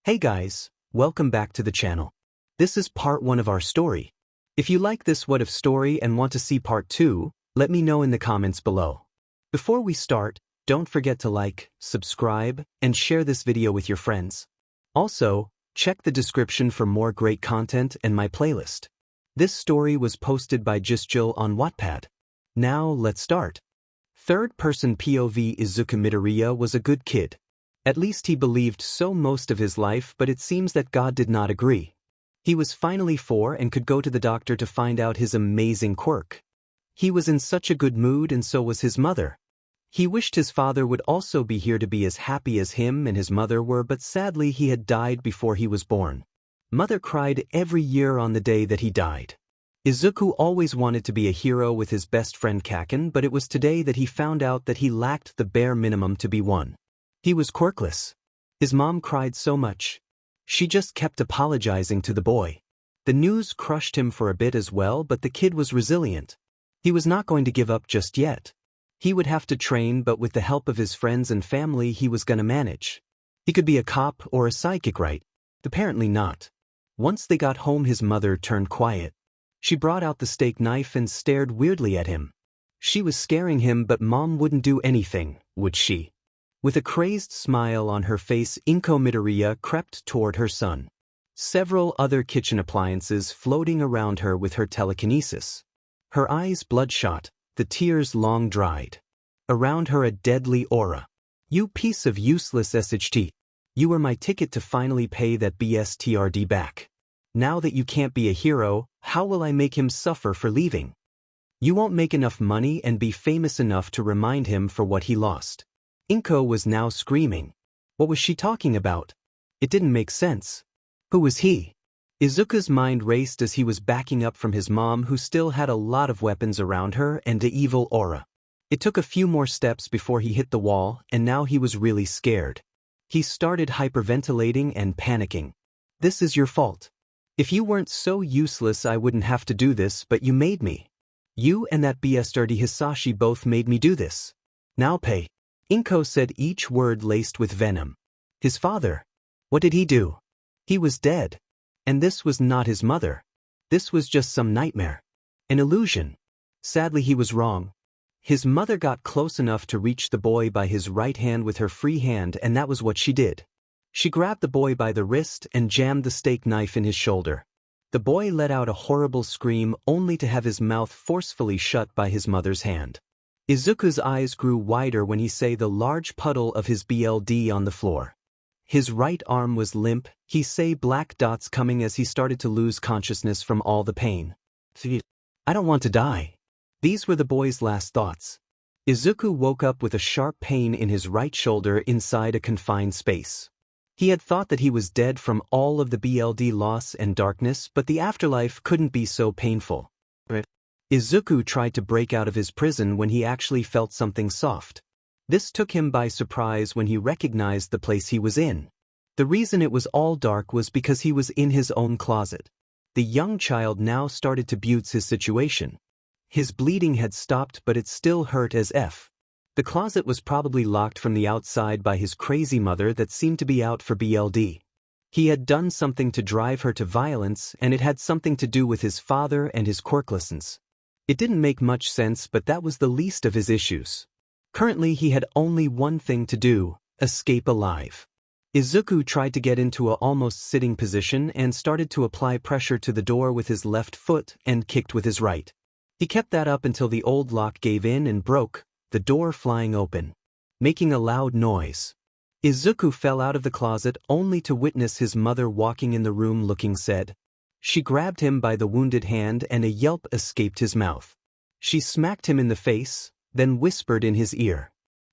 Hey guys, welcome back to the channel. This is part 1 of our story. If you like this What If story and want to see part 2, let me know in the comments below. Before we start, don't forget to like, subscribe, and share this video with your friends. Also, check the description for more great content and my playlist. This story was posted by 𝐀𝐮𝐭𝐡𝐨𝐫 on Wattpad. Now let's start. Third-person POV Izuku Midoriya was a good kid. At least he believed so most of his life, but it seems that God did not agree. He was finally 4 and could go to the doctor to find out his amazing quirk. He was in such a good mood and so was his mother. He wished his father would also be here to be as happy as him and his mother were, but sadly he had died before he was born. Mother cried every year on the day that he died. Izuku always wanted to be a hero with his best friend Kacchans, but it was today that he found out that he lacked the bare minimum to be one. He was quirkless. His mom cried so much. She just kept apologizing to the boy. The news crushed him for a bit as well, but the kid was resilient. He was not going to give up just yet. He would have to train, but with the help of his friends and family he was gonna manage. He could be a cop or a psychic, right? Apparently not. Once they got home his mother turned quiet. She brought out the steak knife and stared weirdly at him. She was scaring him, but mom wouldn't do anything, would she? With a crazed smile on her face, 𝐾𝐮𝐭𝐡𝐨𝐫 Midoriya crept toward her son. Several other kitchen appliances floating around her with her telekinesis. Her eyes bloodshot, the tears long dried. Around her a deadly aura. You piece of useless 𝐬𝐶𝐻𝐿. You were my ticket to finally pay that bastard back. Now that you can't be a hero, how will I make him suffer for leaving? You won't make enough money and be famous enough to remind him for what he lost. 𝐾𝐮𝐭𝐡𝐨𝐫 was now screaming. What was she talking about? It didn't make sense. Who was he? Izuku's mind raced as he was backing up from his mom, who still had a lot of weapons around her and the evil aura. It took a few more steps before he hit the wall, and now he was really scared. He started hyperventilating and panicking. This is your fault. If you weren't so useless I wouldn't have to do this, but you made me. You and that bastard Hisashi both made me do this. Now pay. 𝐾𝐮𝐭𝐡𝐨𝐫 said each word laced with venom. His father? What did he do? He was dead. And this was not his mother. This was just some nightmare. An illusion. Sadly he was wrong. His mother got close enough to reach the boy by his right hand with her free hand, and that was what she did. She grabbed the boy by the wrist and jammed the steak knife in his shoulder. The boy let out a horrible scream, only to have his mouth forcefully shut by his mother's hand. Izuku's eyes grew wider when he saw the large puddle of his blood on the floor. His right arm was limp, he saw black dots coming as he started to lose consciousness from all the pain. I don't want to die. These were the boy's last thoughts. Izuku woke up with a sharp pain in his right shoulder inside a confined space. He had thought that he was dead from all of the blood loss and darkness, but the afterlife couldn't be so painful. Izuku tried to break out of his prison when he actually felt something soft. This took him by surprise when he recognized the place he was in. The reason it was all dark was because he was in his own closet. The young child now started to butch his situation. His bleeding had stopped, but it still hurt as F. The closet was probably locked from the outside by his crazy mother that seemed to be out for blood. He had done something to drive her to violence, and it had something to do with his father and his quirklessness. It didn't make much sense, but that was the least of his issues. Currently he had only one thing to do: escape alive. Izuku tried to get into a almost sitting position and started to apply pressure to the door with his left foot and kicked with his right. He kept that up until the old lock gave in and broke, the door flying open, making a loud noise. Izuku fell out of the closet only to witness his mother walking in the room looking sad. She grabbed him by the wounded hand and a yelp escaped his mouth. She smacked him in the face, then whispered in his ear.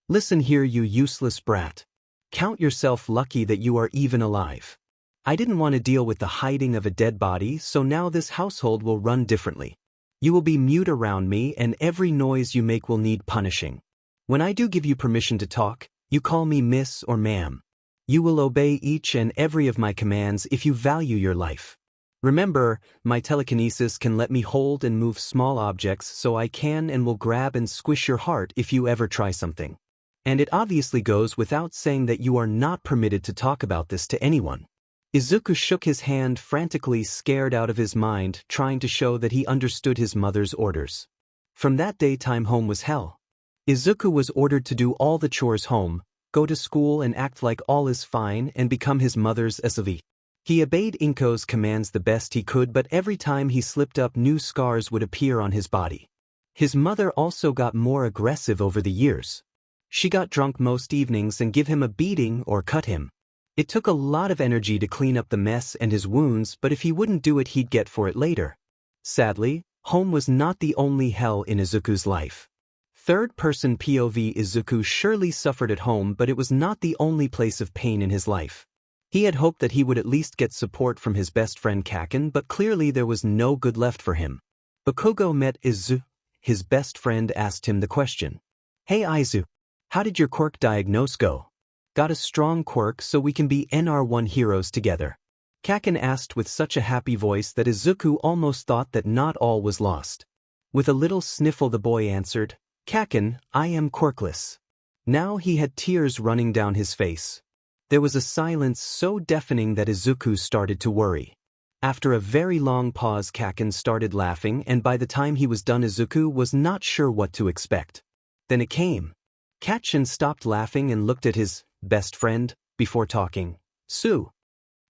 Listen here, you useless brat. Count yourself lucky that you are even alive. I didn't want to deal with the hiding of a dead body, so now this household will run differently. You will be mute around me, and every noise you make will need punishing. When I do give you permission to talk, you call me miss or ma'am. You will obey each and every of my commands if you value your life. Remember, my telekinesis can let me hold and move small objects, so I can and will grab and squish your heart if you ever try something. And it obviously goes without saying that you are not permitted to talk about this to anyone. Izuku shook his hand frantically, scared out of his mind, trying to show that he understood his mother's orders. From that day time home was hell. Izuku was ordered to do all the chores home, go to school and act like all is fine and become his mother's 𝐬𝐬𝐴. He obeyed 𝐾𝐮𝐭𝐡𝐨𝐫's commands the best he could, but every time he slipped up new scars would appear on his body. His mother also got more aggressive over the years. She got drunk most evenings and give him a beating or cut him. It took a lot of energy to clean up the mess and his wounds, but if he wouldn't do it he'd get for it later. Sadly, home was not the only hell in Izuku's life. Third-person POV Izuku surely suffered at home, but it was not the only place of pain in his life. He had hoped that he would at least get support from his best friend Kacchans, but clearly there was no good left for him. Bakugo met Izuku. His best friend asked him the question. "Hey Izuku, how did your quirk diagnose go? Got a strong quirk so we can be NR1 heroes together?" Kacchans asked with such a happy voice that Izuku almost thought that not all was lost. With a little sniffle the boy answered, "Kacchans, I am quirkless." Now he had tears running down his face. There was a silence so deafening that Izuku started to worry. After a very long pause Kacchans started laughing, and by the time he was done Izuku was not sure what to expect. Then it came. Kacchans stopped laughing and looked at his best friend before talking. "Su,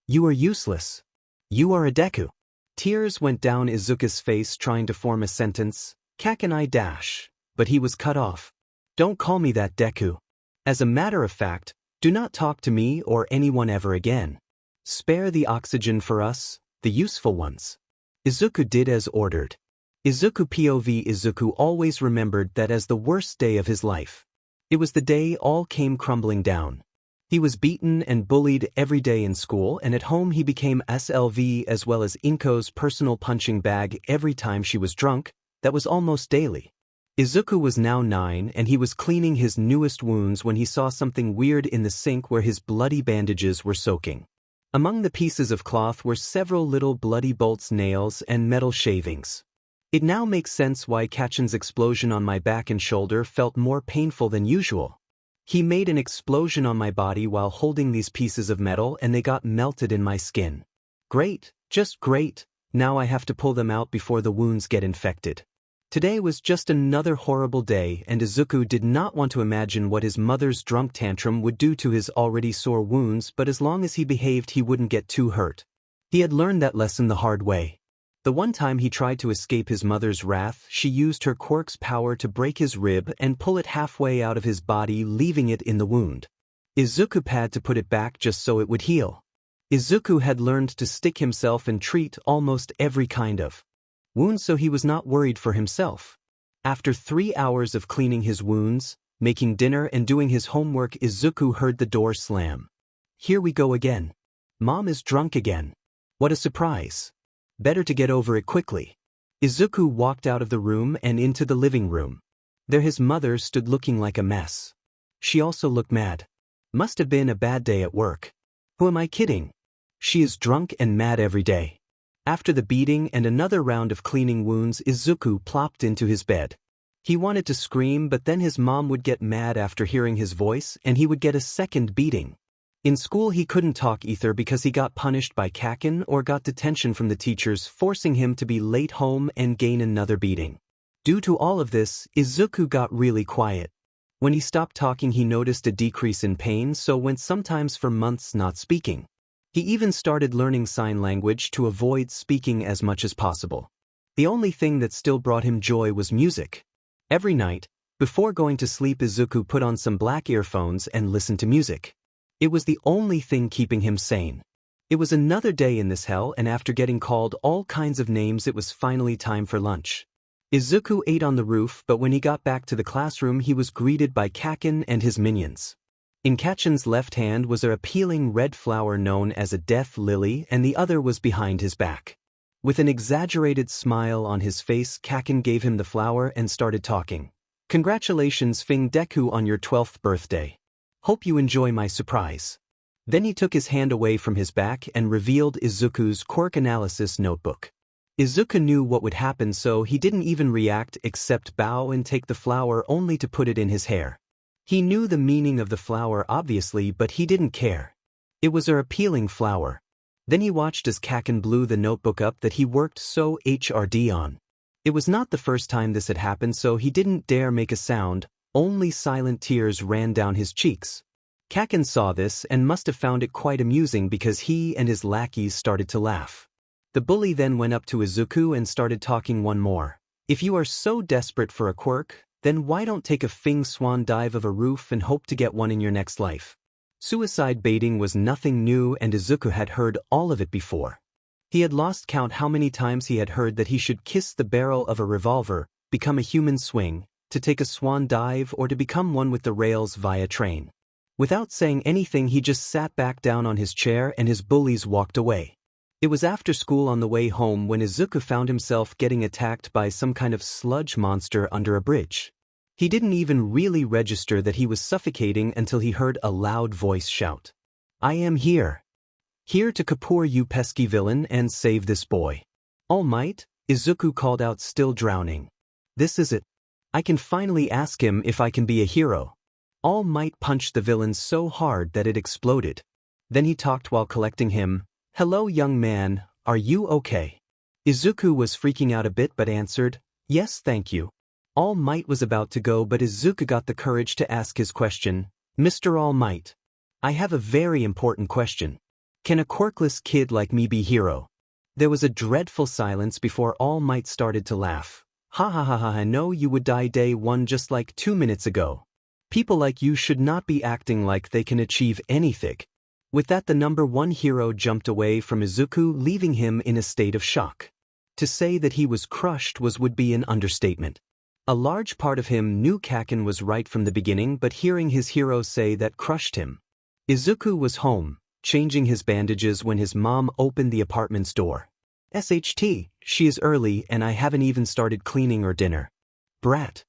you are useless. You are a Deku." Tears went down Izuku's face trying to form a sentence. Kacchans but he was cut off. "Don't call me that, Deku. As a matter of fact, do not talk to me or anyone ever again. Spare the oxygen for us, the useful ones." Izuku did as ordered. Izuku POV Izuku always remembered that as the worst day of his life. It was the day all came crumbling down. He was beaten and bullied every day in school, and at home he became SLV as well as Inko's personal punching bag every time she was drunk. That was almost daily. Izuku was now 9 and he was cleaning his newest wounds when he saw something weird in the sink where his bloody bandages were soaking. Among the pieces of cloth were several little bloody bolts, nails, and metal shavings. It now makes sense why Kacchans' explosion on my back and shoulder felt more painful than usual. He made an explosion on my body while holding these pieces of metal and they got melted in my skin. Great, just great, now I have to pull them out before the wounds get infected. Today was just another horrible day, and Izuku did not want to imagine what his mother's drunk tantrum would do to his already sore wounds, but as long as he behaved he wouldn't get too hurt. He had learned that lesson the hard way. The one time he tried to escape his mother's wrath, she used her quirk's power to break his rib and pull it halfway out of his body, leaving it in the wound. Izuku had to put it back just so it would heal. Izuku had learned to stick himself and treat almost every kind of wound, so he was not worried for himself. After 3 hours of cleaning his wounds, making dinner and doing his homework, Izuku heard the door slam. Here we go again. Mom is drunk again. What a surprise. Better to get over it quickly. Izuku walked out of the room and into the living room. There his mother stood looking like a mess. She also looked mad. Must have been a bad day at work. Who am I kidding? She is drunk and mad every day. After the beating and another round of cleaning wounds, Izuku plopped into his bed. He wanted to scream, but then his mom would get mad after hearing his voice and he would get a second beating. In school he couldn't talk either because he got punished by Kacchans or got detention from the teachers, forcing him to be late home and gain another beating. Due to all of this, Izuku got really quiet. When he stopped talking he noticed a decrease in pain, so went sometimes for months not speaking. He even started learning sign language to avoid speaking as much as possible. The only thing that still brought him joy was music. Every night, before going to sleep, Izuku put on some black earphones and listened to music. It was the only thing keeping him sane. It was another day in this hell, and after getting called all kinds of names it was finally time for lunch. Izuku ate on the roof, but when he got back to the classroom he was greeted by Kacchans and his minions. In Kacchans' left hand was an appealing red flower known as a death lily, and the other was behind his back. With an exaggerated smile on his face, Kacchans gave him the flower and started talking. "Congratulations, Deku, on your 12th birthday. Hope you enjoy my surprise." Then he took his hand away from his back and revealed Izuku's quirk analysis notebook. Izuku knew what would happen, so he didn't even react except bow and take the flower only to put it in his hair. He knew the meaning of the flower obviously, but he didn't care. It was an appealing flower. Then he watched as Kacchans blew the notebook up that he worked so hard on. It was not the first time this had happened, so he didn't dare make a sound, only silent tears ran down his cheeks. Kacchans saw this and must have found it quite amusing because he and his lackeys started to laugh. The bully then went up to Izuku and started talking one more. If you are so desperate for a quirk, then why don't take a fing swan dive of a roof and hope to get one in your next life? Suicide baiting was nothing new and Izuku had heard all of it before. He had lost count how many times he had heard that he should kiss the barrel of a revolver, become a human swing, to take a swan dive or to become one with the rails via train. Without saying anything, he just sat back down on his chair and his bullies walked away. It was after school on the way home when Izuku found himself getting attacked by some kind of sludge monster under a bridge. He didn't even really register that he was suffocating until he heard a loud voice shout, "I am here. Here to kapor you pesky villain and save this boy." "All Might," Izuku called out, still drowning. "This is it. I can finally ask him if I can be a hero." All Might punched the villain so hard that it exploded. Then he talked while collecting him. "Hello young man, are you okay?" Izuku was freaking out a bit but answered, "Yes thank you." All Might was about to go but Izuku got the courage to ask his question. "Mr. All Might, I have a very important question. Can a quirkless kid like me be hero?" There was a dreadful silence before All Might started to laugh. "Ha ha ha ha, I know you would die day one just like 2 minutes ago. People like you should not be acting like they can achieve anything." With that, the number one hero jumped away from Izuku, leaving him in a state of shock. To say that he was crushed would be an understatement. A large part of him knew Kacchans was right from the beginning, but hearing his hero say that crushed him. Izuku was home, changing his bandages when his mom opened the apartment's door. "SHT, she is early and I haven't even started cleaning or dinner. Brat.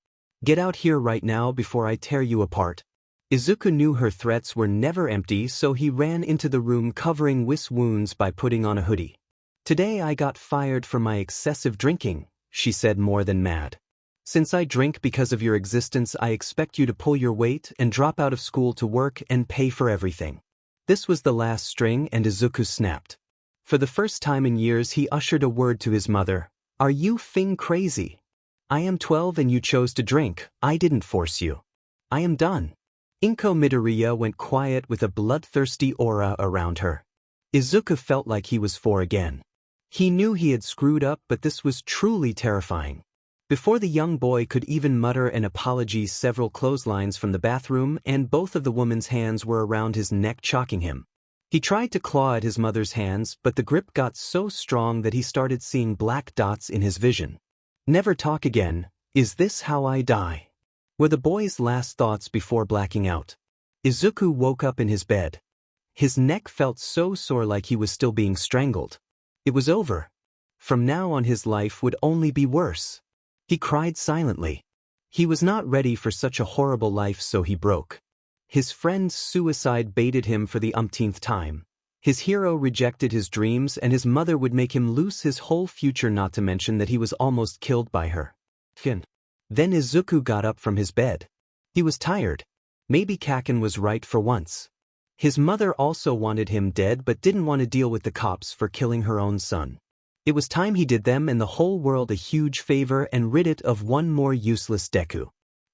Get out here right now before I tear you apart." Izuku knew her threats were never empty, so he ran into the room covering his wounds by putting on a hoodie. "Today I got fired for my excessive drinking," she said, more than mad. "Since I drink because of your existence, I expect you to pull your weight and drop out of school to work and pay for everything." This was the last string and Izuku snapped. For the first time in years he ushered a word to his mother. "Are you fing crazy? I am 12 and you chose to drink, I didn't force you. I am done." 𝐀𝐮𝐭𝐡𝐨𝐫 went quiet with a bloodthirsty aura around her. Izuku felt like he was 4 again. He knew he had screwed up, but this was truly terrifying. Before the young boy could even mutter an apology, several clotheslines from the bathroom and both of the woman's hands were around his neck, choking him. He tried to claw at his mother's hands, but the grip got so strong that he started seeing black dots in his vision. "Never talk again. Is this how I die?" were the boy's last thoughts before blacking out. Izuku woke up in his bed. His neck felt so sore, like he was still being strangled. It was over. From now on his life would only be worse. He cried silently. He was not ready for such a horrible life, so he broke. His friend's suicide baited him for the umpteenth time. His hero rejected his dreams and his mother would make him lose his whole future, not to mention that he was almost killed by her. Then Izuku got up from his bed. He was tired. Maybe Kacchans was right for once. His mother also wanted him dead but didn't want to deal with the cops for killing her own son. It was time he did them and the whole world a huge favor and rid it of one more useless Deku.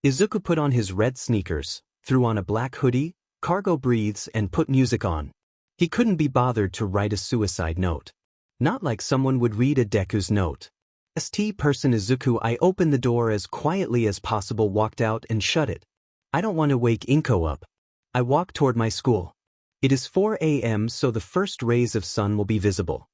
Izuku put on his red sneakers, threw on a black hoodie, cargo breathes, and put music on. He couldn't be bothered to write a suicide note. Not like someone would read a Deku's note. Person Izuku, I opened the door as quietly as possible, walked out and shut it. I don't want to wake Inko up. I walk toward my school. It is 4 a.m. so the first rays of sun will be visible.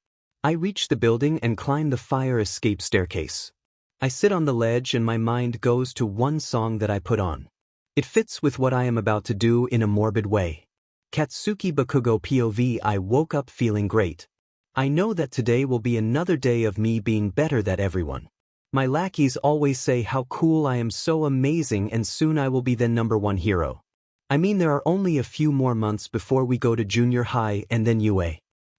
I reach the building and climb the fire escape staircase. I sit on the ledge and my mind goes to one song that I put on. It fits with what I am about to do in a morbid way. Katsuki Bakugo POV. I woke up feeling great. I know that today will be another day of me being better than everyone. My lackeys always say how cool I am, so amazing, and soon I will be the #1 hero. I mean, there are only a few more months before we go to junior high and then UA.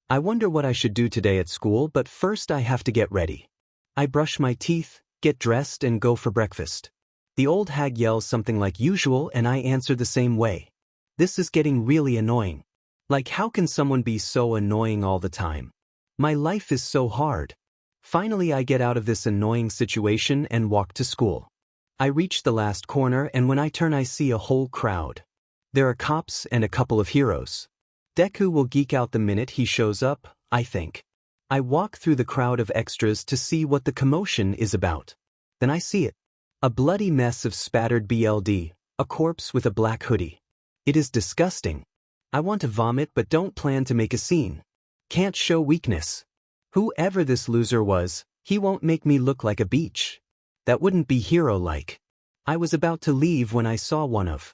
I wonder what I should do today at school, but first I have to get ready. I brush my teeth, get dressed, and go for breakfast. The old hag yells something like usual and I answer the same way. This is getting really annoying. Like, how can someone be so annoying all the time? My life is so hard. Finally, I get out of this annoying situation and walk to school. I reach the last corner, and when I turn I see a whole crowd. There are cops and a couple of heroes. Deku will geek out the minute he shows up, I think. I walk through the crowd of extras to see what the commotion is about. Then I see it. A bloody mess of spattered blood, a corpse with a black hoodie. It is disgusting. I want to vomit but don't plan to make a scene. Can't show weakness. Whoever this loser was, he won't make me look like a beach. That wouldn't be hero-like. I was about to leave when I saw one of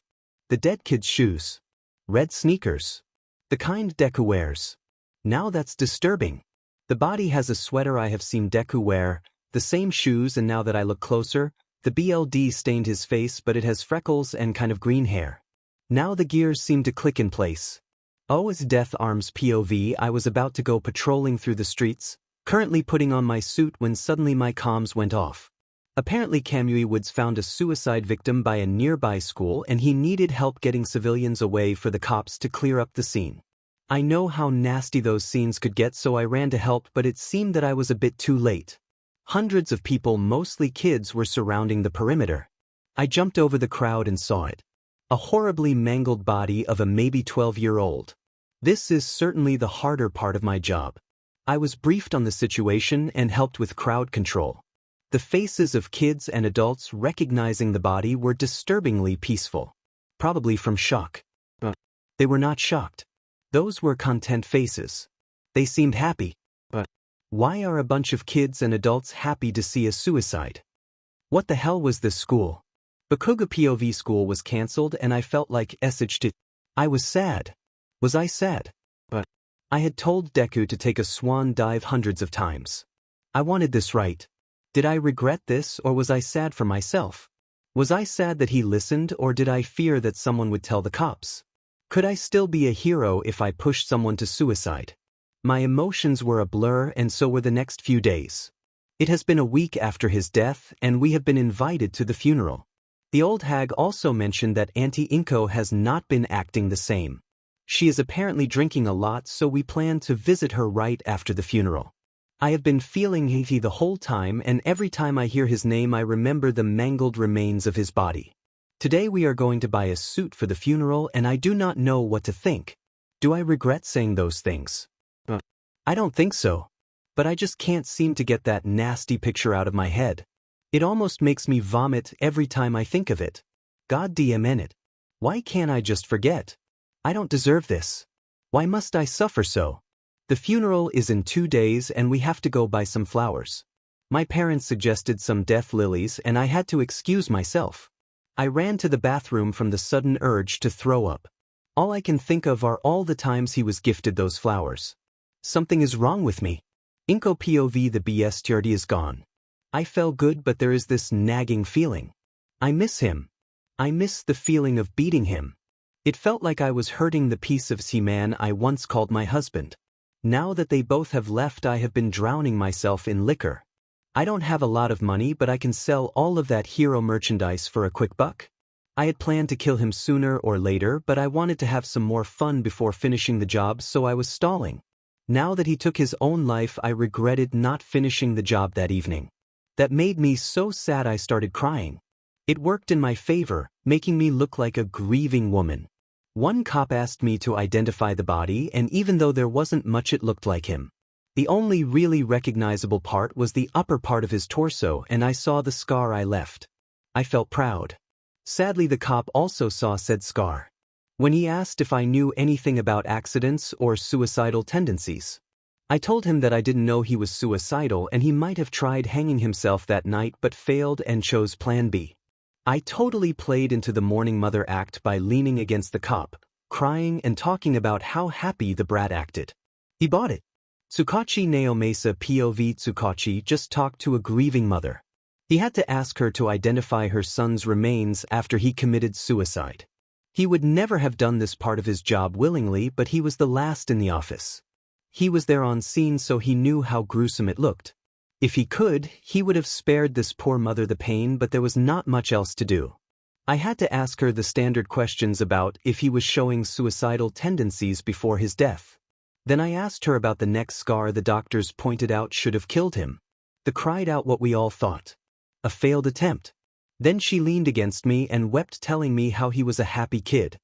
the dead kid's shoes. Red sneakers. The kind Deku wears. Now that's disturbing. The body has a sweater I have seen Deku wear, the same shoes, and now that I look closer, the blood stained his face, but it has freckles and kind of green hair. Now the gears seem to click in place. Oh, as Death Arms POV, I was about to go patrolling through the streets, currently putting on my suit when suddenly my comms went off. Apparently 𝐀𝐮𝐭𝐡𝐨𝐫 found a suicide victim by a nearby school and he needed help getting civilians away for the cops to clear up the scene. I know how nasty those scenes could get, so I ran to help, but it seemed that I was a bit too late. Hundreds of people, mostly kids, were surrounding the perimeter. I jumped over the crowd and saw it. A horribly mangled body of a maybe 12-year-old. This is certainly the harder part of my job. I was briefed on the situation and helped with crowd control. The faces of kids and adults recognizing the body were disturbingly peaceful. Probably from shock. But they were not shocked. Those were content faces. They seemed happy. But why are a bunch of kids and adults happy to see a suicide? What the hell was this school? Bakuga POV school was cancelled and I felt like 𝐬𝐮𝐬𝐽𝐻. I was sad. Was I sad? But I had told Deku to take a swan dive hundreds of times. I wanted this right. Did I regret this, or was I sad for myself? Was I sad that he listened, or did I fear that someone would tell the cops? Could I still be a hero if I pushed someone to suicide? My emotions were a blur, and so were the next few days. It has been a week after his death, and we have been invited to the funeral. The old hag also mentioned that Auntie Inko has not been acting the same. She is apparently drinking a lot, so we plan to visit her right after the funeral. I have been feeling heavy the whole time, and every time I hear his name I remember the mangled remains of his body. Today we are going to buy a suit for the funeral, and I do not know what to think. Do I regret saying those things? I don't think so. But I just can't seem to get that nasty picture out of my head. It almost makes me vomit every time I think of it. God damn it. Why can't I just forget? I don't deserve this. Why must I suffer so? The funeral is in 2 days and we have to go buy some flowers. My parents suggested some death lilies and I had to excuse myself. I ran to the bathroom from the sudden urge to throw up. All I can think of are all the times he was gifted those flowers. Something is wrong with me. Inko POV, the bestiality is gone. I felt good, but there is this nagging feeling. I miss him. I miss the feeling of beating him. It felt like I was hurting the piece of sea man I once called my husband. Now that they both have left, I have been drowning myself in liquor. I don't have a lot of money, but I can sell all of that hero merchandise for a quick buck. I had planned to kill him sooner or later, but I wanted to have some more fun before finishing the job, so I was stalling. Now that he took his own life, I regretted not finishing the job that evening. That made me so sad I started crying. It worked in my favor, making me look like a grieving woman. One cop asked me to identify the body, and even though there wasn't much, it looked like him. The only really recognizable part was the upper part of his torso, and I saw the scar I left. I felt proud. Sadly, the cop also saw said scar. When he asked if I knew anything about accidents or suicidal tendencies, I told him that I didn't know he was suicidal and he might have tried hanging himself that night but failed and chose Plan B. I totally played into the mourning mother act by leaning against the cop, crying and talking about how happy the brat acted. He bought it. 𝐶𝐿𝐼 Naomasa POV 𝐶𝐿𝐼 just talked to a grieving mother. He had to ask her to identify her son's remains after he committed suicide. He would never have done this part of his job willingly, but he was the last in the office. He was there on scene, so he knew how gruesome it looked. If he could, he would have spared this poor mother the pain, but there was not much else to do. I had to ask her the standard questions about if he was showing suicidal tendencies before his death. Then I asked her about the neck scar the doctors pointed out should have killed him. The cried out what we all thought. A failed attempt. Then she leaned against me and wept, telling me how he was a happy kid.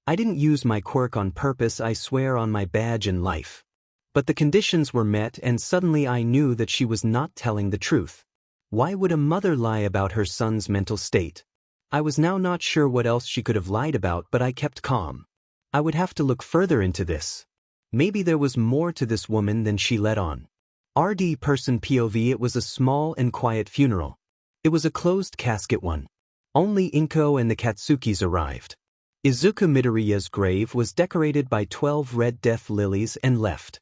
I didn't use my quirk on purpose, I swear on my badge and life. But the conditions were met and suddenly I knew that she was not telling the truth. Why would a mother lie about her son's mental state? I was now not sure what else she could have lied about, but I kept calm. I would have to look further into this. Maybe there was more to this woman than she let on. RD person POV. It was a small and quiet funeral. It was a closed casket one. Only Inko and the Katsuki's arrived. Izuku Midoriya's grave was decorated by 12 red death lilies and left.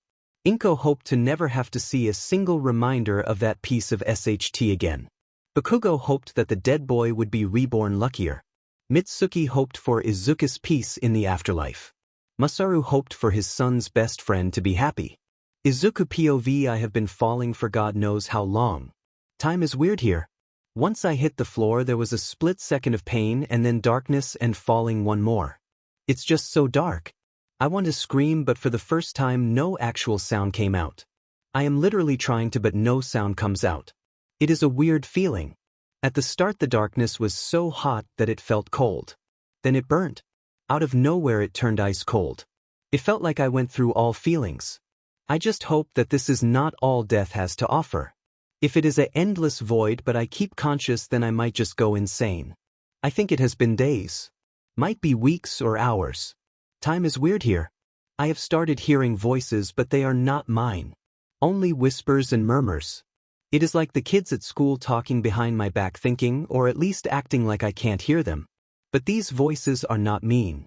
Inko hoped to never have to see a single reminder of that piece of SHT again. Bakugo hoped that the dead boy would be reborn luckier. Mitsuki hoped for Izuku's peace in the afterlife. Masaru hoped for his son's best friend to be happy. Izuku POV. I have been falling for God knows how long. Time is weird here. Once I hit the floor there was a split second of pain and then darkness and falling one more. It's just so dark. I want to scream but for the first time no actual sound came out. I am literally trying to but no sound comes out. It is a weird feeling. At the start the darkness was so hot that it felt cold. Then it burnt. Out of nowhere it turned ice cold. It felt like I went through all feelings. I just hope that this is not all death has to offer. If it is an endless void but I keep conscious then I might just go insane. I think it has been days. Might be weeks or hours. Time is weird here. I have started hearing voices but they are not mine. Only whispers and murmurs. It is like the kids at school talking behind my back thinking or at least acting like I can't hear them. But these voices are not mean.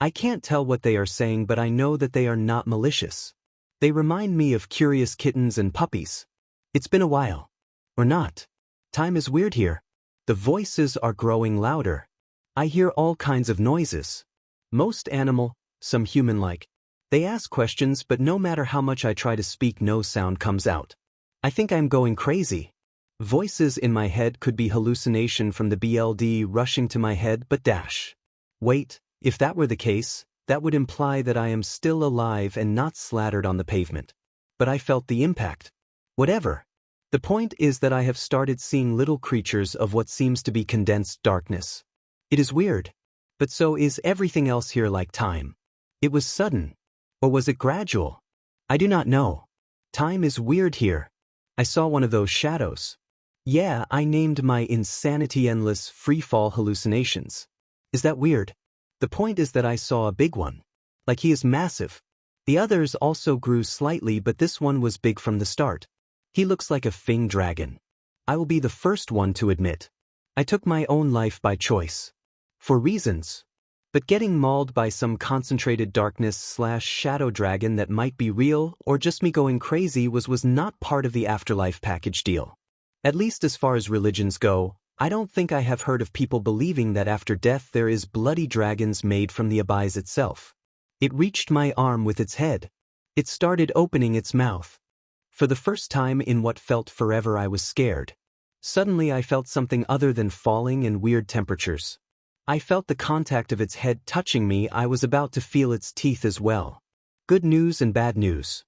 I can't tell what they are saying but I know that they are not malicious. They remind me of curious kittens and puppies. It's been a while. Or not. Time is weird here. The voices are growing louder. I hear all kinds of noises. Most animal, some human-like. They ask questions but no matter how much I try to speak no sound comes out. I think I'm going crazy. Voices in my head could be hallucination from the BLD rushing to my head but dash. Wait, if that were the case, that would imply that I am still alive and not slattered on the pavement. But I felt the impact. Whatever. The point is that I have started seeing little creatures of what seems to be condensed darkness. It is weird. But so is everything else here like time. It was sudden. Or was it gradual? I do not know. Time is weird here. I saw one of those shadows. Yeah, I named my insanity endless free-fall hallucinations. Is that weird? The point is that I saw a big one. Like he is massive. The others also grew slightly but this one was big from the start. He looks like a fang dragon. I will be the first one to admit. I took my own life by choice. For reasons. But getting mauled by some concentrated darkness/shadow dragon that might be real or just me going crazy was not part of the afterlife package deal. At least as far as religions go, I don't think I have heard of people believing that after death there is bloody dragons made from the abyss itself. It reached my arm with its head. It started opening its mouth. For the first time in what felt forever I was scared. Suddenly I felt something other than falling and weird temperatures. I felt the contact of its head touching me. I was about to feel its teeth as well. Good news and bad news.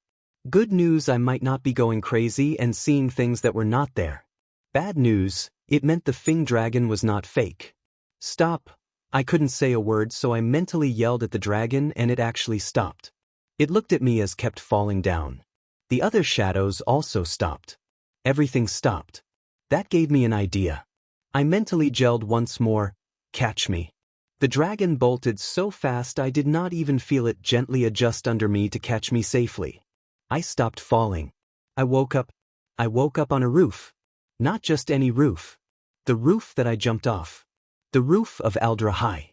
Good news, I might not be going crazy and seeing things that were not there. Bad news, it meant the fang dragon was not fake. Stop. I couldn't say a word so I mentally yelled at the dragon and it actually stopped. It looked at me as kept falling down. The other shadows also stopped. Everything stopped. That gave me an idea. I mentally yelled once more, "Catch me." The dragon bolted so fast I did not even feel it gently adjust under me to catch me safely. I stopped falling. I woke up. I woke up on a roof. Not just any roof. The roof that I jumped off. The roof of Aldra High.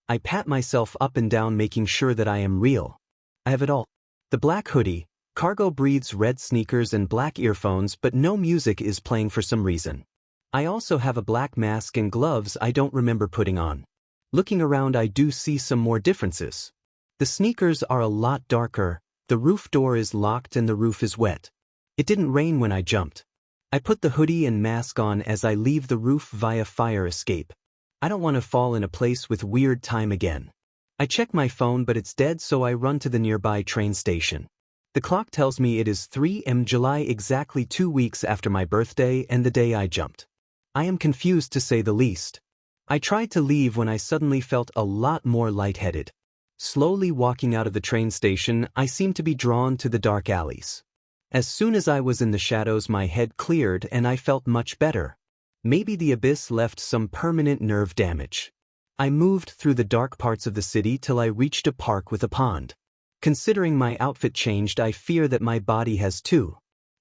I pat myself up and down making sure that I am real. I have it all. The black hoodie, cargo breeds, red sneakers and black earphones but no music is playing for some reason. I also have a black mask and gloves I don't remember putting on. Looking around I do see some more differences. The sneakers are a lot darker, the roof door is locked and the roof is wet. It didn't rain when I jumped. I put the hoodie and mask on as I leave the roof via fire escape. I don't want to fall in a place with weird time again. I check my phone but it's dead, so I run to the nearby train station. The clock tells me it is 3 July, exactly 2 weeks after my birthday and the day I jumped. I am confused to say the least. I tried to leave when I suddenly felt a lot more lightheaded. Slowly walking out of the train station, I seemed to be drawn to the dark alleys. As soon as I was in the shadows, my head cleared and I felt much better. Maybe the abyss left some permanent nerve damage. I moved through the dark parts of the city till I reached a park with a pond. Considering my outfit changed, I fear that my body has too.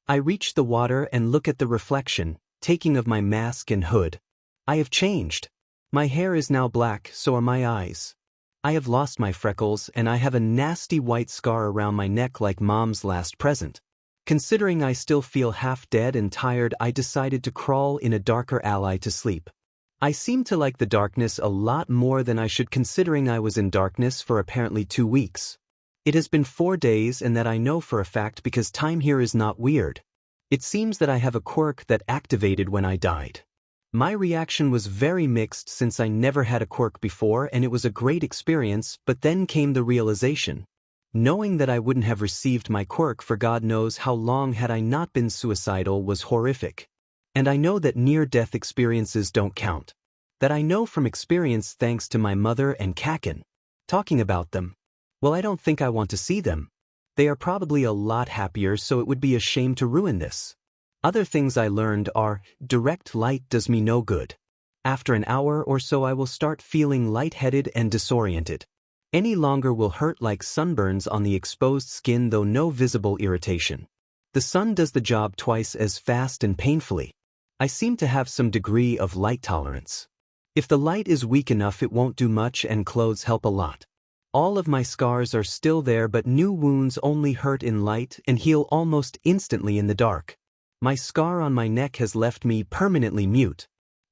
I reach the water and look at the reflection, taking of my mask and hood. I have changed. My hair is now black, so are my eyes. I have lost my freckles and I have a nasty white scar around my neck like Mom's last present. Considering I still feel half dead and tired, I decided to crawl in a darker alley to sleep. I seem to like the darkness a lot more than I should, considering I was in darkness for apparently 2 weeks. It has been 4 days, and that I know for a fact because time here is not weird. It seems that I have a quirk that activated when I died. My reaction was very mixed since I never had a quirk before and it was a great experience, but then came the realization. Knowing that I wouldn't have received my quirk for God knows how long had I not been suicidal was horrific. And I know that near-death experiences don't count. That I know from experience thanks to my mother and Kacchans. Talking about them. Well, I don't think I want to see them. They are probably a lot happier, so it would be a shame to ruin this. Other things I learned are, direct light does me no good. After an hour or so I will start feeling lightheaded and disoriented. Any longer will hurt like sunburns on the exposed skin, though no visible irritation. The sun does the job twice as fast and painfully. I seem to have some degree of light tolerance. If the light is weak enough it won't do much, and clothes help a lot. All of my scars are still there, but new wounds only hurt in light and heal almost instantly in the dark. My scar on my neck has left me permanently mute.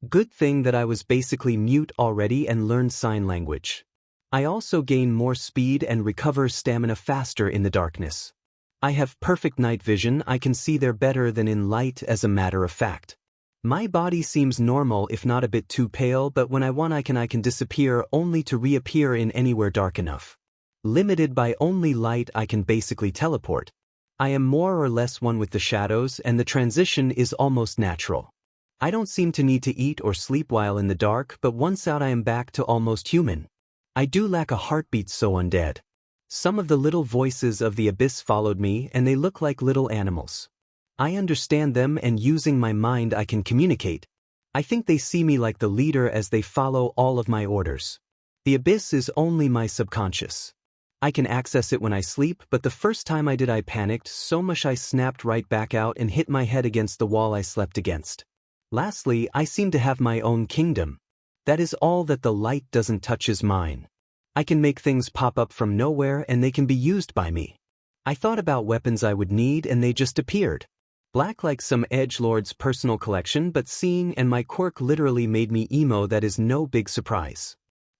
Good thing that I was basically mute already and learned sign language. I also gain more speed and recover stamina faster in the darkness. I have perfect night vision. I can see there better than in light, as a matter of fact. My body seems normal, if not a bit too pale, but when I want I can disappear only to reappear in anywhere dark enough. Limited by only light, I can basically teleport. I am more or less one with the shadows and the transition is almost natural. I don't seem to need to eat or sleep while in the dark, but once out I am back to almost human. I do lack a heartbeat, so undead. Some of the little voices of the abyss followed me and they look like little animals. I understand them and using my mind I can communicate. I think they see me like the leader as they follow all of my orders. The abyss is only my subconscious. I can access it when I sleep, but the first time I did I panicked so much I snapped right back out and hit my head against the wall I slept against. Lastly, I seem to have my own kingdom. That is all that the light doesn't touch is mine. I can make things pop up from nowhere and they can be used by me. I thought about weapons I would need and they just appeared. Black like some edgelord's personal collection, but seeing and my quirk literally made me emo. That is no big surprise.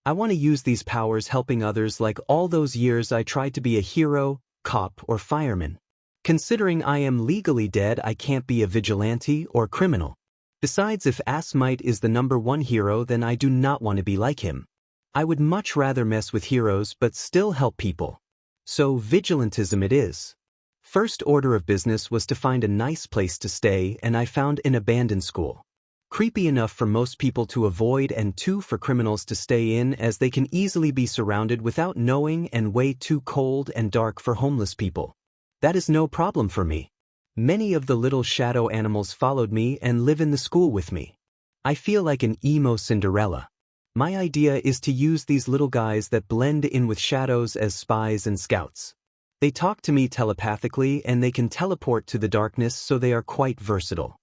I want to use these powers helping others, like all those years I tried to be a hero, cop or fireman. Considering I am legally dead, I can't be a vigilante or criminal. Besides, if 𝐒𝐮𝐬𝐽 is the #1 hero, then I do not want to be like him. I would much rather mess with heroes but still help people. So vigilantism it is. First order of business was to find a nice place to stay, and I found an abandoned school. Creepy enough for most people to avoid, and 2 for criminals to stay in, as they can easily be surrounded without knowing, and way too cold and dark for homeless people. That is no problem for me. Many of the little shadow animals followed me and live in the school with me. I feel like an emo Cinderella. My idea is to use these little guys that blend in with shadows as spies and scouts. They talk to me telepathically and they can teleport to the darkness, so they are quite versatile.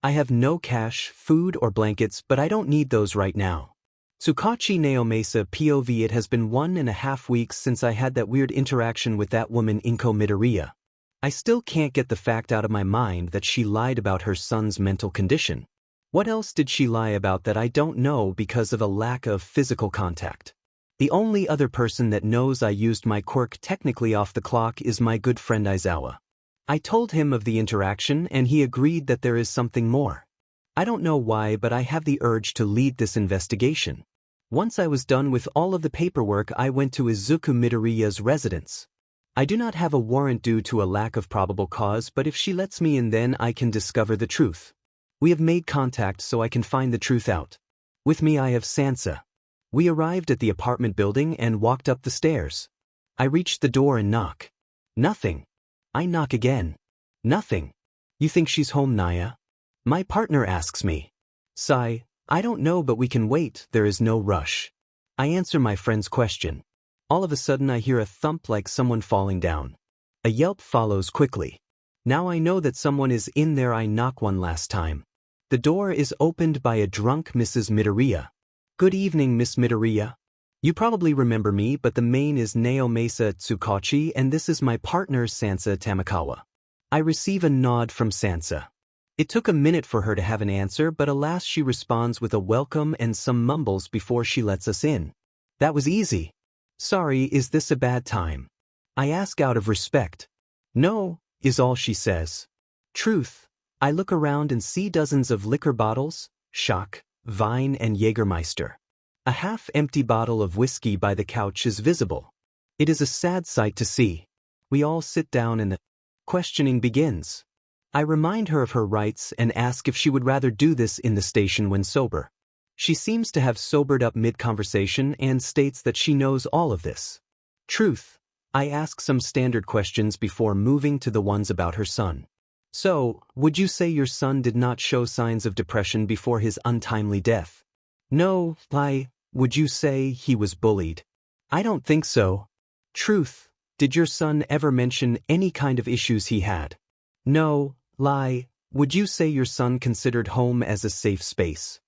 I have no cash, food or blankets, but I don't need those right now. 𝐶𝐮𝐬𝐽 POV. It has been 1.5 weeks since I had that weird interaction with that woman 𝐀𝐮𝐭𝐡𝐨𝐫. I still can't get the fact out of my mind that she lied about her son's mental condition. What else did she lie about that I don't know because of a lack of physical contact? The only other person that knows I used my quirk technically off the clock is my good friend Izuku. I told him of the interaction and he agreed that there is something more. I don't know why, but I have the urge to lead this investigation. Once I was done with all of the paperwork, I went to Izuku Midoriya's residence. I do not have a warrant due to a lack of probable cause, but if she lets me in, then I can discover the truth. We have made contact so I can find the truth out. With me I have Sansa. We arrived at the apartment building and walked up the stairs. I reached the door and knock. Nothing. I knock again. Nothing. You think she's home, Naya? My partner asks me. Sigh, I don't know, but we can wait, there is no rush. I answer my friend's question. All of a sudden I hear a thump like someone falling down. A yelp follows quickly. Now I know that someone is in there. I knock one last time. The door is opened by a drunk Mrs. Midoriya. Good evening, Miss Midoriya. You probably remember me, but the main is Naomasa Tsukachi and this is my partner Sansa Tamakawa. I receive a nod from Sansa. It took a minute for her to have an answer, but alas, she responds with a welcome and some mumbles before she lets us in. That was easy. Sorry, is this a bad time? I ask out of respect. No, is all she says. Truth. I look around and see dozens of liquor bottles, Schock, Vine and Jägermeister. A half-empty bottle of whiskey by the couch is visible. It is a sad sight to see. We all sit down and the questioning begins. I remind her of her rights and ask if she would rather do this in the station when sober. She seems to have sobered up mid-conversation and states that she knows all of this. Truth. I ask some standard questions before moving to the ones about her son. So, would you say your son did not show signs of depression before his untimely death? No. Would you say he was bullied? I don't think so. Truth. Did your son ever mention any kind of issues he had? No. Would you say your son considered home as a safe space?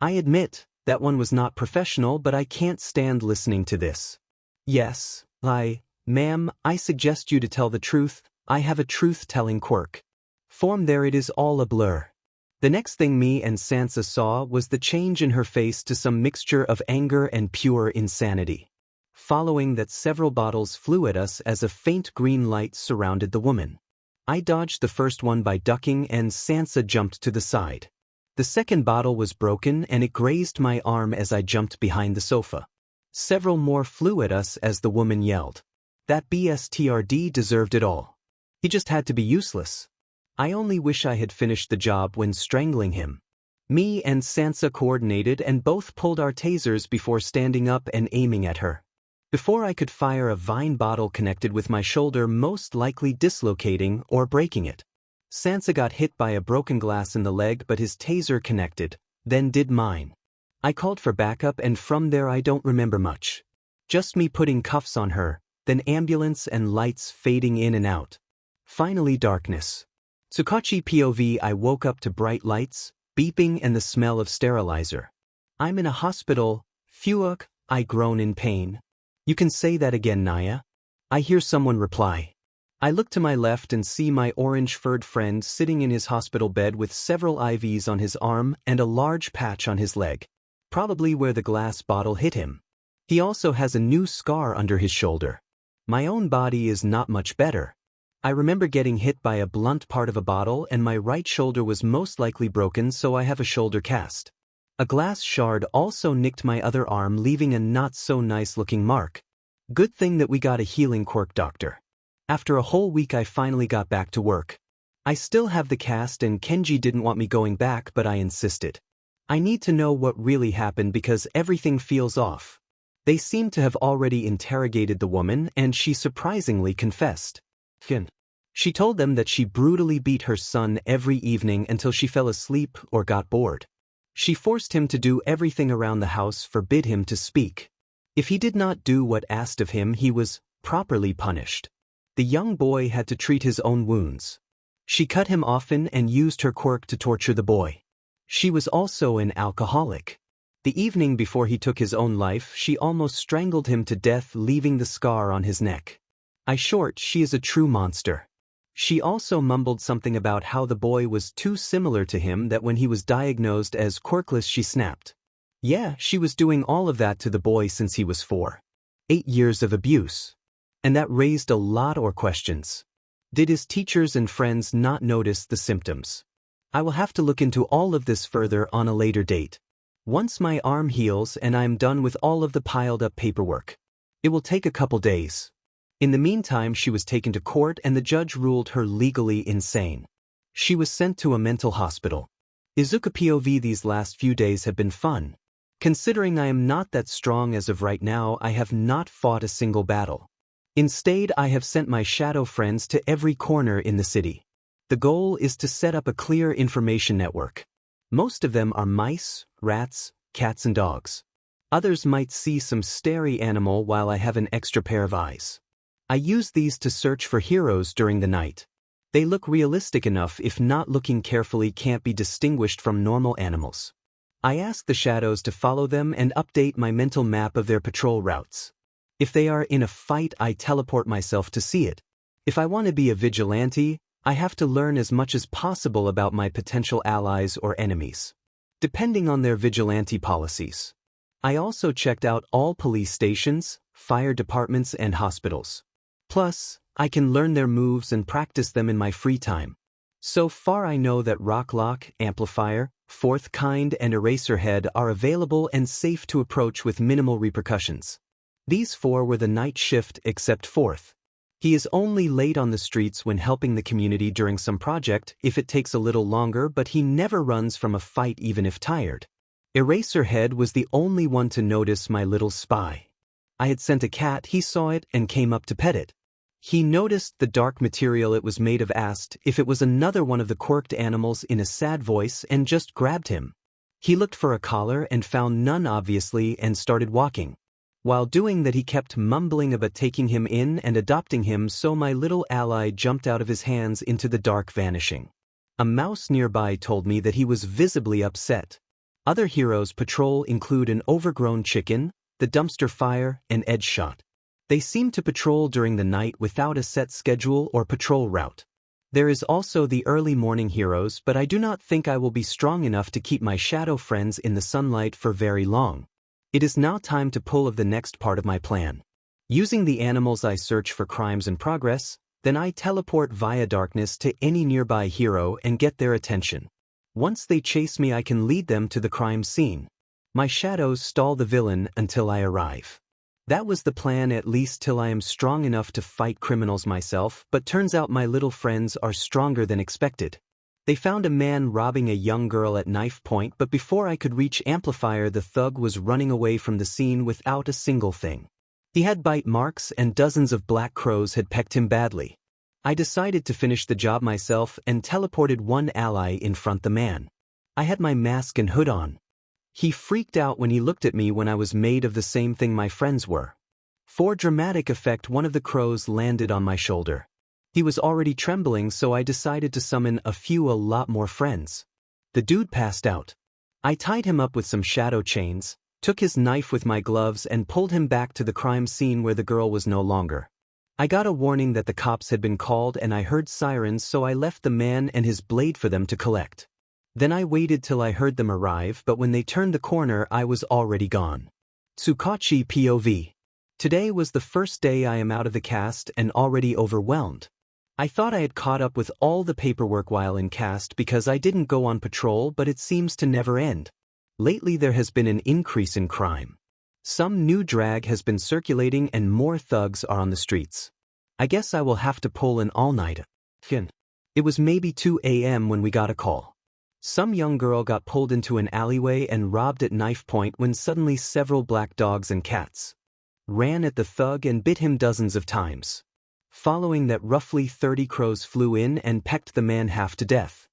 I admit, that one was not professional, but I can't stand listening to this. Yes. Ma'am, I suggest you to tell the truth. I have a truth-telling quirk. Form there, it is all a blur. The next thing me and Sansa saw was the change in her face to some mixture of anger and pure insanity. Following that, several bottles flew at us as a faint green light surrounded the woman. I dodged the first one by ducking and Sansa jumped to the side. The second bottle was broken and it grazed my arm as I jumped behind the sofa. Several more flew at us as the woman yelled. That bastard deserved it all. He just had to be useless. I only wish I had finished the job when strangling him. Me and Sansa coordinated and both pulled our tasers before standing up and aiming at her. Before I could fire, a Vine bottle connected with my shoulder, most likely dislocating or breaking it. Sansa got hit by a broken glass in the leg, but his taser connected, then did mine. I called for backup and from there I don't remember much. Just me putting cuffs on her, then ambulance and lights fading in and out. Finally darkness. Tsukachi POV. I woke up to bright lights, beeping and the smell of sterilizer. I'm in a hospital. Phew, I groan in pain. You can say that again, Naya. I hear someone reply. I look to my left and see my orange-furred friend sitting in his hospital bed with several IVs on his arm and a large patch on his leg, probably where the glass bottle hit him. He also has a new scar under his shoulder. My own body is not much better. I remember getting hit by a blunt part of a bottle and my right shoulder was most likely broken, so I have a shoulder cast. A glass shard also nicked my other arm, leaving a not-so-nice-looking mark. Good thing that we got a healing quirk doctor. After a whole week I finally got back to work. I still have the cast and Kenji didn't want me going back, but I insisted. I need to know what really happened because everything feels off. They seem to have already interrogated the woman and she surprisingly confessed. She told them that she brutally beat her son every evening until she fell asleep or got bored. She forced him to do everything around the house, forbid him to speak. If he did not do what asked of him, he was properly punished. The young boy had to treat his own wounds. She cut him often and used her quirk to torture the boy. She was also an alcoholic. The evening before he took his own life, she almost strangled him to death, leaving the scar on his neck. She is a true monster. She also mumbled something about how the boy was too similar to him, that when he was diagnosed as quirkless she snapped. Yeah, she was doing all of that to the boy since he was 4. 8 years of abuse. And that raised a lot of questions. Did his teachers and friends not notice the symptoms? I will have to look into all of this further on a later date. Once my arm heals and I'm done with all of the piled-up paperwork. It will take a couple days. In the meantime, she was taken to court and the judge ruled her legally insane. She was sent to a mental hospital. Izuku POV. These last few days have been fun. Considering I am not that strong as of right now, I have not fought a single battle. Instead, I have sent my shadow friends to every corner in the city. The goal is to set up a clear information network. Most of them are mice, rats, cats and dogs. Others might see some starry animal while I have an extra pair of eyes. I use these to search for heroes during the night. They look realistic enough if not looking carefully can't be distinguished from normal animals. I ask the shadows to follow them and update my mental map of their patrol routes. If they are in a fight, I teleport myself to see it. If I want to be a vigilante, I have to learn as much as possible about my potential allies or enemies, depending on their vigilante policies. I also checked out all police stations, fire departments and hospitals. Plus, I can learn their moves and practice them in my free time. So far I know that Rock Lock, Amplifier, Fourth Kind and Eraserhead are available and safe to approach with minimal repercussions. These four were the night shift except Fourth. He is only late on the streets when helping the community during some project if it takes a little longer, but he never runs from a fight even if tired. Eraserhead was the only one to notice my little spy. I had sent a cat, he saw it and came up to pet it. He noticed the dark material it was made of, asked if it was another one of the quirked animals in a sad voice and just grabbed him. He looked for a collar and found none obviously and started walking. While doing that he kept mumbling about taking him in and adopting him, so my little ally jumped out of his hands into the dark, vanishing. A mouse nearby told me that he was visibly upset. Other heroes patrol include an overgrown chicken, the dumpster fire, and Edge Shot. They seem to patrol during the night without a set schedule or patrol route. There is also the early morning heroes, but I do not think I will be strong enough to keep my shadow friends in the sunlight for very long. It is now time to pull of the next part of my plan. Using the animals, I search for crimes in progress, then I teleport via darkness to any nearby hero and get their attention. Once they chase me, I can lead them to the crime scene. My shadows stall the villain until I arrive. That was the plan, at least till I am strong enough to fight criminals myself, but turns out my little friends are stronger than expected. They found a man robbing a young girl at knife point, but before I could reach Amplifier, the thug was running away from the scene without a single thing. He had bite marks and dozens of black crows had pecked him badly. I decided to finish the job myself and teleported one ally in front the man. I had my mask and hood on. He freaked out when he looked at me when I was made of the same thing my friends were. For dramatic effect, one of the crows landed on my shoulder. He was already trembling, so I decided to summon a lot more friends. The dude passed out. I tied him up with some shadow chains, took his knife with my gloves and pulled him back to the crime scene where the girl was no longer. I got a warning that the cops had been called and I heard sirens, so I left the man and his blade for them to collect. Then I waited till I heard them arrive, but when they turned the corner I was already gone. Tsukachi POV. Today was the first day I am out of the cast and already overwhelmed. I thought I had caught up with all the paperwork while in cast because I didn't go on patrol, but it seems to never end. Lately there has been an increase in crime. Some new drag has been circulating and more thugs are on the streets. I guess I will have to pull an all-nighter. It was maybe 2 a.m. when we got a call. Some young girl got pulled into an alleyway and robbed at knife point when suddenly several black dogs and cats ran at the thug and bit him dozens of times. Following that, roughly 30 crows flew in and pecked the man half to death.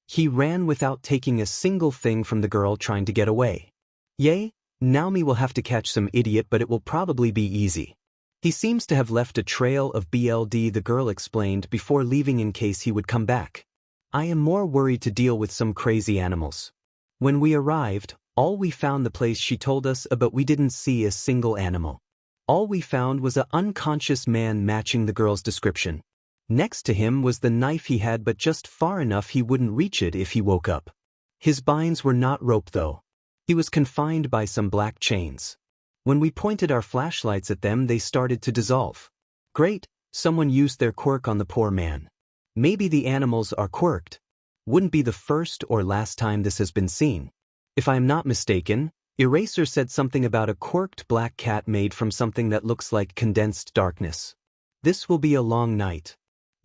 He ran without taking a single thing from the girl trying to get away. Yay, now me will have to catch some idiot, but it will probably be easy. He seems to have left a trail of BLD, the girl explained before leaving in case he would come back. I am more worried to deal with some crazy animals. When we arrived, all we found the place she told us about, we didn't see a single animal. All we found was an unconscious man matching the girl's description. Next to him was the knife he had, but just far enough he wouldn't reach it if he woke up. His binds were not rope though. He was confined by some black chains. When we pointed our flashlights at them, they started to dissolve. Great, someone used their quirk on the poor man. Maybe the animals are quirked. Wouldn't be the first or last time this has been seen. If I am not mistaken, Eraser said something about a quirked black cat made from something that looks like condensed darkness. This will be a long night.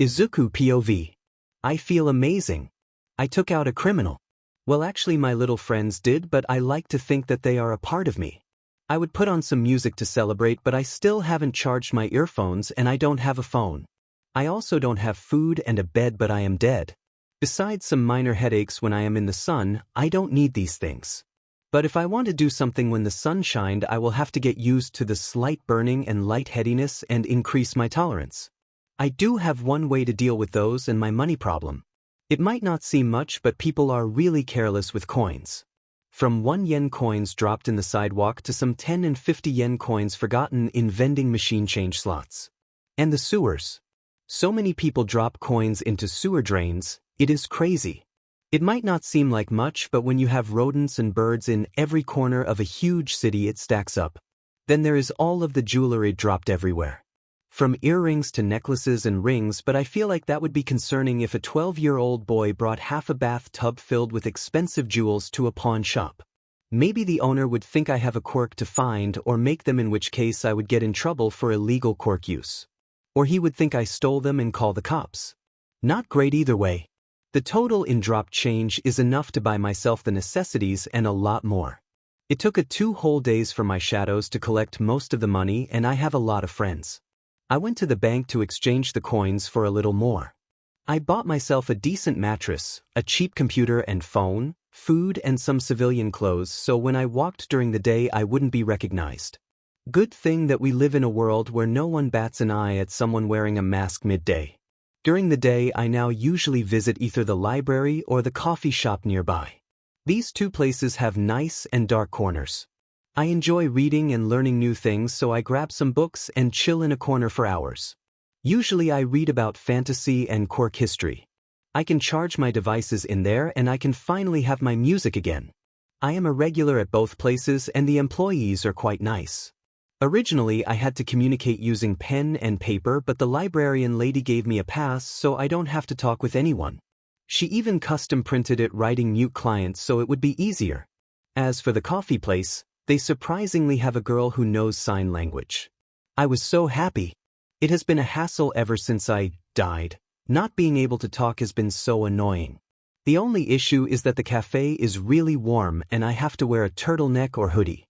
Izuku POV. I feel amazing. I took out a criminal. Well, actually my little friends did, but I like to think that they are a part of me. I would put on some music to celebrate, but I still haven't charged my earphones and I don't have a phone. I also don't have food and a bed, but I am dead. Besides some minor headaches when I am in the sun, I don't need these things. But if I want to do something when the sun shined, I will have to get used to the slight burning and lightheadedness and increase my tolerance. I do have one way to deal with those and my money problem. It might not seem much, but people are really careless with coins. From 1 yen coins dropped in the sidewalk to some 10 and 50 yen coins forgotten in vending machine change slots. And the sewers. So many people drop coins into sewer drains, it is crazy. It might not seem like much, but when you have rodents and birds in every corner of a huge city, it stacks up. Then there is all of the jewelry dropped everywhere. From earrings to necklaces and rings, but I feel like that would be concerning if a 12-year-old boy brought half a bathtub filled with expensive jewels to a pawn shop. Maybe the owner would think I have a quirk to find or make them, in which case I would get in trouble for illegal quirk use. Or he would think I stole them and call the cops. Not great either way. The total in dropped change is enough to buy myself the necessities and a lot more. It took 2 whole days for my shadows to collect most of the money, and I have a lot of friends. I went to the bank to exchange the coins for a little more. I bought myself a decent mattress, a cheap computer and phone, food and some civilian clothes, so when I walked during the day I wouldn't be recognized. Good thing that we live in a world where no one bats an eye at someone wearing a mask midday. During the day I now usually visit either the library or the coffee shop nearby. These 2 places have nice and dark corners. I enjoy reading and learning new things, so I grab some books and chill in a corner for hours. Usually I read about fantasy and quirk history. I can charge my devices in there and I can finally have my music again. I am a regular at both places and the employees are quite nice. Originally I had to communicate using pen and paper, but the librarian lady gave me a pass so I don't have to talk with anyone. She even custom printed it writing mute clients so it would be easier. As for the coffee place, they surprisingly have a girl who knows sign language. I was so happy. It has been a hassle ever since I died. Not being able to talk has been so annoying. The only issue is that the cafe is really warm and I have to wear a turtleneck or hoodie.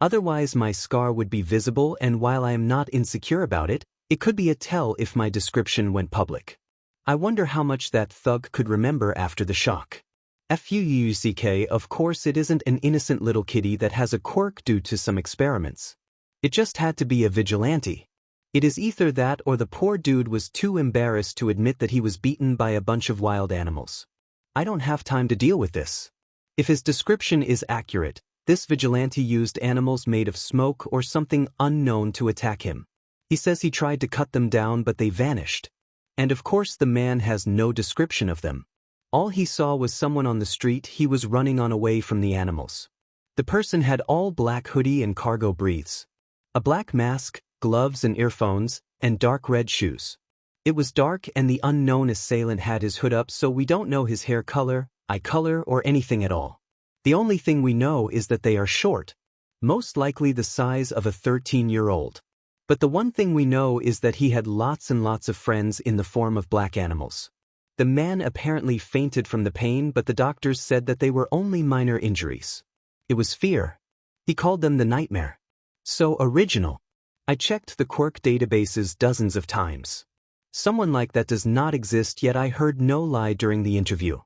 Otherwise my scar would be visible, and while I am not insecure about it, it could be a tell if my description went public. I wonder how much that thug could remember after the shock. 𝐒𝐮𝐬𝐴, of course it isn't an innocent little kitty that has a quirk due to some experiments. It just had to be a vigilante. It is either that or the poor dude was too embarrassed to admit that he was beaten by a bunch of wild animals. I don't have time to deal with this. If his description is accurate, this vigilante used animals made of smoke or something unknown to attack him. He says he tried to cut them down but they vanished. And of course the man has no description of them. All he saw was someone on the street he was running on away from the animals. The person had all black hoodie and cargo briefs, a black mask, gloves and earphones, and dark red shoes. It was dark and the unknown assailant had his hood up, so we don't know his hair color, eye color, or anything at all. The only thing we know is that they are short, most likely the size of a 13-year-old. But the one thing we know is that he had lots and lots of friends in the form of black animals. The man apparently fainted from the pain, but the doctors said that they were only minor injuries. It was fear. He called them the nightmare. So original. I checked the quirk databases dozens of times. Someone like that does not exist, yet I heard no lie during the interview.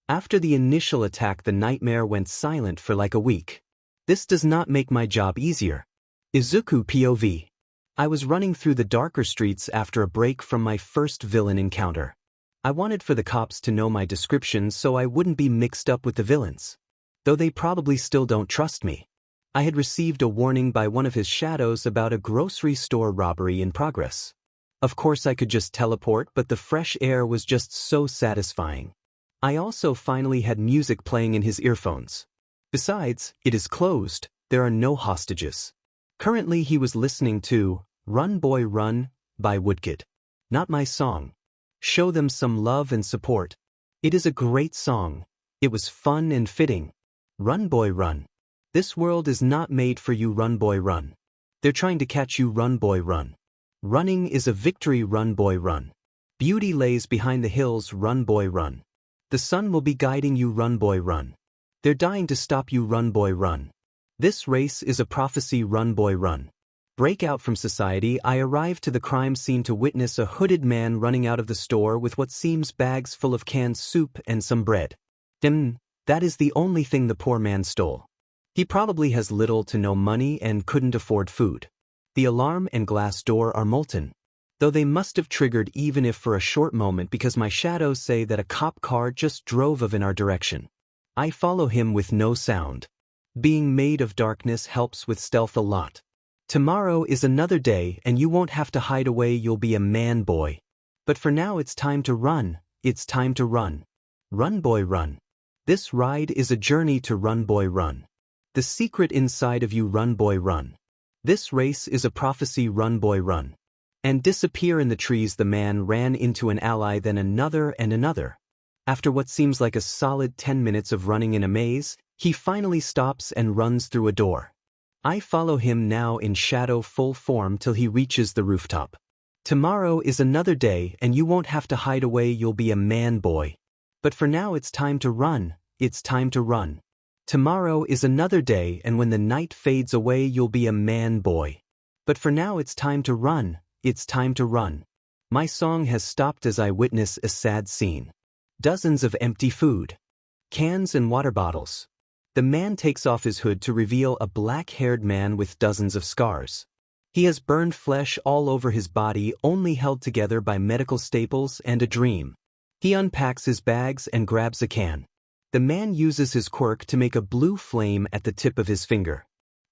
After the initial attack, the nightmare went silent for like a week. This does not make my job easier. Izuku POV. I was running through the darker streets after a break from my first villain encounter. I wanted for the cops to know my description so I wouldn't be mixed up with the villains. Though they probably still don't trust me. I had received a warning by one of his shadows about a grocery store robbery in progress. Of course I could just teleport, but the fresh air was just so satisfying. I also finally had music playing in his earphones. Besides, it is closed, there are no hostages. Currently he was listening to Run Boy Run by WhatIf. Not my song. Show them some love and support. It is a great song. It was fun and fitting. Run boy run. This world is not made for you, run boy run. They're trying to catch you, run boy run. Running is a victory, run boy run. Beauty lays behind the hills, run boy run. The sun will be guiding you, run boy run. They're dying to stop you, run boy run. This race is a prophecy, run boy run. Break out from society. I arrive to the crime scene to witness a hooded man running out of the store with what seems bags full of canned soup and some bread. That is the only thing the poor man stole. He probably has little to no money and couldn't afford food. The alarm and glass door are molten, though they must have triggered even if for a short moment, because my shadows say that a cop car just drove in our direction. I follow him with no sound. Being made of darkness helps with stealth a lot. Tomorrow is another day and you won't have to hide away, you'll be a man boy. But for now it's time to run, it's time to run. Run boy run. This ride is a journey to run boy run. The secret inside of you, run boy run. This race is a prophecy, run boy run. And disappear in the trees. The man ran into an ally, then another and another. After what seems like a solid 10 minutes of running in a maze, he finally stops and runs through a door. I follow him now in shadow full form till he reaches the rooftop. Tomorrow is another day and you won't have to hide away, you'll be a man boy. But for now it's time to run, it's time to run. Tomorrow is another day and when the night fades away you'll be a man boy. But for now it's time to run, it's time to run. My song has stopped as I witness a sad scene. Dozens of empty food. Cans and water bottles. The man takes off his hood to reveal a black-haired man with dozens of scars. He has burned flesh all over his body, only held together by medical staples and a dream. He unpacks his bags and grabs a can. The man uses his quirk to make a blue flame at the tip of his finger.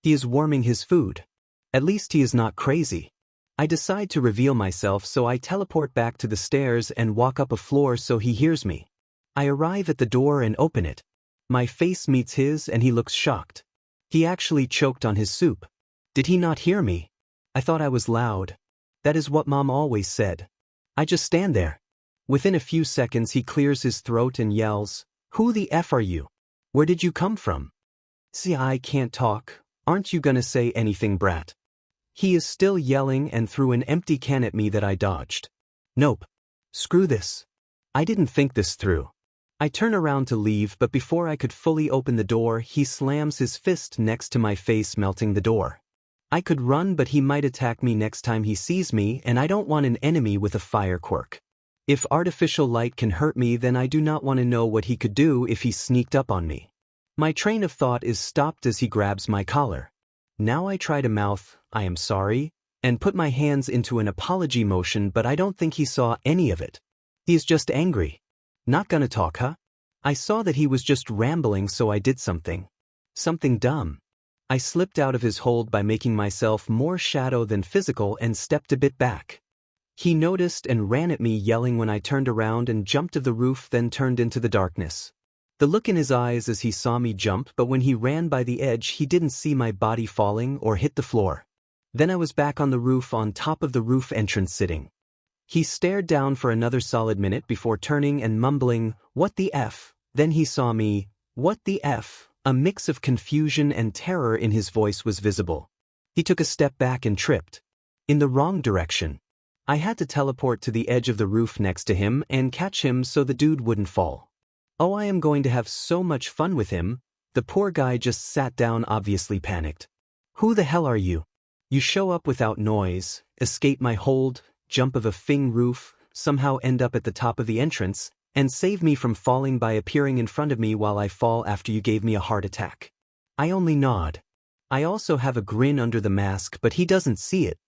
He is warming his food. At least he is not crazy. I decide to reveal myself, so I teleport back to the stairs and walk up a floor so he hears me. I arrive at the door and open it. My face meets his and he looks shocked. He actually choked on his soup. Did he not hear me? I thought I was loud. That is what Mom always said. I just stand there. Within a few seconds he clears his throat and yells, "Who the F are you? Where did you come from?" See, I can't talk. Aren't you gonna say anything, brat? He is still yelling and threw an empty can at me that I dodged. Nope. Screw this. I didn't think this through. I turn around to leave, but before I could fully open the door, he slams his fist next to my face, melting the door. I could run, but he might attack me next time he sees me, and I don't want an enemy with a fire quirk. If artificial light can hurt me, then I do not want to know what he could do if he sneaked up on me. My train of thought is stopped as he grabs my collar. Now I try to mouth, "I am sorry," and put my hands into an apology motion, but I don't think he saw any of it. He is just angry. Not gonna talk, huh? I saw that he was just rambling, so I did something. Something dumb. I slipped out of his hold by making myself more shadow than physical and stepped a bit back. He noticed and ran at me, yelling when I turned around and jumped to the roof, then turned into the darkness. The look in his eyes as he saw me jump, but when he ran by the edge he didn't see my body falling or hit the floor. Then I was back on the roof, on top of the roof entrance, sitting. He stared down for another solid minute before turning and mumbling, "What the F?" Then he saw me. What the F? A mix of confusion and terror in his voice was visible. He took a step back and tripped. In the wrong direction. I had to teleport to the edge of the roof next to him and catch him so the dude wouldn't fall. Oh, I am going to have so much fun with him. The poor guy just sat down, obviously panicked. Who the hell are you? You show up without noise, escape my hold, jump of a fing roof, somehow end up at the top of the entrance, and save me from falling by appearing in front of me while I fall after you gave me a heart attack. I only nod. I also have a grin under the mask, but he doesn't see it.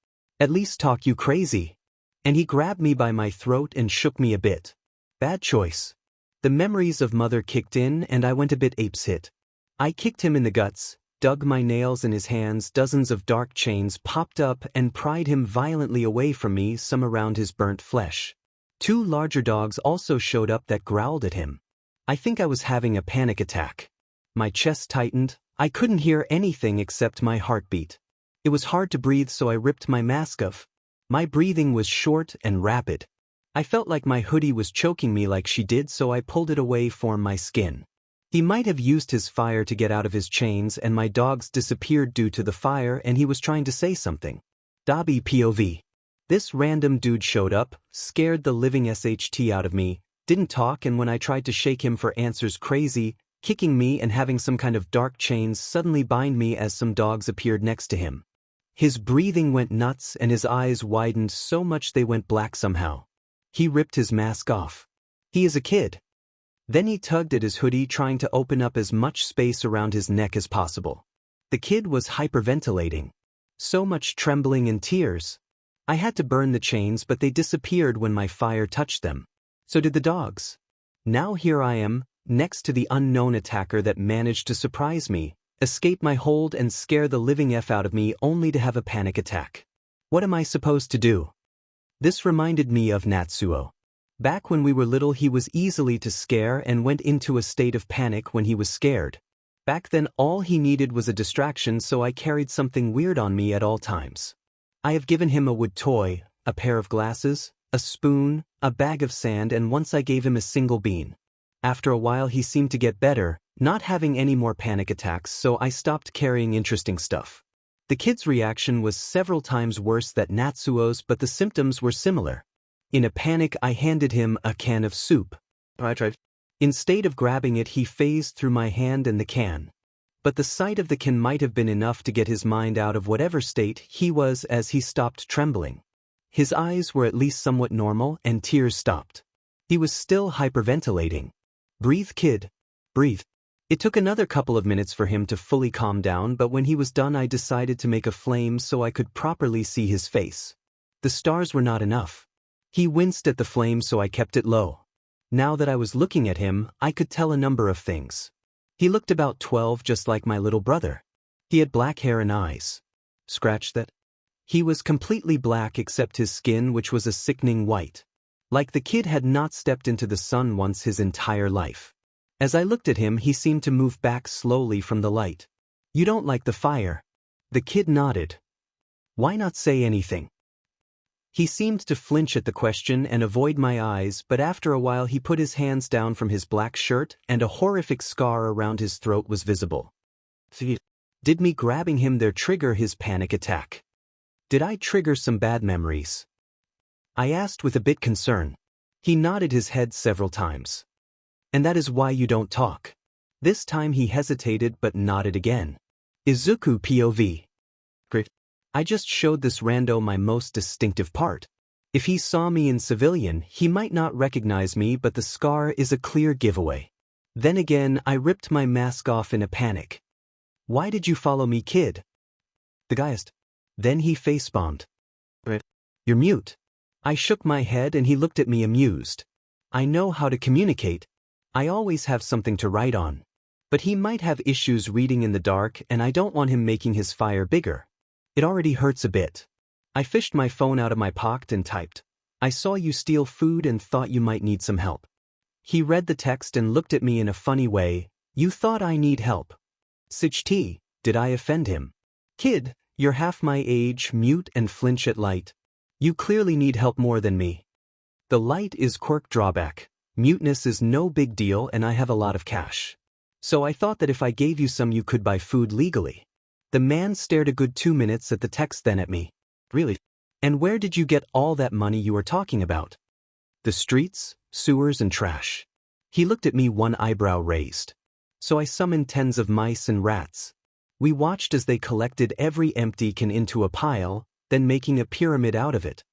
At least talk, you crazy. And he grabbed me by my throat and shook me a bit. Bad choice. The memories of mother kicked in and I went a bit apes hit. I kicked him in the guts, dug my nails in his hands, dozens of dark chains popped up and pried him violently away from me, some around his burnt flesh. 2 larger dogs also showed up that growled at him. I think I was having a panic attack. My chest tightened. I couldn't hear anything except my heartbeat. It was hard to breathe, so I ripped my mask off. My breathing was short and rapid. I felt like my hoodie was choking me like she did, so I pulled it away from my skin. He might have used his fire to get out of his chains and my dogs disappeared due to the fire and he was trying to say something. Dabi POV. This random dude showed up, scared the living SHT out of me, didn't talk, and when I tried to shake him for answers crazy, kicking me and having some kind of dark chains suddenly bind me as some dogs appeared next to him. His breathing went nuts and his eyes widened so much they went black somehow. He ripped his mask off. He is a kid. Then he tugged at his hoodie trying to open up as much space around his neck as possible. The kid was hyperventilating. So much trembling and tears. I had to burn the chains but they disappeared when my fire touched them. So did the dogs. Now here I am, next to the unknown attacker that managed to surprise me, escape my hold and scare the living F out of me only to have a panic attack. What am I supposed to do? This reminded me of Natsuo. Back when we were little he was easily to scare and went into a state of panic when he was scared. Back then all he needed was a distraction, so I carried something weird on me at all times. I have given him a wood toy, a pair of glasses, a spoon, a bag of sand, and once I gave him a single bean. After a while he seemed to get better, not having any more panic attacks, so I stopped carrying interesting stuff. The kid's reaction was several times worse than Natsuo's, but the symptoms were similar. In a panic I handed him a can of soup. Instead of grabbing it he phased through my hand and the can. But the sight of the can might have been enough to get his mind out of whatever state he was as he stopped trembling. His eyes were at least somewhat normal and tears stopped. He was still hyperventilating. Breathe, kid. Breathe. It took another couple of minutes for him to fully calm down, but when he was done I decided to make a flame so I could properly see his face. The stars were not enough. He winced at the flame so I kept it low. Now that I was looking at him, I could tell a number of things. He looked about 12, just like my little brother. He had black hair and eyes. Scratch that. He was completely black except his skin, which was a sickening white. Like the kid had not stepped into the sun once his entire life. As I looked at him he seemed to move back slowly from the light. You don't like the fire? The kid nodded. Why not say anything? He seemed to flinch at the question and avoid my eyes, but after a while he put his hands down from his black shirt and a horrific scar around his throat was visible. Did me grabbing him there trigger his panic attack? Did I trigger some bad memories? I asked with a bit concern. He nodded his head several times. And that is why you don't talk. This time he hesitated but nodded again. Izuku POV. I just showed this rando my most distinctive part. If he saw me in civilian, he might not recognize me, but the scar is a clear giveaway. Then again, I ripped my mask off in a panic. Why did you follow me, kid? The guy asked. Then he facepalmed. You're mute. I shook my head and he looked at me amused. I know how to communicate. I always have something to write on. But he might have issues reading in the dark and I don't want him making his fire bigger. It already hurts a bit. I fished my phone out of my pocket and typed, I saw you steal food and thought you might need some help. He read the text and looked at me in a funny way. You thought I need help. 𝐶𝐻𝐿, did I offend him? Kid, you're half my age, mute and flinch at light. You clearly need help more than me. The light is quirk drawback. Muteness is no big deal and I have a lot of cash. So I thought that if I gave you some you could buy food legally. The man stared a good 2 minutes at the text, then at me. Really? And where did you get all that money you were talking about? The streets, sewers and trash. He looked at me, one eyebrow raised. So I summoned tens of mice and rats. We watched as they collected every empty can into a pile, then making a pyramid out of it.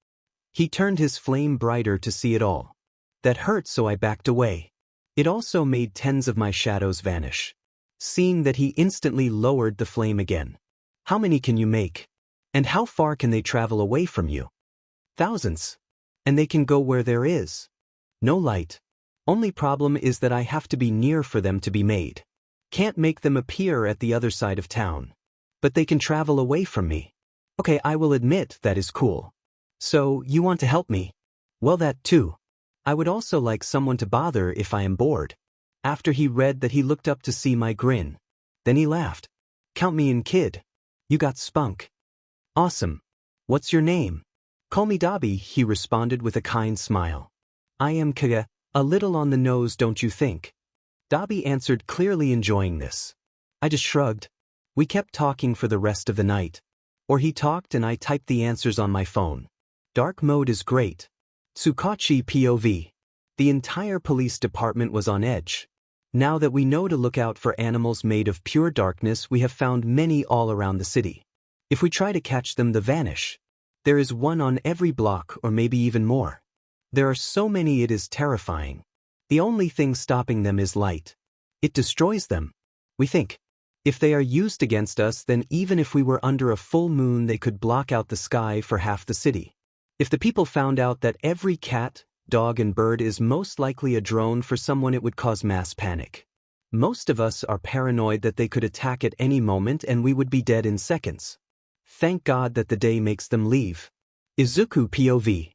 He turned his flame brighter to see it all. That hurt, so I backed away. It also made tens of my shadows vanish. Seeing that he instantly lowered the flame again. How many can you make? And how far can they travel away from you? Thousands. And they can go where there is no light. Only problem is that I have to be near for them to be made. Can't make them appear at the other side of town. But they can travel away from me. Okay, I will admit that is cool. So, you want to help me? Well, that too. I would also like someone to bother if I am bored. After he read that, he looked up to see my grin. Then he laughed. Count me in, kid. You got spunk. Awesome. What's your name? Call me Dabi, he responded with a kind smile. I am 𝐀𝐮𝐭𝐡𝐨𝐫, a little on the nose, don't you think? 𝐬𝐵 answered, clearly enjoying this. I just shrugged. We kept talking for the rest of the night. Or he talked and I typed the answers on my phone. Dark mode is great. Tsukachi POV. The entire police department was on edge. Now that we know to look out for animals made of pure darkness, we have found many all around the city. If we try to catch them, they vanish. There is one on every block or maybe even more. There are so many it is terrifying. The only thing stopping them is light. It destroys them. We think. If they are used against us, then even if we were under a full moon they could block out the sky for half the city. If the people found out that every cat, dog and bird is most likely a drone for someone, it would cause mass panic. Most of us are paranoid that they could attack at any moment and we would be dead in seconds. Thank God that the day makes them leave. Izuku POV.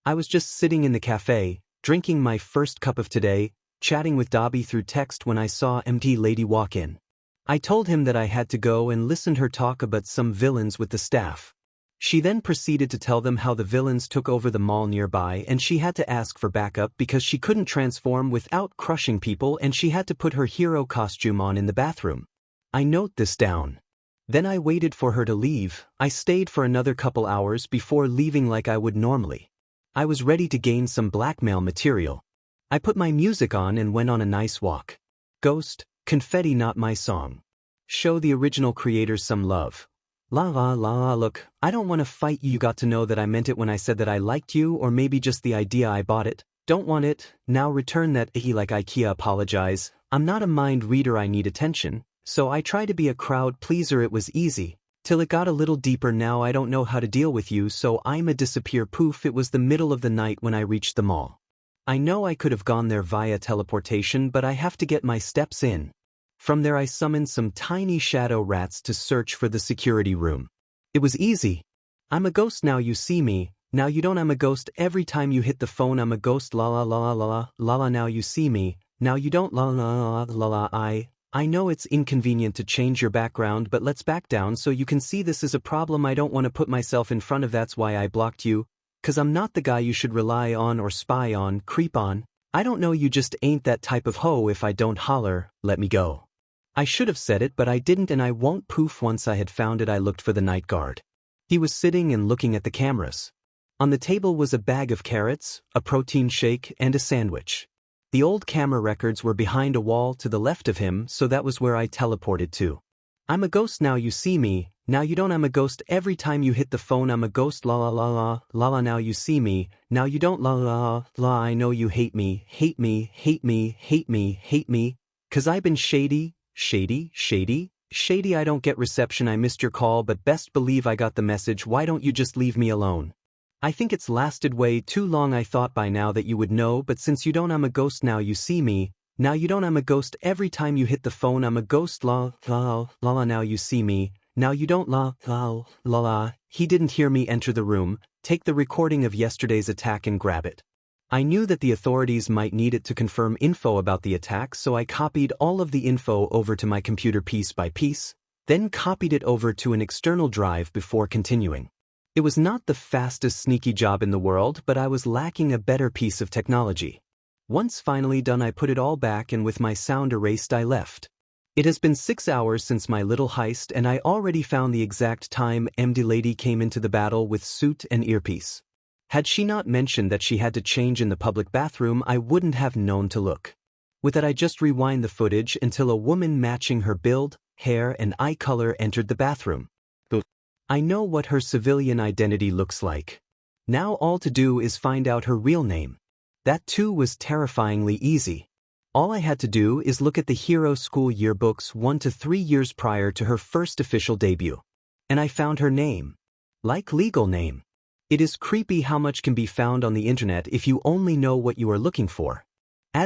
I was just sitting in the cafe, drinking my first cup of today, chatting with 𝐬𝐵 through text when I saw 𝐸𝐸 walk in. I told him that I had to go and listened her talk about some villains with the staff. She then proceeded to tell them how the villains took over the mall nearby and she had to ask for backup because she couldn't transform without crushing people and she had to put her hero costume on in the bathroom. I note this down. Then I waited for her to leave. I stayed for another couple hours before leaving like I would normally. I was ready to gain some blackmail material. I put my music on and went on a nice walk. Ghost, Confetti not my song. Show the original creators some love. La la la, look, I don't want to fight you got to know that I meant it when I said that I liked you or maybe just the idea I bought it. Don't want it, now return that like IKEA apologize. I'm not a mind reader, I need attention, so I try to be a crowd pleaser. It was easy, till it got a little deeper. Now I don't know how to deal with you, so I'm a disappear poof. It was the middle of the night when I reached the mall. I know I could have gone there via teleportation, but I have to get my steps in. From there I summoned some tiny shadow rats to search for the security room. It was easy. I'm a ghost now you see me, now you don't. I'm a ghost every time you hit the phone. I'm a ghost la la la la la la la. Now you see me, now you don't la la la la la. I know it's inconvenient to change your background, but let's back down so you can see this is a problem. I don't want to put myself in front of. That's why I blocked you, 'cause I'm not the guy you should rely on or spy on, creep on. I don't know, you just ain't that type of hoe. If I don't holler, let me go. I should have said it, but I didn't, and I won't. Poof. Once I had found it, I looked for the night guard. He was sitting and looking at the cameras. On the table was a bag of carrots, a protein shake, and a sandwich. The old camera records were behind a wall to the left of him, so that was where I teleported to. I'm a ghost now you see me, now you don't. I'm a ghost every time you hit the phone. I'm a ghost la la la la la la. Now you see me, now you don't la la la. I know you hate me, hate me, hate me, hate me, hate me, 'cause I've been shady. Shady, shady, shady. I don't get reception. I missed your call, but best believe I got the message. Why don't you just leave me alone? I think it's lasted way too long. I thought by now that you would know, but since you don't. I'm a ghost now you see me, now you don't. I'm a ghost every time you hit the phone. I'm a ghost la la la la. Now you see me, now you don't la la la la. He didn't hear me enter the room, take the recording of yesterday's attack and grab it. I knew that the authorities might need it to confirm info about the attack, so I copied all of the info over to my computer piece by piece, then copied it over to an external drive before continuing. It was not the fastest sneaky job in the world, but I was lacking a better piece of technology. Once finally done, I put it all back and with my sound erased I left. It has been 6 hours since my little heist and I already found the exact time 𝐸𝐸 came into the battle with suit and earpiece. Had she not mentioned that she had to change in the public bathroom, I wouldn't have known to look. With that I just rewind the footage until a woman matching her build, hair and eye color entered the bathroom. I know what her civilian identity looks like. Now all to do is find out her real name. That too was terrifyingly easy. All I had to do is look at the hero school yearbooks 1 to 3 years prior to her first official debut. And I found her name. Like legal name. It is creepy how much can be found on the internet if you only know what you are looking for.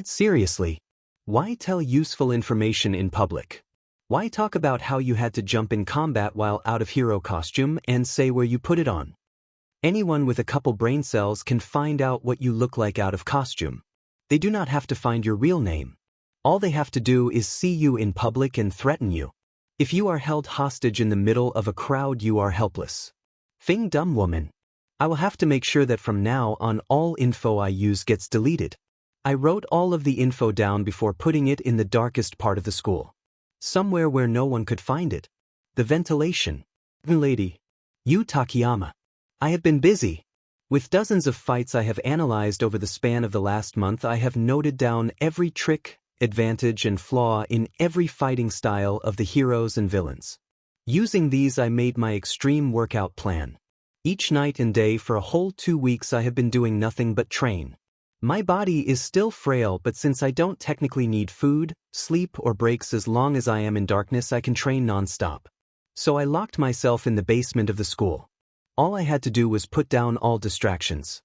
Seriously. Why tell useful information in public? Why talk about how you had to jump in combat while out of hero costume and say where you put it on? Anyone with a couple brain cells can find out what you look like out of costume. They do not have to find your real name. All they have to do is see you in public and threaten you. If you are held hostage in the middle of a crowd, you are helpless. Thing dumb woman. I will have to make sure that from now on all info I use gets deleted. I wrote all of the info down before putting it in the darkest part of the school. Somewhere where no one could find it. The ventilation. Lady. Yu Takayama. I have been busy. With dozens of fights I have analyzed over the span of the last month, I have noted down every trick, advantage and flaw in every fighting style of the heroes and villains. Using these I made my extreme workout plan. Each night and day for a whole 2 weeks I have been doing nothing but train. My body is still frail, but since I don't technically need food, sleep or breaks as long as I am in darkness, I can train non-stop. So I locked myself in the basement of the school. All I had to do was put down all distractions.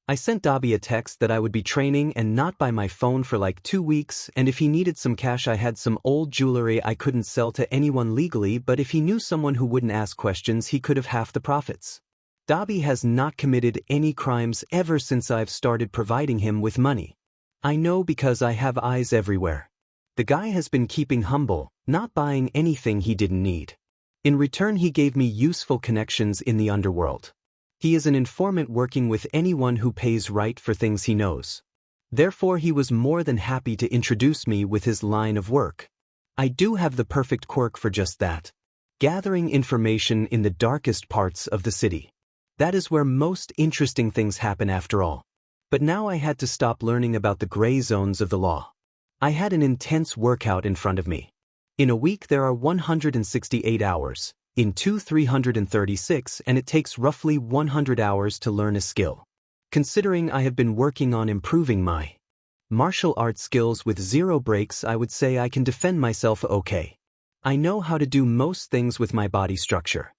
I sent 𝐴𝐵 a text that I would be training and not by my phone for like 2 weeks, and if he needed some cash I had some old jewelry I couldn't sell to anyone legally, but if he knew someone who wouldn't ask questions he could have half the profits. 𝐴𝐵 has not committed any crimes ever since I've started providing him with money. I know because I have eyes everywhere. The guy has been keeping humble, not buying anything he didn't need. In return he gave me useful connections in the underworld. He is an informant working with anyone who pays right for things he knows. Therefore he was more than happy to introduce me with his line of work. I do have the perfect quirk for just that. Gathering information in the darkest parts of the city. That is where most interesting things happen after all. But now I had to stop learning about the gray zones of the law. I had an intense workout in front of me. In a week there are 168 hours, in 2 336, and it takes roughly 100 hours to learn a skill. Considering I have been working on improving my martial arts skills with 0 breaks, I would say I can defend myself okay. I know how to do most things with my body structure.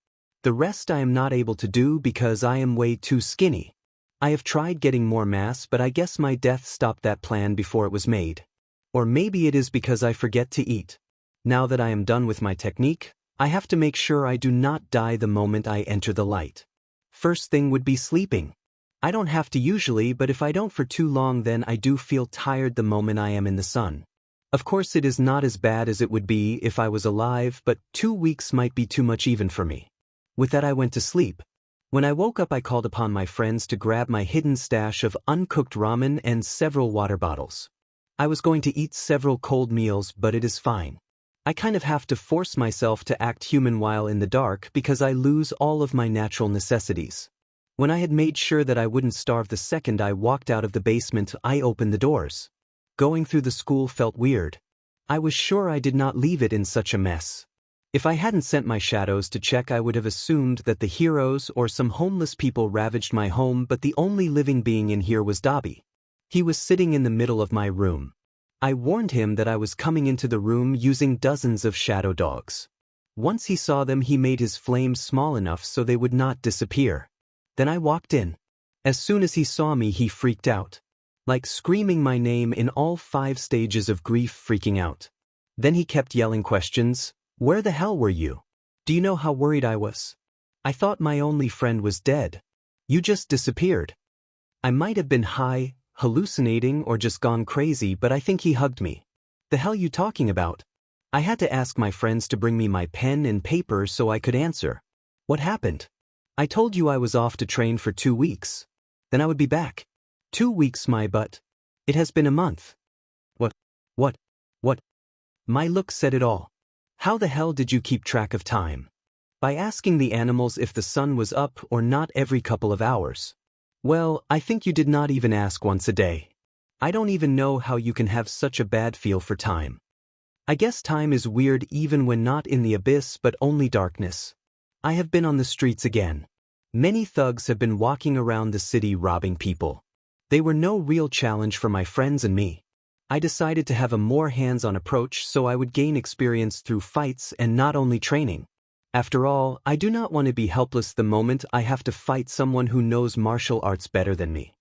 The rest I am not able to do because I am way too skinny. I have tried getting more mass, but I guess my death stopped that plan before it was made. Or maybe it is because I forget to eat. Now that I am done with my technique, I have to make sure I do not die the moment I enter the light. First thing would be sleeping. I don't have to usually, but if I don't for too long then I do feel tired the moment I am in the sun. Of course it is not as bad as it would be if I was alive, but 2 weeks might be too much even for me. With that I went to sleep. When I woke up I called upon my friends to grab my hidden stash of uncooked ramen and several water bottles. I was going to eat several cold meals, but it is fine. I kind of have to force myself to act human while in the dark because I lose all of my natural necessities. When I had made sure that I wouldn't starve the second I walked out of the basement, I opened the doors. Going through the school felt weird. I was sure I did not leave it in such a mess. If I hadn't sent my shadows to check, I would have assumed that the heroes or some homeless people ravaged my home, but the only living being in here was 𝐴𝐵. He was sitting in the middle of my room. I warned him that I was coming into the room using dozens of shadow dogs. Once he saw them, he made his flames small enough so they would not disappear. Then I walked in. As soon as he saw me, he freaked out. Like screaming my name in all 5 stages of grief, freaking out. Then he kept yelling questions. Where the hell were you? Do you know how worried I was? I thought my only friend was dead. You just disappeared. I might have been high, hallucinating, or just gone crazy, but I think he hugged me. The hell you talking about? I had to ask my friends to bring me my pen and paper so I could answer. What happened? I told you I was off to train for 2 weeks. Then I would be back. 2 weeks, my butt. It has been a month. What? My look said it all. How the hell did you keep track of time? By asking the animals if the sun was up or not every couple of hours. Well, I think you did not even ask once a day. I don't even know how you can have such a bad feel for time. I guess time is weird even when not in the abyss but only darkness. I have been on the streets again. Many thugs have been walking around the city robbing people. They were no real challenge for my friends and me. I decided to have a more hands-on approach so I would gain experience through fights and not only training. After all, I do not want to be helpless the moment I have to fight someone who knows martial arts better than me.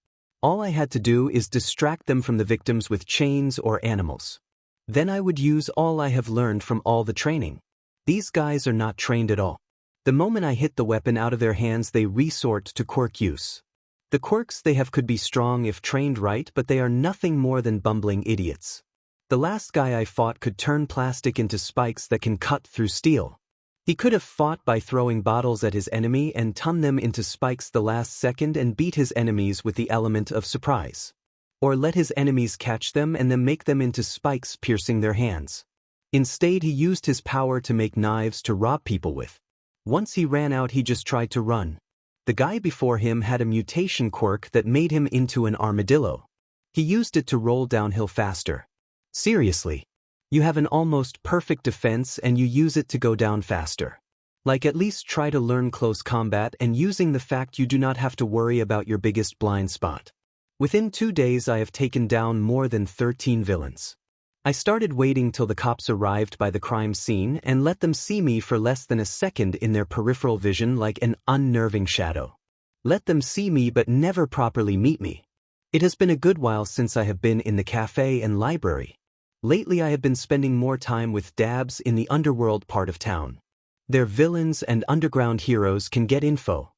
All I had to do is distract them from the victims with chains or animals. Then I would use all I have learned from all the training. These guys are not trained at all. The moment I hit the weapon out of their hands, they resort to quirk use. The quirks they have could be strong if trained right, but they are nothing more than bumbling idiots. The last guy I fought could turn plastic into spikes that can cut through steel. He could have fought by throwing bottles at his enemy and turn them into spikes the last second and beat his enemies with the element of surprise. or let his enemies catch them and then make them into spikes piercing their hands. Instead, he used his power to make knives to rob people with. Once he ran out, he just tried to run. The guy before him had a mutation quirk that made him into an armadillo. He used it to roll downhill faster. Seriously. You have an almost perfect defense and you use it to go down faster. Like, at least try to learn close combat and using the fact you do not have to worry about your biggest blind spot. Within 2 days I have taken down more than 13 villains. I started waiting till the cops arrived by the crime scene and let them see me for less than a second in their peripheral vision like an unnerving shadow. Let them see me but never properly meet me. It has been a good while since I have been in the cafe and library. Lately I have been spending more time with dabs in the underworld part of town. Their villains and underground heroes can get info.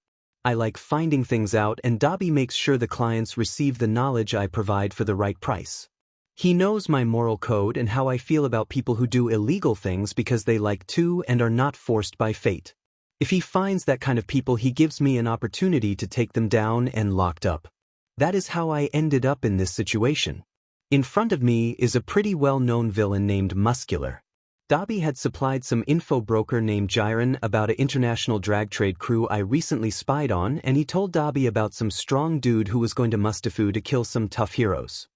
I like finding things out and Dobby makes sure the clients receive the knowledge I provide for the right price. He knows my moral code and how I feel about people who do illegal things because they like to and are not forced by fate. If he finds that kind of people, he gives me an opportunity to take them down and locked up. That is how I ended up in this situation. In front of me is a pretty well-known villain named 𝐒𝐮𝐿. Dobby had supplied some info broker named 𝐒𝐮𝐿 about an international drag trade crew I recently spied on, and he told Dobby about some strong dude who was going to 𝐒𝐿 to kill some tough heroes.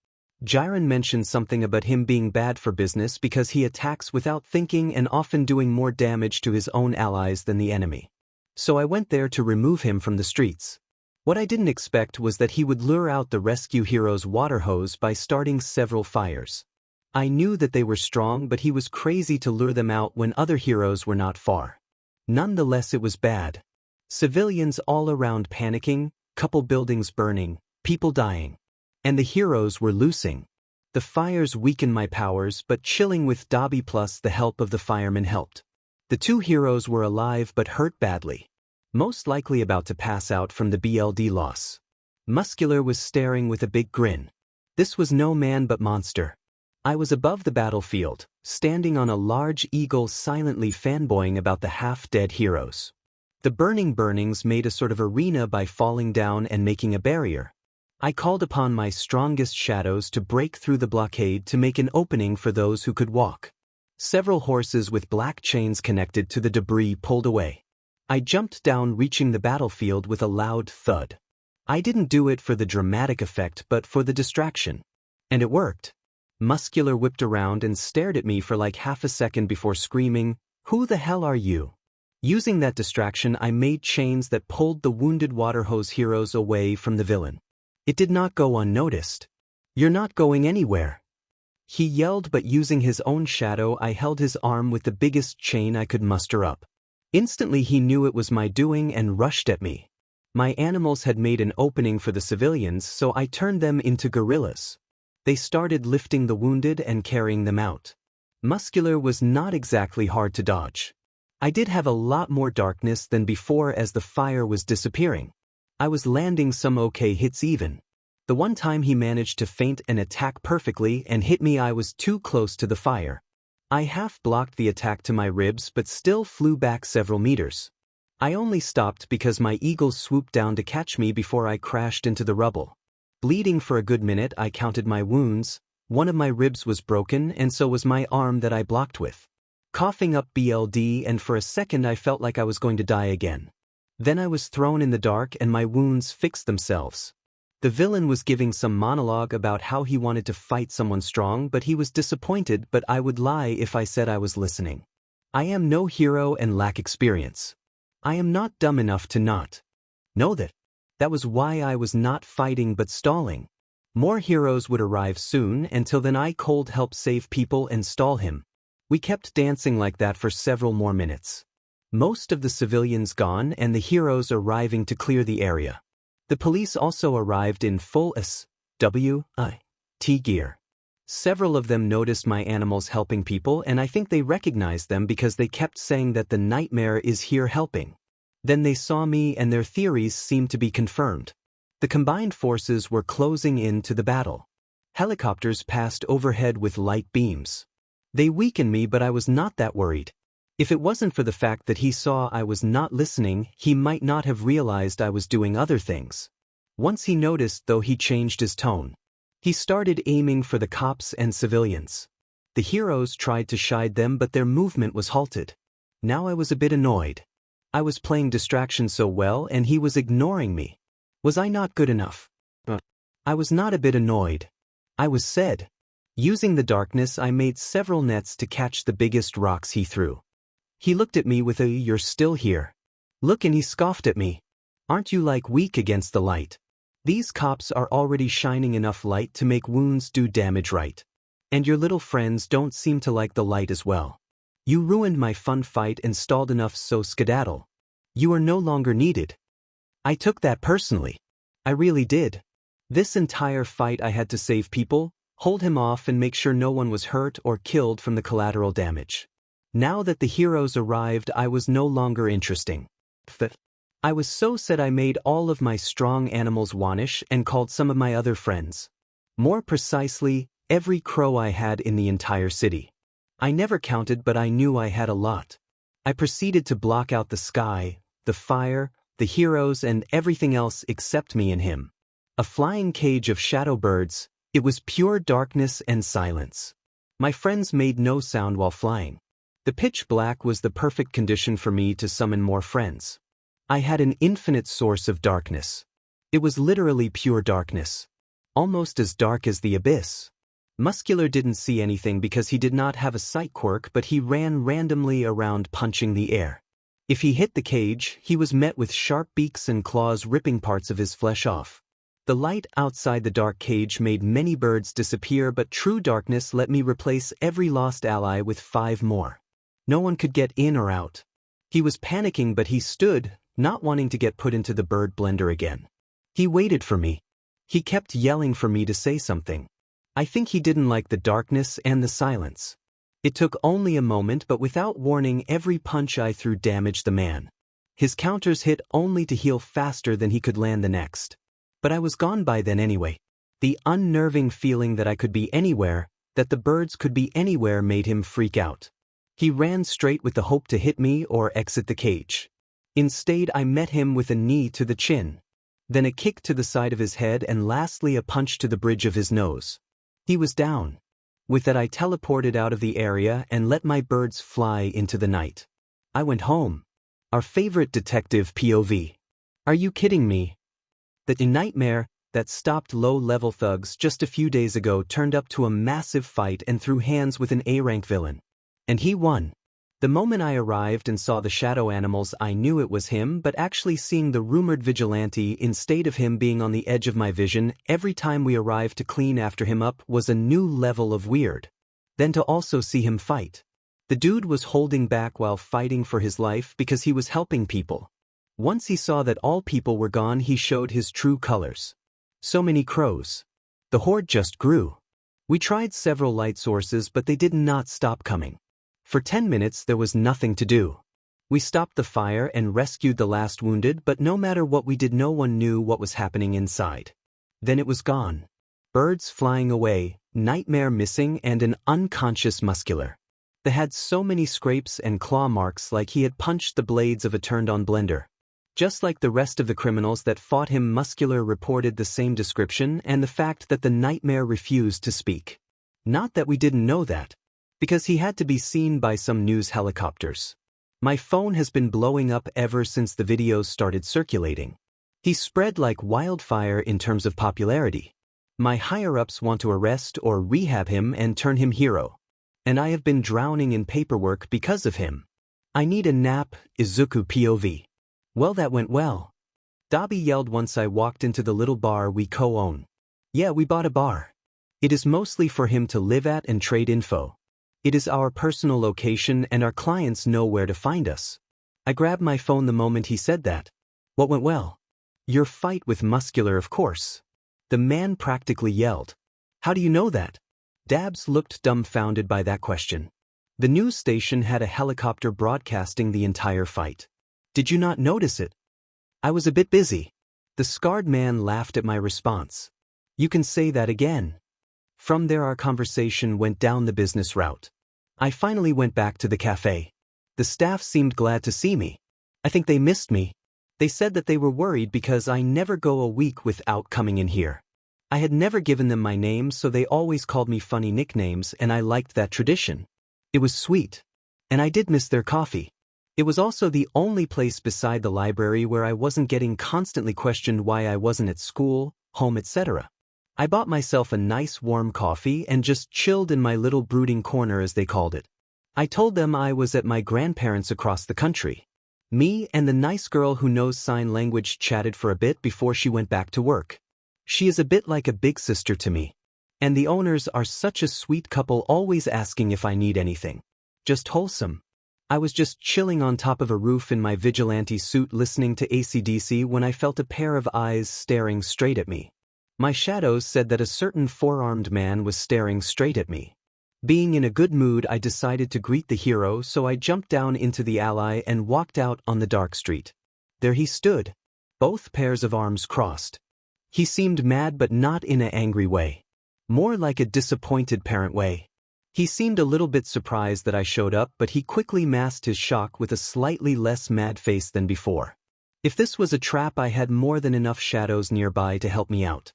𝐒𝐮𝐿 mentioned something about him being bad for business because he attacks without thinking and often doing more damage to his own allies than the enemy. So I went there to remove him from the streets. What I didn't expect was that he would lure out the rescue hero's water hose by starting several fires. I knew that they were strong, but he was crazy to lure them out when other heroes were not far. Nonetheless, it was bad. Civilians all around panicking, couple buildings burning, people dying. And the heroes were losing. The fires weakened my powers, but chilling with Dobby plus the help of the firemen helped. The 2 heroes were alive but hurt badly. Most likely about to pass out from the BLD loss. 𝐒𝐿 was staring with a big grin. This was no man but monster. I was above the battlefield, standing on a large eagle silently fanboying about the half-dead heroes. The burnings made a sort of arena by falling down and making a barrier. I called upon my strongest shadows to break through the blockade to make an opening for those who could walk. Several horses with black chains connected to the debris pulled away. I jumped down, reaching the battlefield with a loud thud. I didn't do it for the dramatic effect but for the distraction. And it worked. 𝐒𝐿 whipped around and stared at me for like half a second before screaming, "Who the hell are you?" Using that distraction, I made chains that pulled the wounded water hose heroes away from the villain. It did not go unnoticed. "You're not going anywhere," he yelled, but using his own shadow I held his arm with the biggest chain I could muster up. Instantly he knew it was my doing and rushed at me. My animals had made an opening for the civilians, so I turned them into gorillas. They started lifting the wounded and carrying them out. 𝐒𝐿 was not exactly hard to dodge. I did have a lot more darkness than before as the fire was disappearing. I was landing some okay hits even. The one time he managed to feint an attack perfectly and hit me, I was too close to the fire. I half blocked the attack to my ribs but still flew back several meters. I only stopped because my eagle swooped down to catch me before I crashed into the rubble. Bleeding for a good minute, I counted my wounds. One of my ribs was broken and so was my arm that I blocked with. Coughing up BLD, and for a second I felt like I was going to die again. Then I was thrown in the dark and my wounds fixed themselves. The villain was giving some monologue about how he wanted to fight someone strong, but he was disappointed, but I would lie if I said I was listening. I am no hero and lack experience. I am not dumb enough to not know that. That was why I was not fighting but stalling. More heroes would arrive soon, until then I cold help save people and stall him. We kept dancing like that for several more minutes. Most of the civilians gone and the heroes arriving to clear the area. The police also arrived in full 𝐴𝑤𝐼𝑇 gear. Several of them noticed my animals helping people, and I think they recognized them because they kept saying that the nightmare is here helping. Then they saw me and their theories seemed to be confirmed. The combined forces were closing in to the battle. Helicopters passed overhead with light beams. They weakened me, but I was not that worried. If it wasn't for the fact that he saw I was not listening, he might not have realized I was doing other things. Once he noticed, though, he changed his tone. He started aiming for the cops and civilians. The heroes tried to shide them, but their movement was halted. Now I was a bit annoyed. I was playing distraction so well and he was ignoring me. Was I not good enough? I was not a bit annoyed. I was sad. Using the darkness, I made several nets to catch the biggest rocks he threw. He looked at me with a "You're still here." Look, and he scoffed at me. Aren't you like weak against the light? These cops are already shining enough light to make wounds do damage, right? And your little friends don't seem to like the light as well. You ruined my fun fight and stalled enough, so skedaddle. You are no longer needed. I took that personally. I really did. This entire fight I had to save people, hold him off and make sure no one was hurt or killed from the collateral damage. Now that the heroes arrived, I was no longer interesting. I was so sad I made all of my strong animals vanish and called some of my other friends. More precisely, every crow I had in the entire city. I never counted, but I knew I had a lot. I proceeded to block out the sky, the fire, the heroes, and everything else except me and him. A flying cage of shadow birds, it was pure darkness and silence. My friends made no sound while flying. The pitch black was the perfect condition for me to summon more friends. I had an infinite source of darkness. It was literally pure darkness. Almost as dark as the abyss. 𝐬𝐿 didn't see anything because he did not have a sight quirk, but he ran randomly around punching the air. If he hit the cage, he was met with sharp beaks and claws ripping parts of his flesh off. The light outside the dark cage made many birds disappear, but true darkness let me replace every lost ally with 5 more. No one could get in or out. He was panicking, but he stood, not wanting to get put into the bird blender again. He waited for me. He kept yelling for me to say something. I think he didn't like the darkness and the silence. It took only a moment, but without warning, every punch I threw damaged the man. His counters hit only to heal faster than he could land the next. But I was gone by then anyway. The unnerving feeling that I could be anywhere, that the birds could be anywhere, made him freak out. He ran straight with the hope to hit me or exit the cage. Instead, I met him with a knee to the chin, then a kick to the side of his head, and lastly a punch to the bridge of his nose. He was down. With that, I teleported out of the area and let my birds fly into the night. I went home. Our favorite detective POV. Are you kidding me? The nightmare that stopped low-level thugs just a few days ago turned up to a massive fight and threw hands with an A-rank villain. And he won. The moment I arrived and saw the shadow animals, I knew it was him, but actually seeing the rumored Vigilante instead of him being on the edge of my vision every time we arrived to clean after him up was a new level of weird. Then to also see him fight. The dude was holding back while fighting for his life because he was helping people. Once he saw that all people were gone, he showed his true colors. So many crows. The horde just grew. We tried several light sources, but they did not stop coming. For 10 minutes there was nothing to do. We stopped the fire and rescued the last wounded, but no matter what we did, no one knew what was happening inside. Then it was gone. Birds flying away, nightmare missing, and an unconscious 𝐬𝐿. They had so many scrapes and claw marks like he had punched the blades of a turned-on blender. Just like the rest of the criminals that fought him, 𝐬𝐿 reported the same description and the fact that the nightmare refused to speak. Not that we didn't know that. Because he had to be seen by some news helicopters. My phone has been blowing up ever since the videos started circulating. He spread like wildfire in terms of popularity. My higher-ups want to arrest or rehab him and turn him hero. And I have been drowning in paperwork because of him. I need a nap, Izuku POV. Well, that went well. 𝐬𝐵 yelled once I walked into the little bar we co-own. Yeah, we bought a bar. It is mostly for him to live at and trade info. It is our personal location and our clients know where to find us. I grabbed my phone the moment he said that. What went well? Your fight with 𝐬𝐿, of course. The man practically yelled. How do you know that? Dabs looked dumbfounded by that question. The news station had a helicopter broadcasting the entire fight. Did you not notice it? I was a bit busy. The scarred man laughed at my response. You can say that again. From there our conversation went down the business route. I finally went back to the cafe. The staff seemed glad to see me. I think they missed me. They said that they were worried because I never go a week without coming in here. I had never given them my name, so they always called me funny nicknames, and I liked that tradition. It was sweet. And I did miss their coffee. It was also the only place beside the library where I wasn't getting constantly questioned why I wasn't at school, home, etc. I bought myself a nice warm coffee and just chilled in my little brooding corner, as they called it. I told them I was at my grandparents' across the country. Me and the nice girl who knows sign language chatted for a bit before she went back to work. She is a bit like a big sister to me. And the owners are such a sweet couple, always asking if I need anything. Just wholesome. I was just chilling on top of a roof in my vigilante suit listening to AC/DC when I felt a pair of eyes staring straight at me. My shadows said that a certain four-armed man was staring straight at me. Being in a good mood, I decided to greet the hero, so I jumped down into the alley and walked out on the dark street. There he stood, both pairs of arms crossed. He seemed mad, but not in an angry way. More like a disappointed parent way. He seemed a little bit surprised that I showed up, but he quickly masked his shock with a slightly less mad face than before. If this was a trap, I had more than enough shadows nearby to help me out.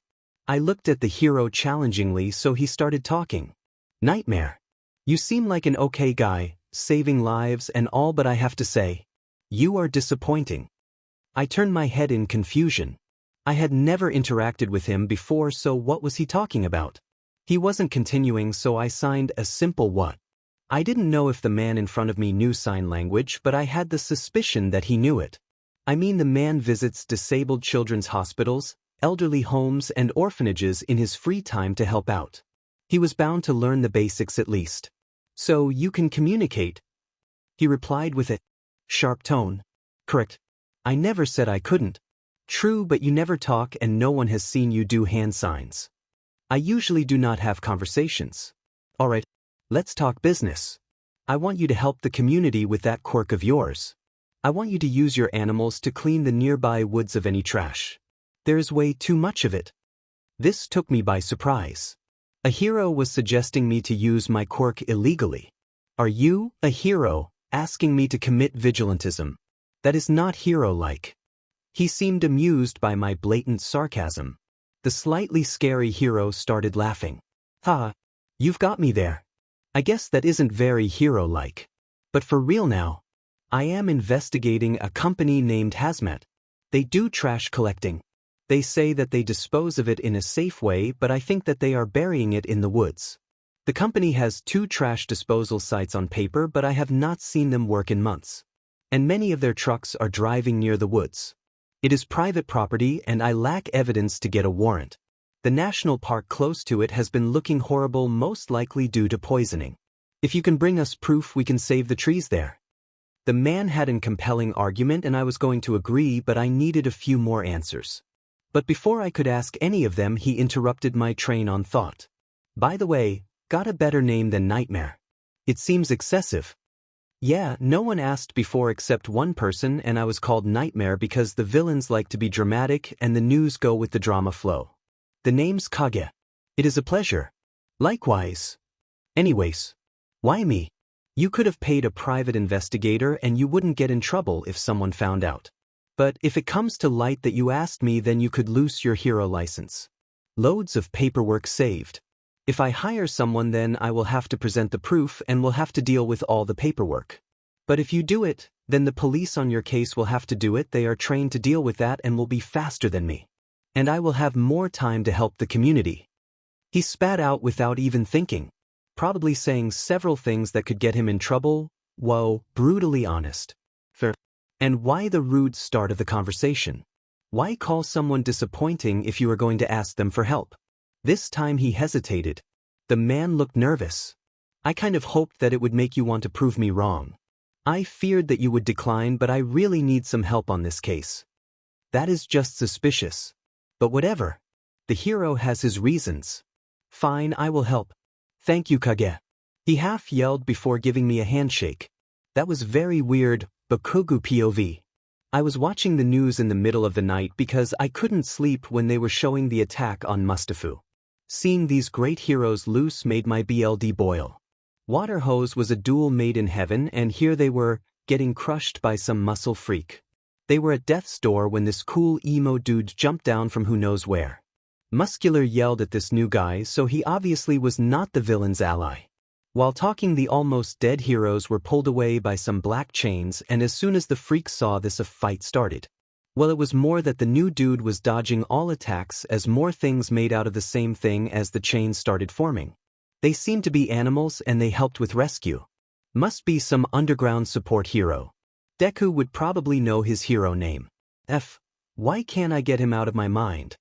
I looked at the hero challengingly, so he started talking. Nightmare. You seem like an okay guy, saving lives and all, but I have to say, you are disappointing. I turned my head in confusion. I had never interacted with him before, so what was he talking about? He wasn't continuing, so I signed a simple what. I didn't know if the man in front of me knew sign language, but I had the suspicion that he knew it. I mean, the man visits disabled children's hospitals, elderly homes, and orphanages in his free time to help out. He was bound to learn the basics at least. So you can communicate? He replied with a sharp tone. Correct. I never said I couldn't. True, but you never talk and no one has seen you do hand signs. I usually do not have conversations. Alright, let's talk business. I want you to help the community with that quirk of yours. I want you to use your animals to clean the nearby woods of any trash. There is way too much of it. This took me by surprise. A hero was suggesting me to use my quirk illegally. Are you, a hero, asking me to commit vigilantism? That is not hero-like. He seemed amused by my blatant sarcasm. The slightly scary hero started laughing. Ha, you've got me there. I guess that isn't very hero-like. But for real now, I am investigating a company named 𝐀𝐮𝐬𝐴. They do trash collecting. They say that they dispose of it in a safe way, but I think that they are burying it in the woods. The company has 2 trash disposal sites on paper, but I have not seen them work in months. And many of their trucks are driving near the woods. It is private property and I lack evidence to get a warrant. The national park close to it has been looking horrible, most likely due to poisoning. If you can bring us proof, we can save the trees there. The man had a compelling argument and I was going to agree, but I needed a few more answers. But before I could ask any of them, he interrupted my train on thought. By the way, got a better name than Nightmare. It seems excessive. Yeah, no one asked before except one person, and I was called Nightmare because the villains like to be dramatic and the news go with the drama flow. The name's Kage. It is a pleasure. Likewise. Anyways, why me? You could have paid a private investigator and you wouldn't get in trouble if someone found out. But if it comes to light that you asked me, then you could lose your hero license. Loads of paperwork saved. If I hire someone, then I will have to present the proof and will have to deal with all the paperwork. But if you do it, then the police on your case will have to do it. They are trained to deal with that and will be faster than me. And I will have more time to help the community. He spat out without even thinking, probably saying several things that could get him in trouble. Whoa, brutally honest. Fair. And why the rude start of the conversation? Why call someone disappointing if you are going to ask them for help? This time he hesitated. The man looked nervous. I kind of hoped that it would make you want to prove me wrong. I feared that you would decline, but I really need some help on this case. That is just suspicious. But whatever. The hero has his reasons. Fine, I will help. Thank you, Kage. He half yelled before giving me a handshake. That was very weird. Bakugu POV. I was watching the news in the middle of the night because I couldn't sleep when they were showing the attack on Mustafu. Seeing these great heroes loose made my BLD boil. Water Hose was a duel made in heaven, and here they were, getting crushed by some muscle freak. They were at death's door when this cool emo dude jumped down from who knows where. 𝐀𝐮𝐭𝐡𝐨𝐫 yelled at this new guy, so he obviously was not the villain's ally. While talking, the almost dead heroes were pulled away by some black chains, and as soon as the freaks saw this, a fight started. Well, it was more that the new dude was dodging all attacks as more things made out of the same thing as the chains started forming. They seemed to be animals and they helped with rescue. Must be some underground support hero. Deku would probably know his hero name. Why can't I get him out of my mind?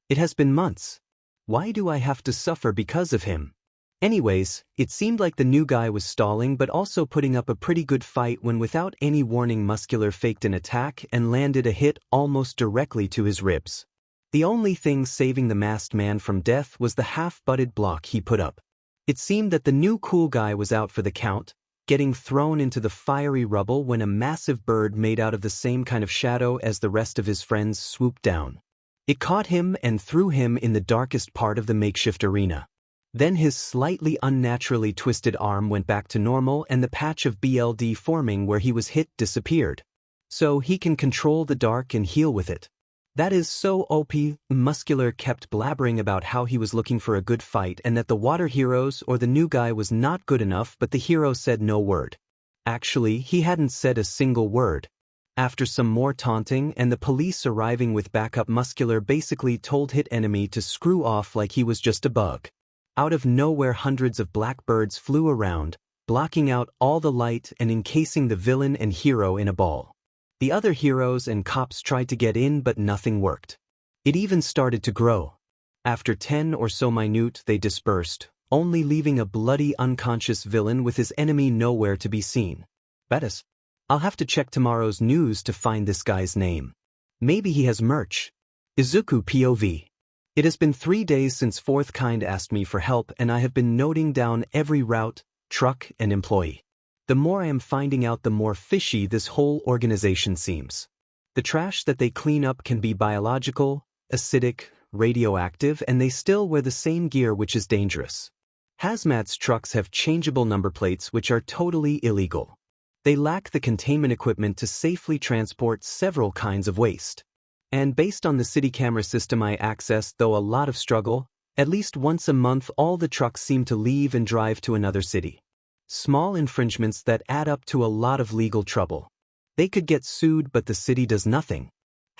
It has been months. Why do I have to suffer because of him? Anyways, it seemed like the new guy was stalling but also putting up a pretty good fight when without any warning 𝐀𝐮𝐭𝐡𝐨𝐫 faked an attack and landed a hit almost directly to his ribs. The only thing saving the masked man from death was the half-butted block he put up. It seemed that the new cool guy was out for the count, getting thrown into the fiery rubble when a massive bird made out of the same kind of shadow as the rest of his friends swooped down. It caught him and threw him in the darkest part of the makeshift arena. Then his slightly unnaturally twisted arm went back to normal and the patch of blood forming where he was hit disappeared. So he can control the dark and heal with it. That is so OP. 𝐀𝐮𝐭𝐡𝐨𝐫 kept blabbering about how he was looking for a good fight and that the water heroes or the new guy was not good enough, but the hero said no word. Actually, he hadn't said a single word. After some more taunting and the police arriving with backup, 𝐀𝐮𝐭𝐡𝐨𝐫 basically told hit enemy to screw off like he was just a bug. Out of nowhere, hundreds of blackbirds flew around, blocking out all the light and encasing the villain and hero in a ball. The other heroes and cops tried to get in, but nothing worked. It even started to grow. After 10 or so minutes, they dispersed, only leaving a bloody unconscious villain with his enemy nowhere to be seen. Betis. I'll have to check tomorrow's news to find this guy's name. Maybe he has merch. Izuku POV. It has been 3 days since 𝐴𝐻𝐼𝐾 asked me for help and I have been noting down every route, truck, and employee. The more I am finding out, the more fishy this whole organization seems. The trash that they clean up can be biological, acidic, radioactive, and they still wear the same gear, which is dangerous. Hazmat's trucks have changeable number plates which are totally illegal. They lack the containment equipment to safely transport several kinds of waste. And based on the city camera system I accessed, though a lot of struggle, at least once a month all the trucks seem to leave and drive to another city. Small infringements that add up to a lot of legal trouble. They could get sued, but the city does nothing.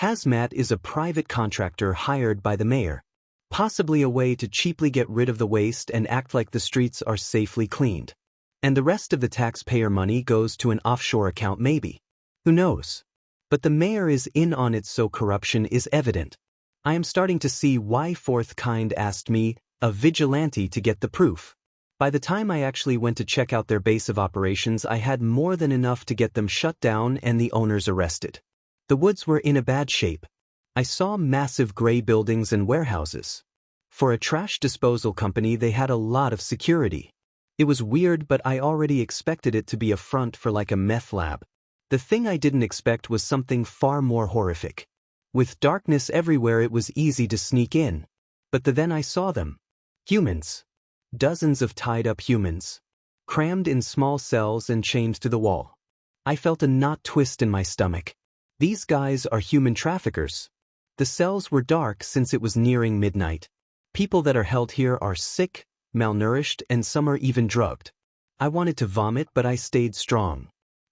Hazmat is a private contractor hired by the mayor. Possibly a way to cheaply get rid of the waste and act like the streets are safely cleaned. And the rest of the taxpayer money goes to an offshore account maybe. Who knows? But the mayor is in on it, so corruption is evident. I am starting to see why 𝐴𝐻𝐼𝐾 asked me, a vigilante, to get the proof. By the time I actually went to check out their base of operations, I had more than enough to get them shut down and the owners arrested. The woods were in a bad shape. I saw massive gray buildings and warehouses. For a trash disposal company, they had a lot of security. It was weird, but I already expected it to be a front for like a meth lab. The thing I didn't expect was something far more horrific. With darkness everywhere, it was easy to sneak in. But then I saw them. Humans. Dozens of tied-up humans. Crammed in small cells and chained to the wall. I felt a knot twist in my stomach. These guys are human traffickers. The cells were dark since it was nearing midnight. People that are held here are sick, malnourished, and some are even drugged. I wanted to vomit, but I stayed strong.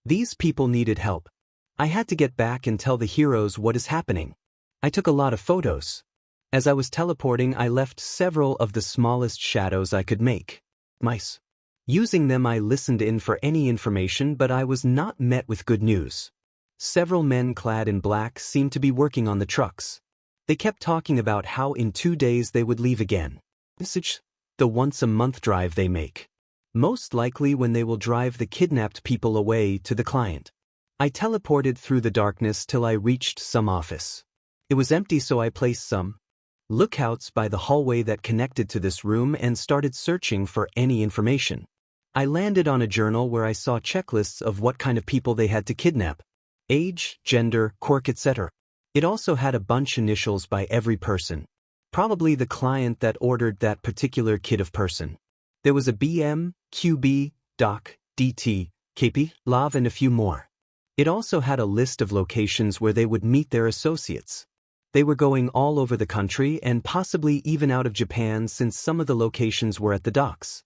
These people needed help. I had to get back and tell the heroes what is happening. I took a lot of photos. As I was teleporting, I left several of the smallest shadows I could make. Mice. Using them, I listened in for any information, but I was not met with good news. Several men clad in black seemed to be working on the trucks. They kept talking about how in 2 days they would leave again. The once-a-month drive they make. Most likely when they will drive the kidnapped people away to the client. I teleported through the darkness till I reached some office. It was empty, so I placed some lookouts by the hallway that connected to this room and started searching for any information. I landed on a journal where I saw checklists of what kind of people they had to kidnap. Age, gender, quirk, etc. It also had a bunch initials by every person. Probably the client that ordered that particular kid of person. There was a BM, QB, Doc, DT, KP, Lav, and a few more. It also had a list of locations where they would meet their associates. They were going all over the country and possibly even out of Japan since some of the locations were at the docks.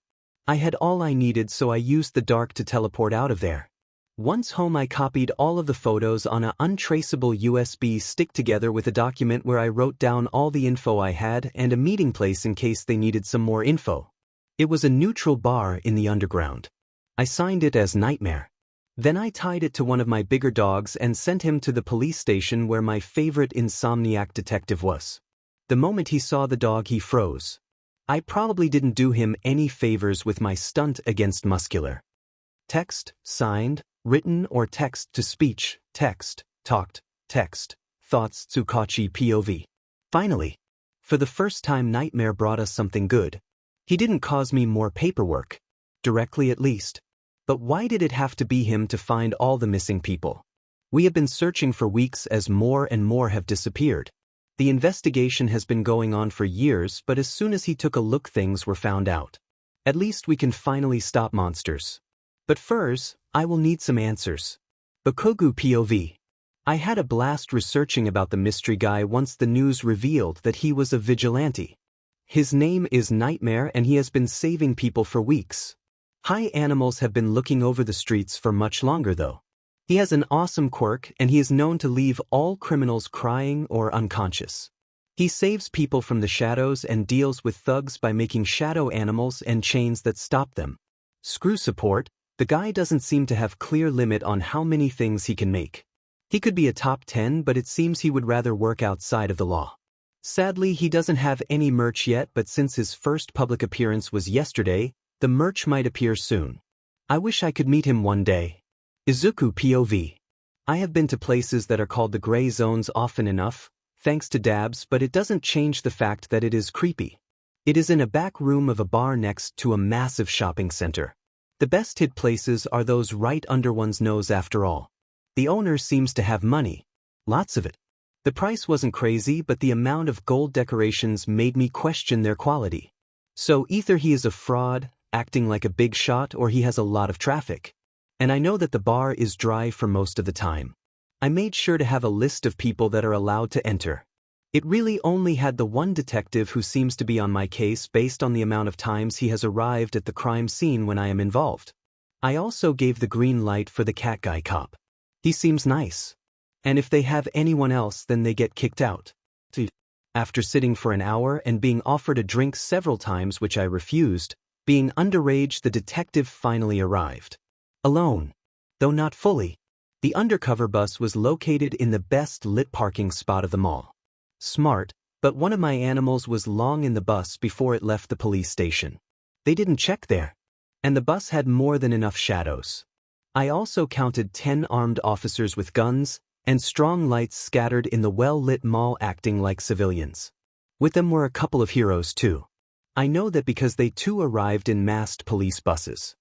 I had all I needed, so I used the dark to teleport out of there. Once home, I copied all of the photos on an untraceable USB stick together with a document where I wrote down all the info I had and a meeting place in case they needed some more info. It was a neutral bar in the underground. I signed it as Nightmare. Then I tied it to one of my bigger dogs and sent him to the police station where my favorite insomniac detective was. The moment he saw the dog, he froze. I probably didn't do him any favors with my stunt against Muscular. Text, signed, written or text-to-speech, text, talked, text, thoughts, 𝐶𝐿 POV. Finally, for the first time, Nightmare brought us something good. He didn't cause me more paperwork. Directly at least. But why did it have to be him to find all the missing people? We have been searching for weeks as more and more have disappeared. The investigation has been going on for years, but as soon as he took a look, things were found out. At least we can finally stop monsters. But first, I will need some answers. Bakugu POV. I had a blast researching about the mystery guy once the news revealed that he was a vigilante. His name is Nightmare and he has been saving people for weeks. High animals have been looking over the streets for much longer though. He has an awesome quirk and he is known to leave all criminals crying or unconscious. He saves people from the shadows and deals with thugs by making shadow animals and chains that stop them. Screw support, the guy doesn't seem to have clear limit on how many things he can make. He could be a top 10, but it seems he would rather work outside of the law. Sadly, he doesn't have any merch yet, but since his first public appearance was yesterday, the merch might appear soon. I wish I could meet him one day. Izuku POV. I have been to places that are called the gray zones often enough, thanks to dabs, but it doesn't change the fact that it is creepy. It is in a back room of a bar next to a massive shopping center. The best hid places are those right under one's nose after all. The owner seems to have money. Lots of it. The price wasn't crazy, but the amount of gold decorations made me question their quality. So either he is a fraud, acting like a big shot, or he has a lot of traffic. And I know that the bar is dry for most of the time. I made sure to have a list of people that are allowed to enter. It really only had the one detective who seems to be on my case based on the amount of times he has arrived at the crime scene when I am involved. I also gave the green light for the cat guy cop. He seems nice. And if they have anyone else, then they get kicked out. After sitting for an hour and being offered a drink several times, which I refused, being underage, the detective finally arrived. Alone. Though not fully. The undercover bus was located in the best lit parking spot of them all. Smart, but one of my animals was long in the bus before it left the police station. They didn't check there. And the bus had more than enough shadows. I also counted 10 armed officers with guns, and strong lights scattered in the well-lit mall acting like civilians. With them were a couple of heroes too. I know that because they too arrived in masked police buses.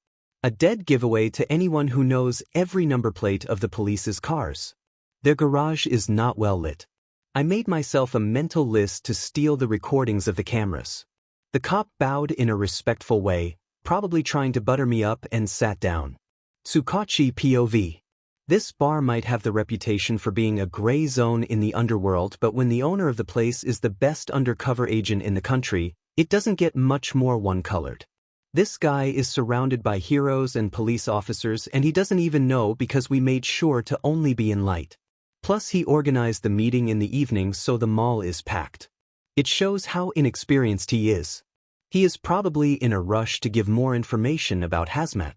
A dead giveaway to anyone who knows every number plate of the police's cars. Their garage is not well lit. I made myself a mental list to steal the recordings of the cameras. The cop bowed in a respectful way, probably trying to butter me up, and sat down. 𝐶𝐿 POV. This bar might have the reputation for being a gray zone in the underworld, but when the owner of the place is the best undercover agent in the country, it doesn't get much more one-colored. This guy is surrounded by heroes and police officers, and he doesn't even know because we made sure to only be in light. Plus he organized the meeting in the evening, so the mall is packed. It shows how inexperienced he is. He is probably in a rush to give more information about 𝐻𝐼𝐴.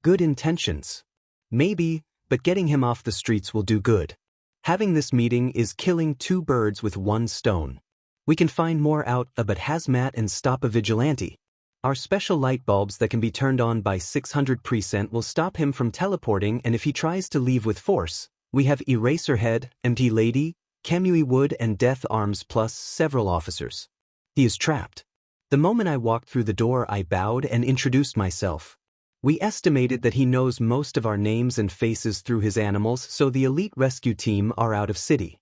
Good intentions. Maybe, but getting him off the streets will do good. Having this meeting is killing two birds with one stone. We can find more out about 𝐻𝐼𝐴 and stop a vigilante. Our special light bulbs that can be turned on by 600% will stop him from teleporting, and if he tries to leave with force, we have Eraserhead, 𝐴𝐻𝐼𝐴, Kamui Wood and Death Arms plus several officers. He is trapped. The moment I walked through the door, I bowed and introduced myself. We estimated that he knows most of our names and faces through his animals, so the elite rescue team are out of city.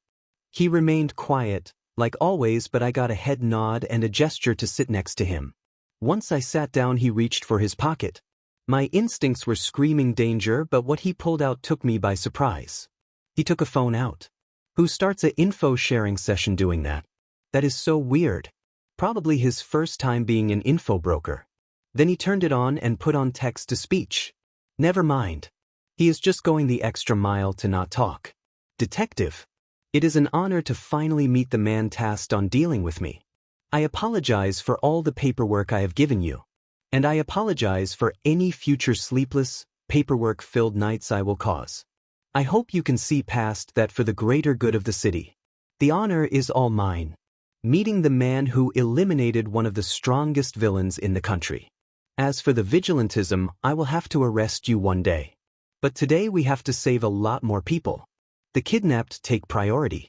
He remained quiet, like always, but I got a head nod and a gesture to sit next to him. Once I sat down, he reached for his pocket. My instincts were screaming danger, but what he pulled out took me by surprise. He took a phone out. Who starts a info sharing session doing that? That is so weird. Probably his first time being an info broker. Then he turned it on and put on text to speech. Never mind. He is just going the extra mile to not talk. Detective. It is an honor to finally meet the man tasked on dealing with me. I apologize for all the paperwork I have given you. And I apologize for any future sleepless, paperwork-filled nights I will cause. I hope you can see past that for the greater good of the city. The honor is all mine. Meeting the man who eliminated one of the strongest villains in the country. As for the vigilantism, I will have to arrest you one day. But today we have to save a lot more people. The kidnapped take priority.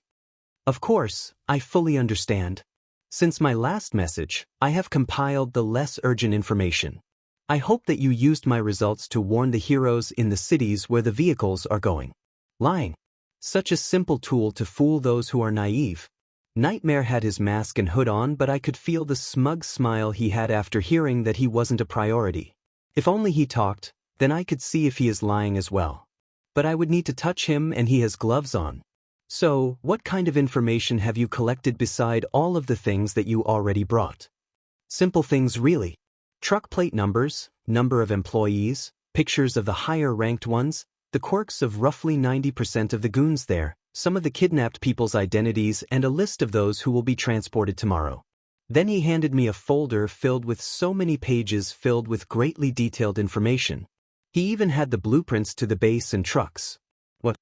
Of course, I fully understand. Since my last message, I have compiled the less urgent information. I hope that you used my results to warn the heroes in the cities where the vehicles are going. Lying. Such a simple tool to fool those who are naive. Nightmare had his mask and hood on, but I could feel the smug smile he had after hearing that he wasn't a priority. If only he talked, then I could see if he is lying as well. But I would need to touch him and he has gloves on. So, what kind of information have you collected beside all of the things that you already brought? Simple things really. Truck plate numbers, number of employees, pictures of the higher-ranked ones, the quirks of roughly 90% of the goons there, some of the kidnapped people's identities, and a list of those who will be transported tomorrow. Then he handed me a folder filled with so many pages filled with greatly detailed information. He even had the blueprints to the base and trucks. What?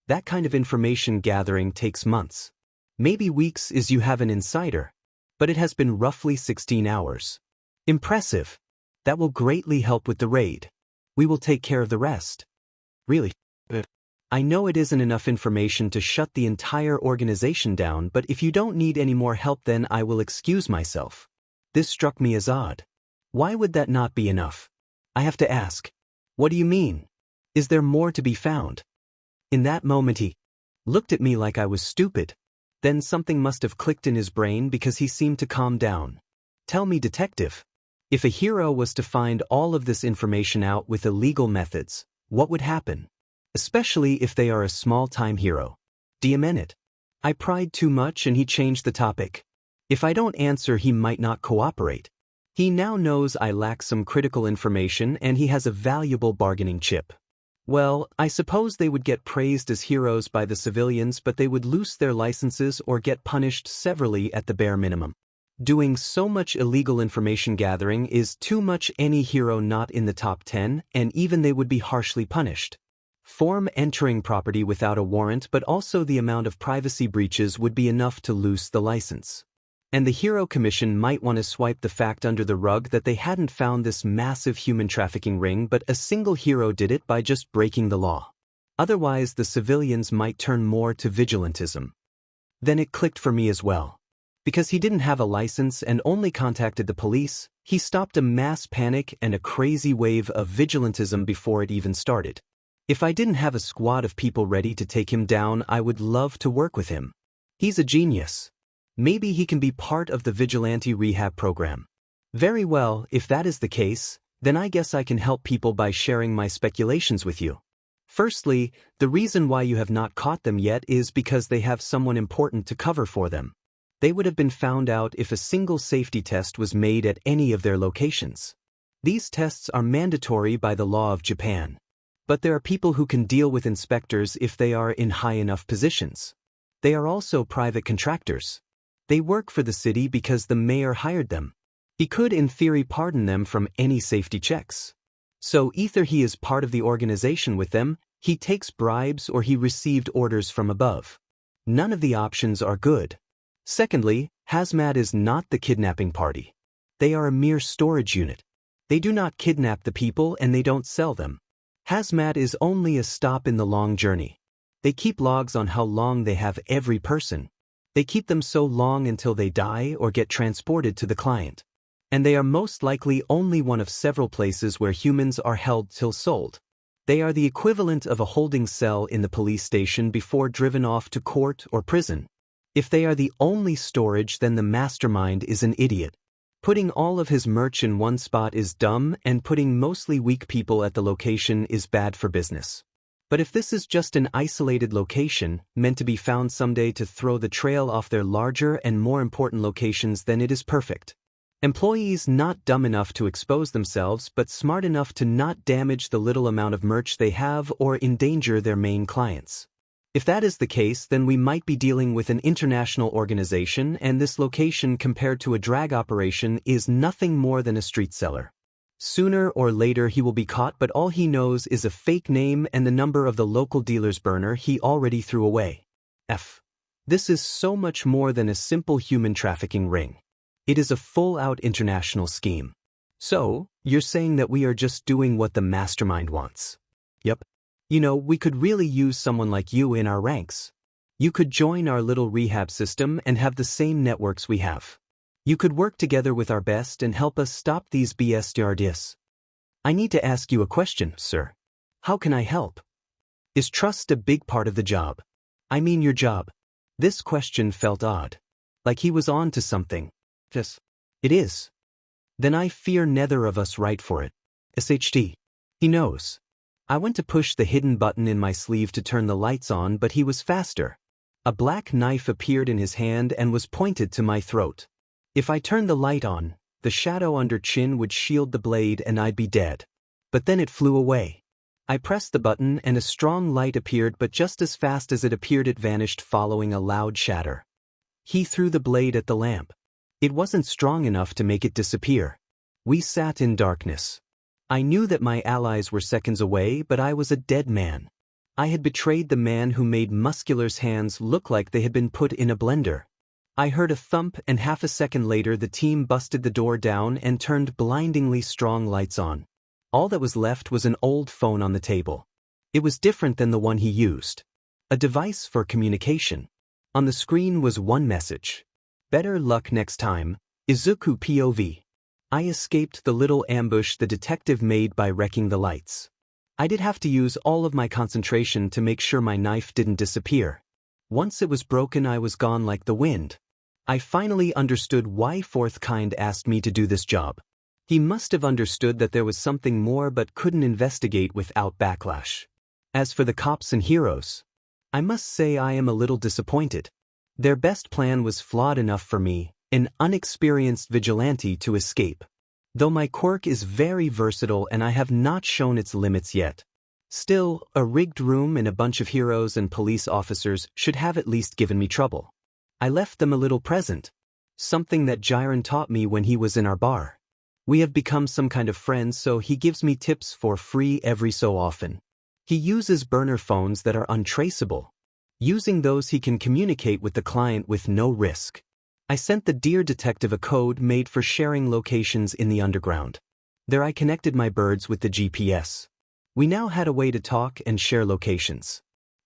That kind of information gathering takes months. Maybe weeks if you have an insider. But it has been roughly 16 hours. Impressive. That will greatly help with the raid. We will take care of the rest. Really? I know it isn't enough information to shut the entire organization down, but if you don't need any more help then I will excuse myself. This struck me as odd. Why would that not be enough? I have to ask. What do you mean? Is there more to be found? In that moment he looked at me like I was stupid. Then something must have clicked in his brain because he seemed to calm down. Tell me, detective. If a hero was to find all of this information out with illegal methods, what would happen? Especially if they are a small-time hero. Do you mean it? I pried too much and he changed the topic. If I don't answer he might not cooperate. He now knows I lack some critical information and he has a valuable bargaining chip. Well, I suppose they would get praised as heroes by the civilians, but they would lose their licenses or get punished severely at the bare minimum. Doing so much illegal information gathering is too much. Any hero not in the top 10, and even they would be harshly punished. Form entering property without a warrant, but also the amount of privacy breaches would be enough to lose the license. And the Hero Commission might want to swipe the fact under the rug that they hadn't found this massive human trafficking ring, but a single hero did it by just breaking the law. Otherwise, the civilians might turn more to vigilantism. Then it clicked for me as well. Because he didn't have a license and only contacted the police, he stopped a mass panic and a crazy wave of vigilantism before it even started. If I didn't have a squad of people ready to take him down, I would love to work with him. He's a genius. Maybe he can be part of the Vigilante rehab program. Very well, if that is the case, then I guess I can help people by sharing my speculations with you. Firstly, the reason why you have not caught them yet is because they have someone important to cover for them. They would have been found out if a single safety test was made at any of their locations. These tests are mandatory by the law of Japan. But there are people who can deal with inspectors if they are in high enough positions. They are also private contractors. They work for the city because the mayor hired them. He could in theory pardon them from any safety checks. So either he is part of the organization with them, he takes bribes, or he received orders from above. None of the options are good. Secondly, Hazmat is not the kidnapping party. They are a mere storage unit. They do not kidnap the people and they don't sell them. Hazmat is only a stop in the long journey. They keep logs on how long they have every person. They keep them so long until they die or get transported to the client. And they are most likely only one of several places where humans are held till sold. They are the equivalent of a holding cell in the police station before driven off to court or prison. If they are the only storage, then the mastermind is an idiot. Putting all of his merch in one spot is dumb, and putting mostly weak people at the location is bad for business. But if this is just an isolated location, meant to be found someday to throw the trail off their larger and more important locations, then it is perfect. Employees not dumb enough to expose themselves but smart enough to not damage the little amount of merch they have or endanger their main clients. If that is the case, then we might be dealing with an international organization, and this location compared to a drag operation is nothing more than a street seller. Sooner or later he will be caught, but all he knows is a fake name and the number of the local dealer's burner he already threw away. This is so much more than a simple human trafficking ring. It is a full-out international scheme. So, you're saying that we are just doing what the mastermind wants? Yep. You know, we could really use someone like you in our ranks. You could join our little rehab system and have the same networks we have. You could work together with our best and help us stop these 𝐵𝗬𝗟𝗘s. I need to ask you a question, sir. How can I help? Is trust a big part of the job? I mean your job. This question felt odd. Like he was on to something. Yes. It is. Then I fear neither of us right for it. 𝐻𝑡. He knows. I went to push the hidden button in my sleeve to turn the lights on, but he was faster. A black knife appeared in his hand and was pointed to my throat. If I turned the light on, the shadow under chin would shield the blade and I'd be dead. But then it flew away. I pressed the button and a strong light appeared, but just as fast as it appeared it vanished following a loud shatter. He threw the blade at the lamp. It wasn't strong enough to make it disappear. We sat in darkness. I knew that my allies were seconds away, but I was a dead man. I had betrayed the man who made Muscular's hands look like they had been put in a blender. I heard a thump, and half a second later the team busted the door down and turned blindingly strong lights on. All that was left was an old phone on the table. It was different than the one he used. A device for communication. On the screen was one message. Better luck next time, Izuku POV. I escaped the little ambush the detective made by wrecking the lights. I did have to use all of my concentration to make sure my knife didn't disappear. Once it was broken, I was gone like the wind. I finally understood why 𝐶𝐻𝗧𝗏 asked me to do this job. He must have understood that there was something more but couldn't investigate without backlash. As for the cops and heroes, I must say I am a little disappointed. Their best plan was flawed enough for me, an unexperienced vigilante, to escape. Though my quirk is very versatile and I have not shown its limits yet. Still, a rigged room and a bunch of heroes and police officers should have at least given me trouble. I left them a little present. Something that 𝐀𝐮𝐭𝐡𝐨𝐫 taught me when he was in our bar. We have become some kind of friends, so he gives me tips for free every so often. He uses burner phones that are untraceable. Using those he can communicate with the client with no risk. I sent the dear detective a code made for sharing locations in the underground. There I connected my birds with the GPS. We now had a way to talk and share locations.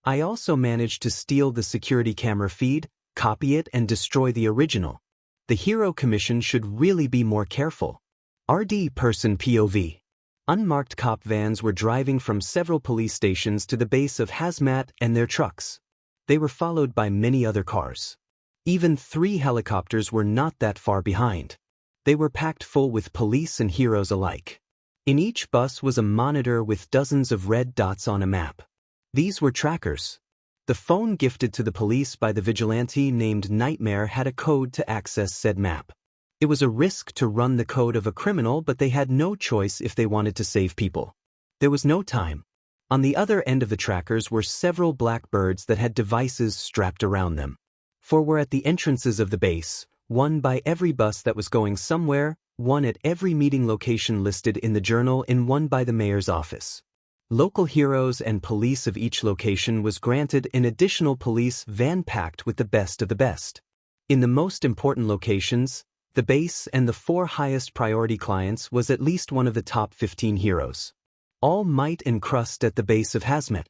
I also managed to steal the security camera feed, copy it and destroy the original. The Hero Commission should really be more careful. RD person POV. Unmarked cop vans were driving from several police stations to the base of 𝐻𝗧𝗏 and their trucks. They were followed by many other cars. Even 3 helicopters were not that far behind. They were packed full with police and heroes alike. In each bus was a monitor with dozens of red dots on a map. These were trackers. The phone gifted to the police by the vigilante named Nightmare had a code to access said map. It was a risk to run the code of a criminal, but they had no choice if they wanted to save people. There was no time. On the other end of the trackers were several blackbirds that had devices strapped around them. 4 were at the entrances of the base, 1 by every bus that was going somewhere, 1 at every meeting location listed in the journal, and 1 by the mayor's office. Local heroes and police of each location was granted an additional police van packed with the best of the best. In the most important locations, the base and the 4 highest priority clients was at least one of the top 15 heroes. All might and crust at the base of 𝐻𝗧𝗏.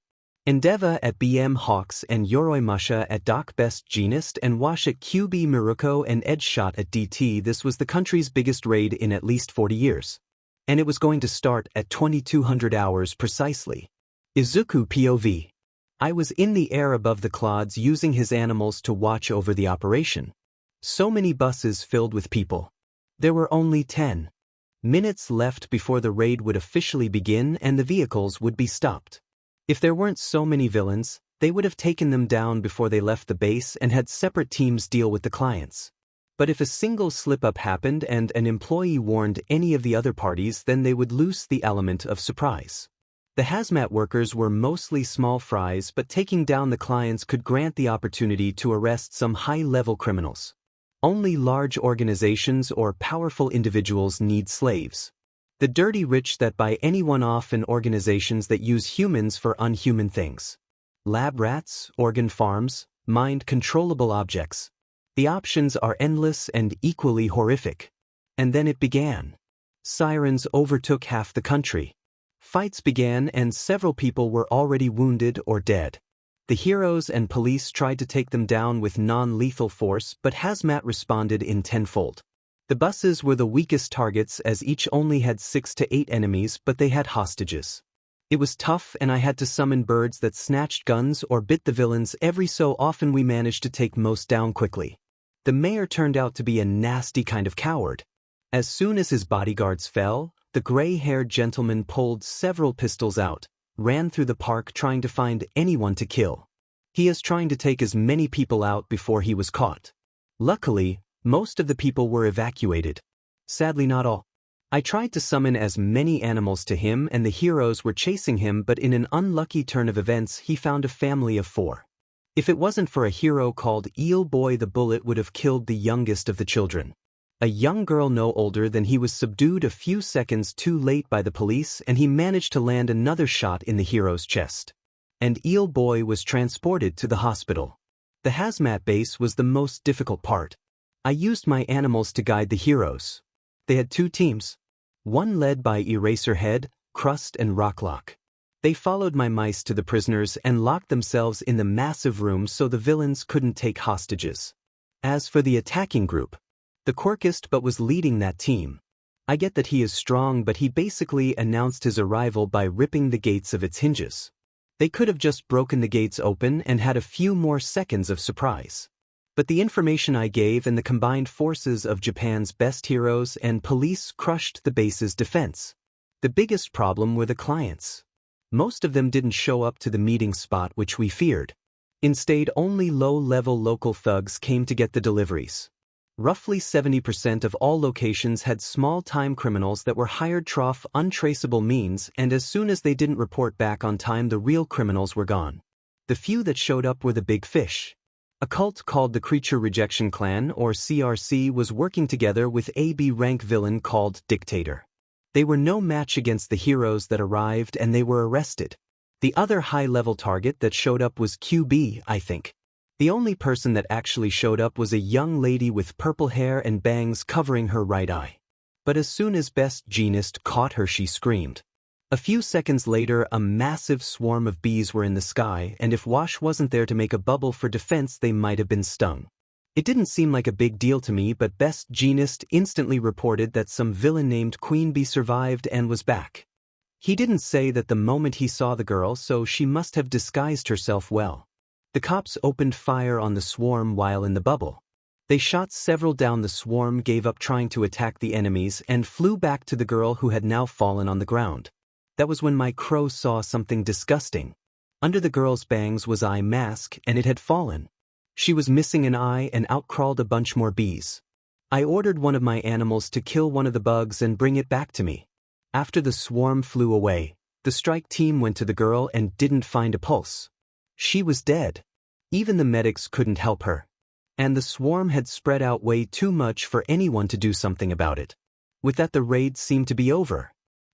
Endeavor at BM Hawks and Yoroi at Doc Best Genist and Wash at QB Miruko and Edgeshot at DT. This was the country's biggest raid in at least 40 years. And it was going to start at 2200 hours precisely. Izuku POV. I was in the air above the clods using his animals to watch over the operation. So many buses filled with people. There were only 10 minutes left before the raid would officially begin and the vehicles would be stopped. If there weren't so many villains, they would have taken them down before they left the base and had separate teams deal with the clients. But if a single slip-up happened and an employee warned any of the other parties, then they would lose the element of surprise. The hazmat workers were mostly small fries, but taking down the clients could grant the opportunity to arrest some high-level criminals. Only large organizations or powerful individuals need slaves. The dirty rich that buy any one-off and organizations that use humans for unhuman things. Lab rats, organ farms, mind-controllable objects. The options are endless and equally horrific. And then it began. Sirens overtook half the country. Fights began and several people were already wounded or dead. The heroes and police tried to take them down with non-lethal force, but hazmat responded in tenfold. The buses were the weakest targets as each only had 6 to 8 enemies, but they had hostages. It was tough and I had to summon birds that snatched guns or bit the villains. Every so often we managed to take most down quickly. The mayor turned out to be a nasty kind of coward. As soon as his bodyguards fell, the gray-haired gentleman pulled several pistols out, ran through the park trying to find anyone to kill. He is trying to take as many people out before he was caught. Luckily, most of the people were evacuated. Sadly, not all. I tried to summon as many animals to him and the heroes were chasing him, but in an unlucky turn of events he found a family of 4. If it wasn't for a hero called 𝐒𝐮𝐴, the bullet would have killed the youngest of the children. A young girl no older than he was subdued a few seconds too late by the police and he managed to land another shot in the hero's chest. And 𝐒𝐮𝐴 was transported to the hospital. The hazmat base was the most difficult part. I used my animals to guide the heroes. They had 2 teams. One led by Eraserhead, Crust and Rocklock. They followed my mice to the prisoners and locked themselves in the massive room so the villains couldn't take hostages. As for the attacking group, the quirkist but was leading that team. I get that he is strong, but he basically announced his arrival by ripping the gates of its hinges. They could have just broken the gates open and had a few more seconds of surprise. But the information I gave and the combined forces of Japan's best heroes and police crushed the base's defense. The biggest problem were the clients. Most of them didn't show up to the meeting spot, which we feared. Instead, only low-level local thugs came to get the deliveries. Roughly 70% of all locations had small-time criminals that were hired through untraceable means, and as soon as they didn't report back on time, the real criminals were gone. The few that showed up were the big fish. A cult called the Creature Rejection Clan, or CRC, was working together with a B-rank villain called Dictator. They were no match against the heroes that arrived and they were arrested. The other high-level target that showed up was QB, I think. The only person that actually showed up was a young lady with purple hair and bangs covering her right eye. But as soon as Best Jeanist caught her, she screamed. A few seconds later, a massive swarm of bees were in the sky, and if Wash wasn't there to make a bubble for defense, they might have been stung. It didn't seem like a big deal to me, but Best Jeanist instantly reported that some villain named Queen Bee survived and was back. He didn't say that the moment he saw the girl, so she must have disguised herself well. The cops opened fire on the swarm while in the bubble. They shot several down. The swarm gave up trying to attack the enemies and flew back to the girl who had now fallen on the ground. That was when my crow saw something disgusting. Under the girl's bangs was eye mask and it had fallen. She was missing an eye and out crawled a bunch more bees. I ordered one of my animals to kill one of the bugs and bring it back to me. After the swarm flew away, the strike team went to the girl and didn't find a pulse. She was dead. Even the medics couldn't help her. And the swarm had spread out way too much for anyone to do something about it. With that, the raid seemed to be over.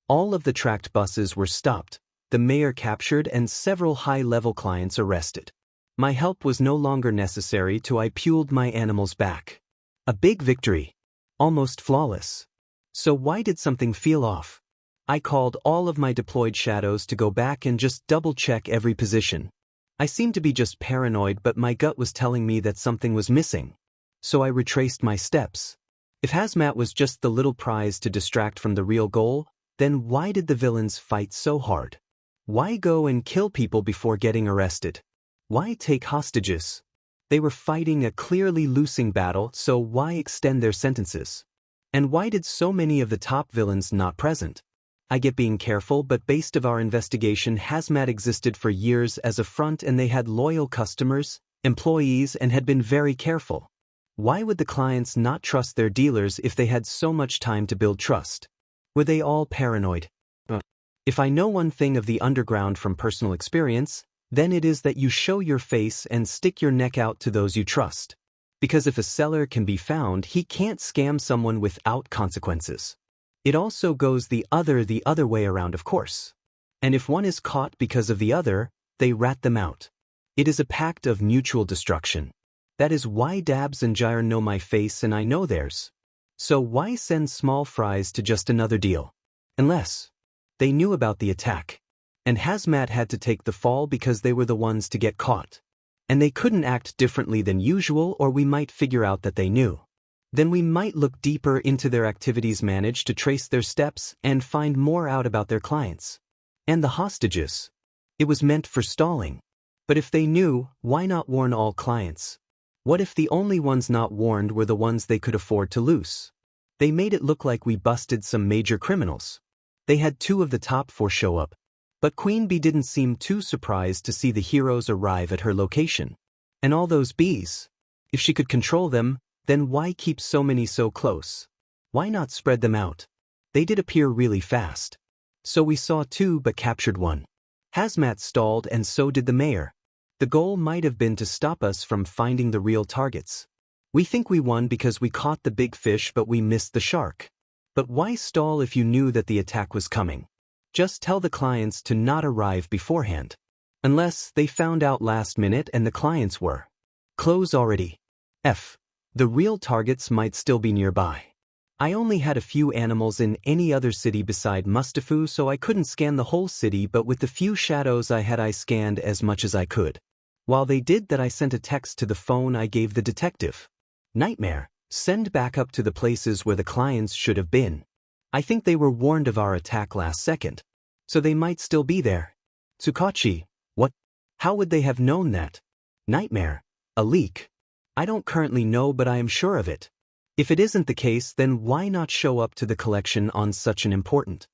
All of the tracked buses were stopped, the mayor captured, and several high-level clients arrested. My help was no longer necessary, so I pulled my animals back. A big victory. Almost flawless. So why did something feel off? I called all of my deployed shadows to go back and just double-check every position. I seemed to be just paranoid, but my gut was telling me that something was missing. So I retraced my steps. If hazmat was just the little prize to distract from the real goal, then why did the villains fight so hard? Why go and kill people before getting arrested? Why take hostages? They were fighting a clearly losing battle, so why extend their sentences? And why did so many of the top villains not present? I get being careful, but based of our investigation, 𝐻𝐼𝐼𝐴 existed for years as a front and they had loyal customers, employees, and had been very careful. Why would the clients not trust their dealers if they had so much time to build trust? Were they all paranoid? If I know one thing of the underground from personal experience, then it is that you show your face and stick your neck out to those you trust. Because if a seller can be found, he can't scam someone without consequences. It also goes the other way around, of course. And if one is caught because of the other, they rat them out. It is a pact of mutual destruction. That is why 𝗧𝗓𝗧𝗟𝗘 know my face and I know theirs. So why send small fries to just another deal? Unless they knew about the attack. And 𝐻𝐼𝐼𝐴 had to take the fall because they were the ones to get caught. And they couldn't act differently than usual, or we might figure out that they knew. Then we might look deeper into their activities, manage to trace their steps, and find more out about their clients. And the hostages. It was meant for stalling. But if they knew, why not warn all clients? What if the only ones not warned were the ones they could afford to lose? They made it look like we busted some major criminals. They had 2 of the top 4 show up. But Queen Bee didn't seem too surprised to see the heroes arrive at her location. And all those bees. If she could control them, then why keep so many so close? Why not spread them out? They did appear really fast. So we saw 2 but captured 1. 𝐻𝐼𝐼𝐴 stalled and so did the mayor. The goal might have been to stop us from finding the real targets. We think we won because we caught the big fish but we missed the shark. But why stall if you knew that the attack was coming? Just tell the clients to not arrive beforehand. Unless they found out last minute and the clients were close already. The real targets might still be nearby. I only had a few animals in any other city beside Mustafu, so I couldn't scan the whole city, but with the few shadows I had I scanned as much as I could. While they did that, I sent a text to the phone I gave the detective. Nightmare, send backup to the places where the clients should have been. I think they were warned of our attack last second. So they might still be there. Tsukachi, what? How would they have known that? Nightmare, a leak. I don't currently know, but I am sure of it. If it isn't the case, then why not show up to the collection on such an important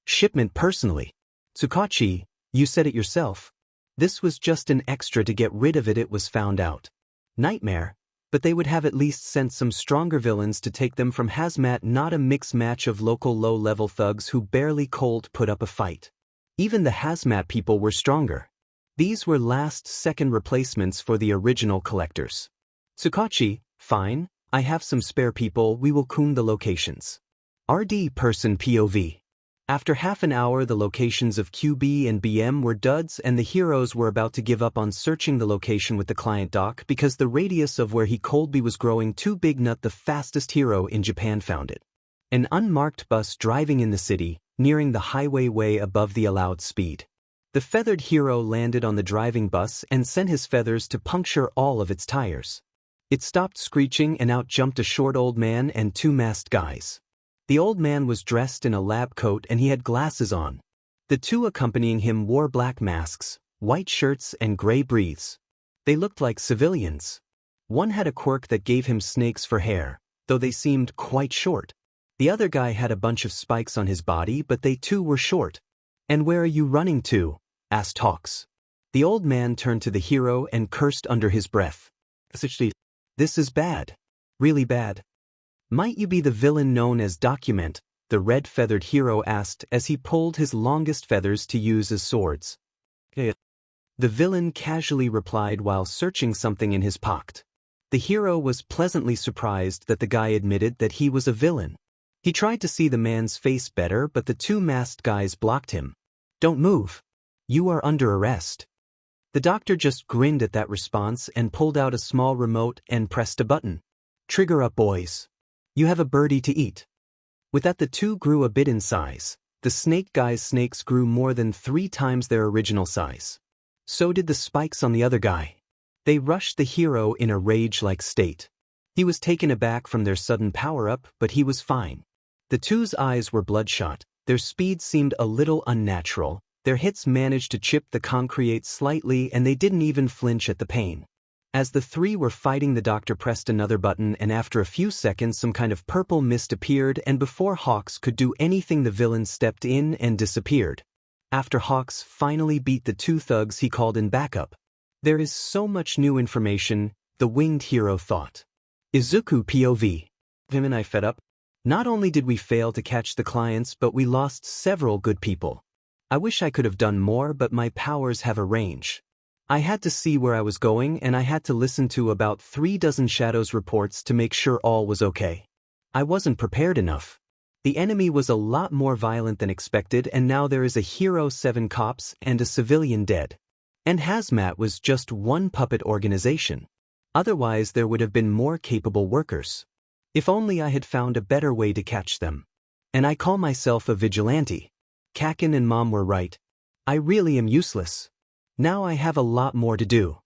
shipment personally? Tsukachi, you said it yourself. This was just an extra to get rid of it. It was found out. Nightmare, but they would have at least sent some stronger villains to take them from 𝐻𝐼𝐼𝐴, not a mixed match of local low-level thugs who barely cold put up a fight. Even the 𝐻𝐼𝐼𝐴 people were stronger. These were last-second replacements for the original collectors. Tsukachi, fine, I have some spare people, we will coon the locations. RD person POV. After half an hour, the locations of QB and BM were duds and the heroes were about to give up on searching the location with the client doc because the radius of where 𝐀𝐮𝐭𝐡𝐨𝐵 was growing too big. Not the fastest hero in Japan found it. An unmarked bus driving in the city, nearing the highway way above the allowed speed. The feathered hero landed on the driving bus and sent his feathers to puncture all of its tires. It stopped screeching and out jumped a short old man and 2 masked guys. The old man was dressed in a lab coat and he had glasses on. The 2 accompanying him wore black masks, white shirts and gray briefs. They looked like civilians. One had a quirk that gave him snakes for hair, though they seemed quite short. The other guy had a bunch of spikes on his body, but they too were short. And where are you running to? Asked Hawks. The old man turned to the hero and cursed under his breath. This is bad. Really bad. Might you be the villain known as Document? The red-feathered hero asked as he pulled his longest feathers to use as swords. The villain casually replied while searching something in his pocket. The hero was pleasantly surprised that the guy admitted that he was a villain. He tried to see the man's face better, but the 2 masked guys blocked him. Don't move. You are under arrest. The doctor just grinned at that response and pulled out a small remote and pressed a button. Trigger up, boys. You have a birdie to eat. With that, the 2 grew a bit in size. The snake guy's snakes grew more than 3 times their original size. So did the spikes on the other guy. They rushed the hero in a rage-like state. He was taken aback from their sudden power-up, but he was fine. The 2's eyes were bloodshot, their speed seemed a little unnatural, their hits managed to chip the concrete slightly and they didn't even flinch at the pain. As the three were fighting, the doctor pressed another button, and after a few seconds some kind of purple mist appeared, and before Hawks could do anything the villain stepped in and disappeared. After Hawks finally beat the two thugs, he called in backup. There is so much new information, the winged hero thought. Izuku POV. Him and I fed up. Not only did we fail to catch the clients, but we lost several good people. I wish I could have done more, but my powers have a range. I had to see where I was going, and I had to listen to about 36 Shadows reports to make sure all was okay. I wasn't prepared enough. The enemy was a lot more violent than expected, and now there is a hero, 7 cops, and a civilian dead. And Hazmat was just one puppet organization. Otherwise there would have been more capable workers. If only I had found a better way to catch them. And I call myself a vigilante. Kakin and Mom were right. I really am useless. Now I have a lot more to do.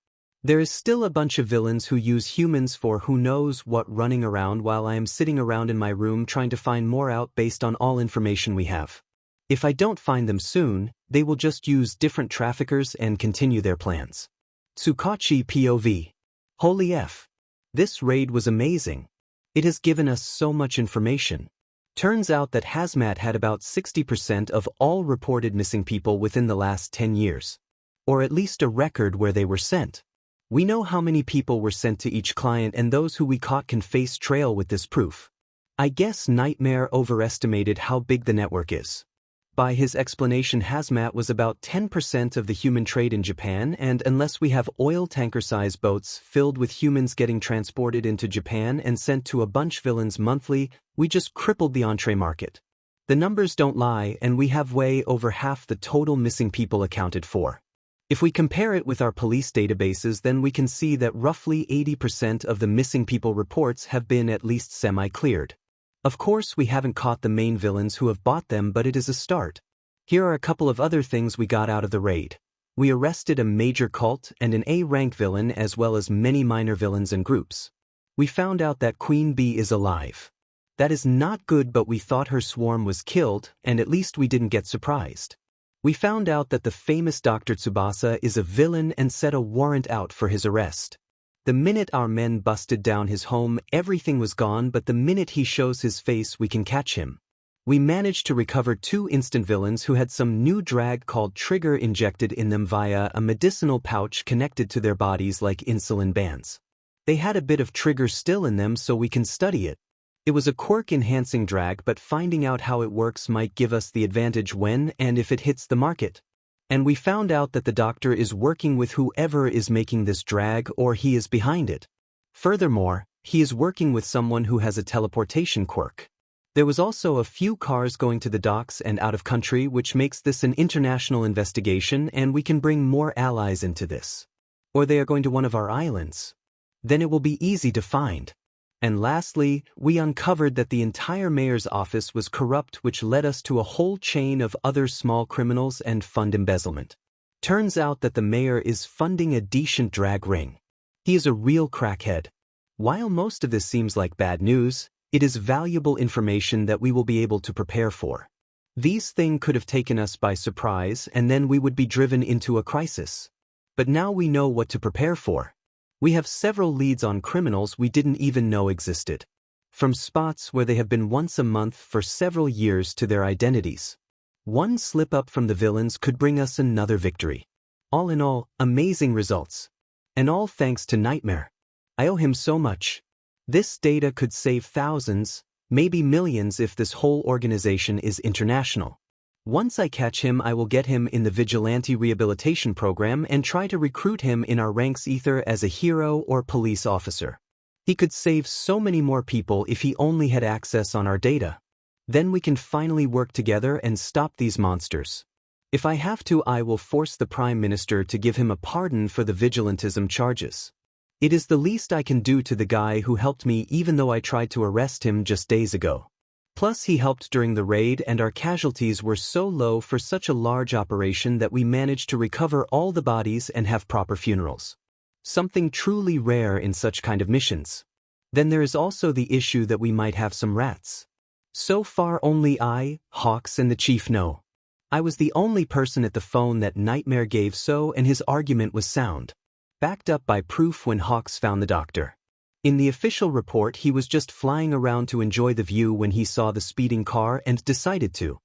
There is still a bunch of villains who use humans for who knows what, running around while I am sitting around in my room trying to find more out based on all information we have. If I don't find them soon, they will just use different traffickers and continue their plans. Tsukachi POV. Holy F. This raid was amazing. It has given us so much information. Turns out that Hazmat had about 60% of all reported missing people within the last 10 years. Or at least a record where they were sent. We know how many people were sent to each client, and those who we caught can face trial with this proof. I guess Nightmare overestimated how big the network is. By his explanation, Hazmat was about 10% of the human trade in Japan, and unless we have oil tanker-sized boats filled with humans getting transported into Japan and sent to a bunch villains monthly, we just crippled the entree market. The numbers don't lie, and we have way over half the total missing people accounted for. If we compare it with our police databases, then we can see that roughly 80% of the missing people reports have been at least semi-cleared. Of course, we haven't caught the main villains who have bought them, but it is a start. Here are a couple of other things we got out of the raid. We arrested a major cult and an A-rank villain, as well as many minor villains and groups. We found out that Queen Bee is alive. That is not good, but we thought her swarm was killed, and at least we didn't get surprised. We found out that the famous Dr. Tsubasa is a villain and set a warrant out for his arrest. The minute our men busted down his home, everything was gone, but the minute he shows his face, we can catch him. We managed to recover 2 instant villains who had some new drag called Trigger injected in them via a medicinal pouch connected to their bodies like insulin bands. They had a bit of Trigger still in them, so we can study it. It was a quirk-enhancing drag, but finding out how it works might give us the advantage when and if it hits the market. And we found out that the doctor is working with whoever is making this drag, or he is behind it. Furthermore, he is working with someone who has a teleportation quirk. There was also a few cars going to the docks and out of country, which makes this an international investigation, and we can bring more allies into this. Or they are going to one of our islands. Then it will be easy to find. And lastly, we uncovered that the entire mayor's office was corrupt, which led us to a whole chain of other small criminals and fund embezzlement. Turns out that the mayor is funding a decent drag ring. He is a real crackhead. While most of this seems like bad news, it is valuable information that we will be able to prepare for. These things could have taken us by surprise, and then we would be driven into a crisis. But now we know what to prepare for. We have several leads on criminals we didn't even know existed. From spots where they have been once a month for several years to their identities. One slip-up from the villains could bring us another victory. All in all, amazing results. And all thanks to Nightmare. I owe him so much. This data could save thousands, maybe millions if this whole organization is international. Once I catch him, I will get him in the Vigilante rehabilitation program and try to recruit him in our ranks, either as a hero or police officer. He could save so many more people if he only had access on our data. Then we can finally work together and stop these monsters. If I have to, I will force the Prime Minister to give him a pardon for the vigilantism charges. It is the least I can do to the guy who helped me, even though I tried to arrest him just days ago. Plus, he helped during the raid, and our casualties were so low for such a large operation that we managed to recover all the bodies and have proper funerals. Something truly rare in such kind of missions. Then there is also the issue that we might have some rats. So far only I, Hawks, and the chief know. I was the only person at the phone that Nightmare gave so, and his argument was sound. backed up by proof when Hawks found the doctor. In the official report, he was just flying around to enjoy the view when he saw the speeding car and decided to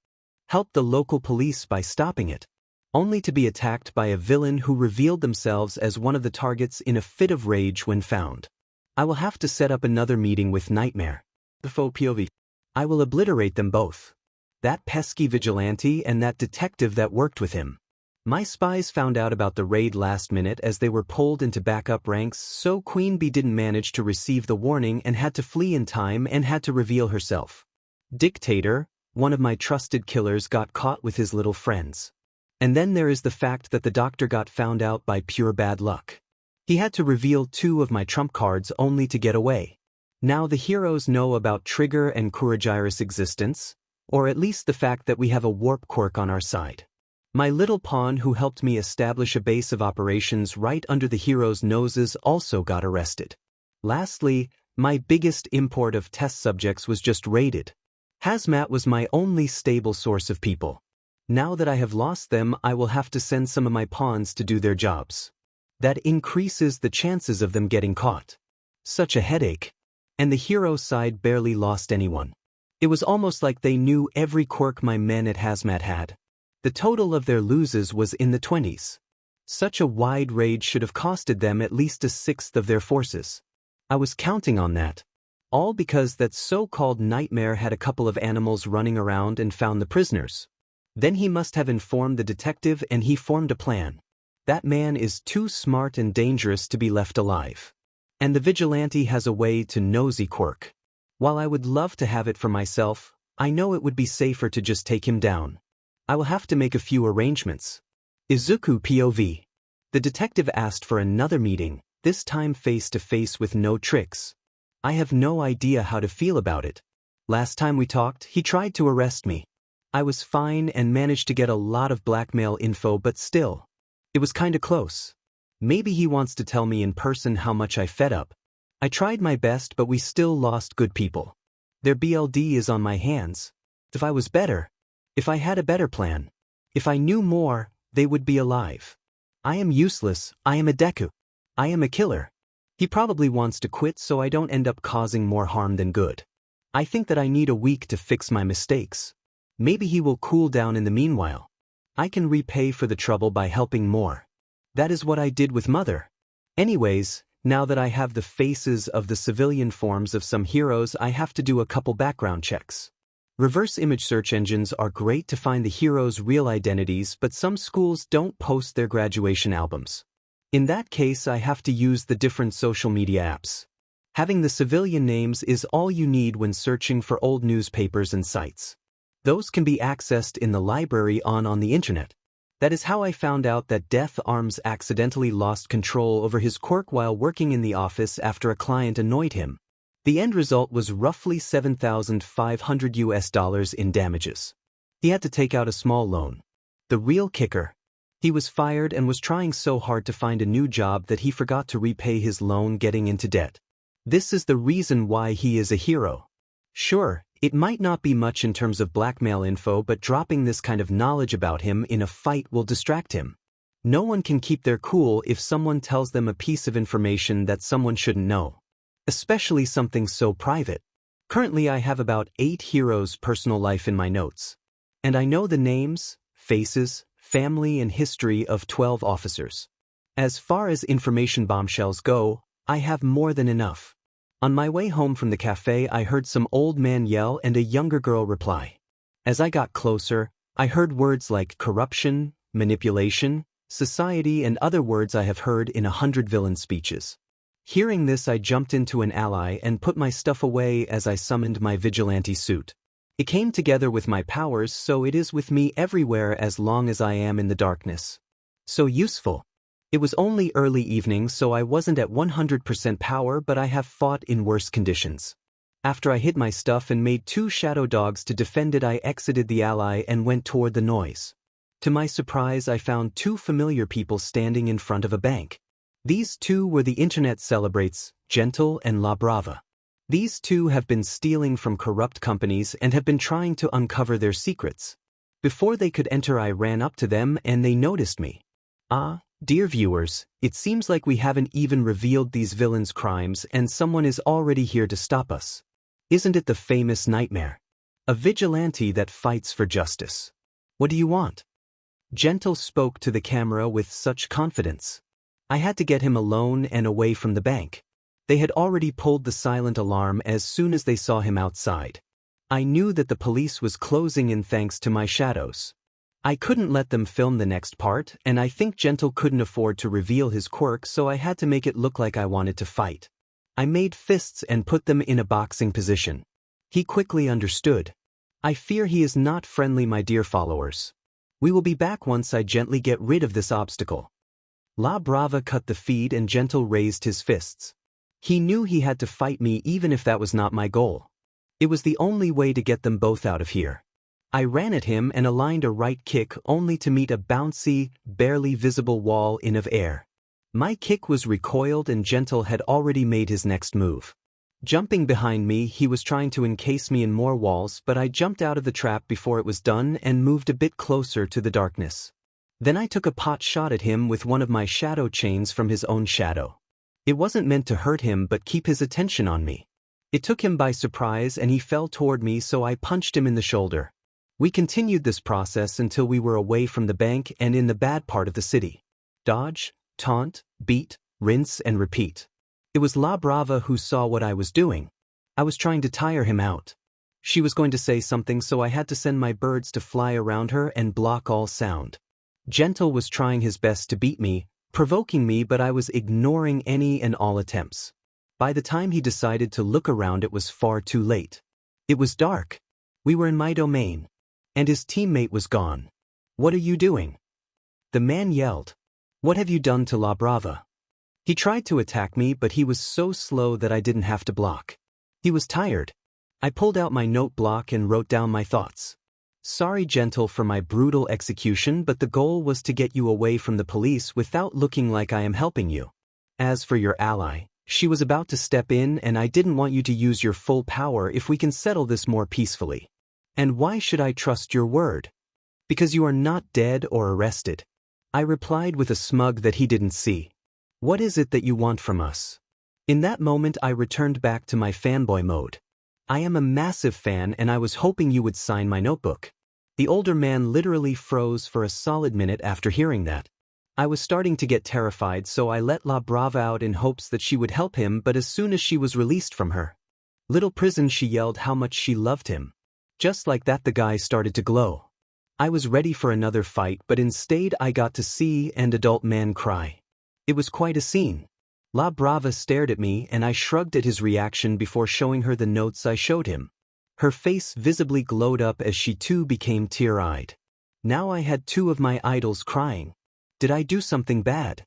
help the local police by stopping it, only to be attacked by a villain who revealed themselves as one of the targets in a fit of rage when found. I will have to set up another meeting with Nightmare. The faux POV. I will obliterate them both. That pesky vigilante and that detective that worked with him. My spies found out about the raid last minute as they were pulled into backup ranks, so Queen Bee didn't manage to receive the warning and had to flee in time and had to reveal herself. Dictator, one of my trusted killers, got caught with his little friends. And then there is the fact that the doctor got found out by pure bad luck. He had to reveal 2 of my trump cards only to get away. Now the heroes know about Trigger and 𝐀𝐮𝐭𝐡𝐨𝐫's existence, or at least the fact that we have a warp quirk on our side. My little pawn who helped me establish a base of operations right under the heroes' noses also got arrested. Lastly, my biggest import of test subjects was just raided. Hazmat was my only stable source of people. Now that I have lost them, I will have to send some of my pawns to do their jobs. That increases the chances of them getting caught. Such a headache. And the hero side barely lost anyone. It was almost like they knew every quirk my men at Hazmat had. The total of their loses was in the 20s. Such a wide raid should have costed them at least 1/6 of their forces. I was counting on that. All because that so-called Nightmare had a couple of animals running around and found the prisoners. Then he must have informed the detective and he formed a plan. That man is too smart and dangerous to be left alive. And the vigilante has a way to nosy quirk. While I would love to have it for myself, I know it would be safer to just take him down. I will have to make a few arrangements. Izuku POV. The detective asked for another meeting, this time face-to-face with no tricks. I have no idea how to feel about it. Last time we talked, he tried to arrest me. I was fine and managed to get a lot of blackmail info, but still. It was kinda close. Maybe he wants to tell me in person how much I fed up. I tried my best, but we still lost good people. Their BLD is on my hands. If I was better, if I had a better plan, if I knew more, they would be alive. I am useless, I am a Deku. I am a killer. He probably wants to quit so I don't end up causing more harm than good. I think that I need a week to fix my mistakes. Maybe he will cool down in the meanwhile. I can repay for the trouble by helping more. That is what I did with Mother. Anyways, now that I have the faces of the civilian forms of some heroes, I have to do a couple background checks. Reverse image search engines are great to find the heroes' real identities, but some schools don't post their graduation albums. In that case, I have to use the different social media apps. Having the civilian names is all you need when searching for old newspapers and sites. Those can be accessed in the library on the internet. That is how I found out that 𝐻𝐼𝐴𝐵 accidentally lost control over his quirk while working in the office after a client annoyed him. The end result was roughly $7,500 in damages. He had to take out a small loan. The real kicker. He was fired and was trying so hard to find a new job that he forgot to repay his loan, getting into debt. This is the reason why he is a hero. Sure, it might not be much in terms of blackmail info, but dropping this kind of knowledge about him in a fight will distract him. No one can keep their cool if someone tells them a piece of information that someone shouldn't know. Especially something so private. Currently I have about 8 heroes' personal life in my notes. And I know the names, faces, family and history of 12 officers. As far as information bombshells go, I have more than enough. On my way home from the cafe, I heard some old man yell and a younger girl reply. As I got closer, I heard words like corruption, manipulation, society and other words I have heard in 100 villain speeches. Hearing this, I jumped into an ally and put my stuff away as I summoned my vigilante suit. It came together with my powers, so it is with me everywhere as long as I am in the darkness. So useful. It was only early evening, so I wasn't at 100% power, but I have fought in worse conditions. After I hid my stuff and made 2 shadow dogs to defend it, I exited the ally and went toward the noise. To my surprise, I found 2 familiar people standing in front of a bank. These 2 were the internet celebrates, Gentle and La Brava. These 2 have been stealing from corrupt companies and have been trying to uncover their secrets. Before they could enter, I ran up to them and they noticed me. Ah, Dear viewers, it seems like we haven't even revealed these villains' crimes and someone is already here to stop us. Isn't it the famous nightmare? A vigilante that fights for justice. What do you want? 𝐻𝗫𝗃 spoke to the camera with such confidence. I had to get him alone and away from the bank. They had already pulled the silent alarm as soon as they saw him outside. I knew that the police was closing in thanks to my shadows. I couldn't let them film the next part, and I think 𝐻𝗫𝗃 couldn't afford to reveal his quirk, so I had to make it look like I wanted to fight. I made fists and put them in a boxing position. He quickly understood. I fear he is not friendly, my dear followers. We will be back once I gently get rid of this obstacle. 𝐴𝐵 cut the feed and 𝐻𝗫𝗃 raised his fists. He knew he had to fight me even if that was not my goal. It was the only way to get them both out of here. I ran at him and aligned a right kick only to meet a bouncy, barely visible wall of air. My kick was recoiled and 𝐻𝗫𝗃 had already made his next move. Jumping behind me, he was trying to encase me in more walls, but I jumped out of the trap before it was done and moved a bit closer to the darkness. Then I took a pot shot at him with one of my shadow chains from his own shadow. It wasn't meant to hurt him but keep his attention on me. It took him by surprise and he fell toward me, so I punched him in the shoulder. We continued this process until we were away from the bank and in the bad part of the city. Dodge, taunt, beat, rinse and repeat. It was 𝐴𝐵 who saw what I was doing. I was trying to tire him out. She was going to say something, so I had to send my birds to fly around her and block all sound. 𝐻𝗫𝗃 was trying his best to beat me, provoking me, but I was ignoring any and all attempts. By the time he decided to look around, it was far too late. It was dark. We were in my domain. And his teammate was gone. What are you doing? The man yelled. What have you done to 𝐴𝐵? He tried to attack me, but he was so slow that I didn't have to block. He was tired. I pulled out my note block and wrote down my thoughts. Sorry, 𝐻𝗫𝗃, for my brutal execution, but the goal was to get you away from the police without looking like I am helping you. As for your ally, she was about to step in and I didn't want you to use your full power if we can settle this more peacefully. And why should I trust your word? Because you are not dead or arrested. I replied with a smug that he didn't see. What is it that you want from us? In that moment I returned back to my fanboy mode. I am a massive fan and I was hoping you would sign my notebook. The older man literally froze for a solid minute after hearing that. I was starting to get terrified, so I let 𝐴𝐵 out in hopes that she would help him, but as soon as she was released from her little prison, she yelled how much she loved him. Just like that, the guy started to glow. I was ready for another fight, but instead I got to see an adult man cry. It was quite a scene. 𝐴𝐵 stared at me and I shrugged at his reaction before showing her the notes I showed him. Her face visibly glowed up as she too became tear-eyed. Now I had two of my idols crying. Did I do something bad?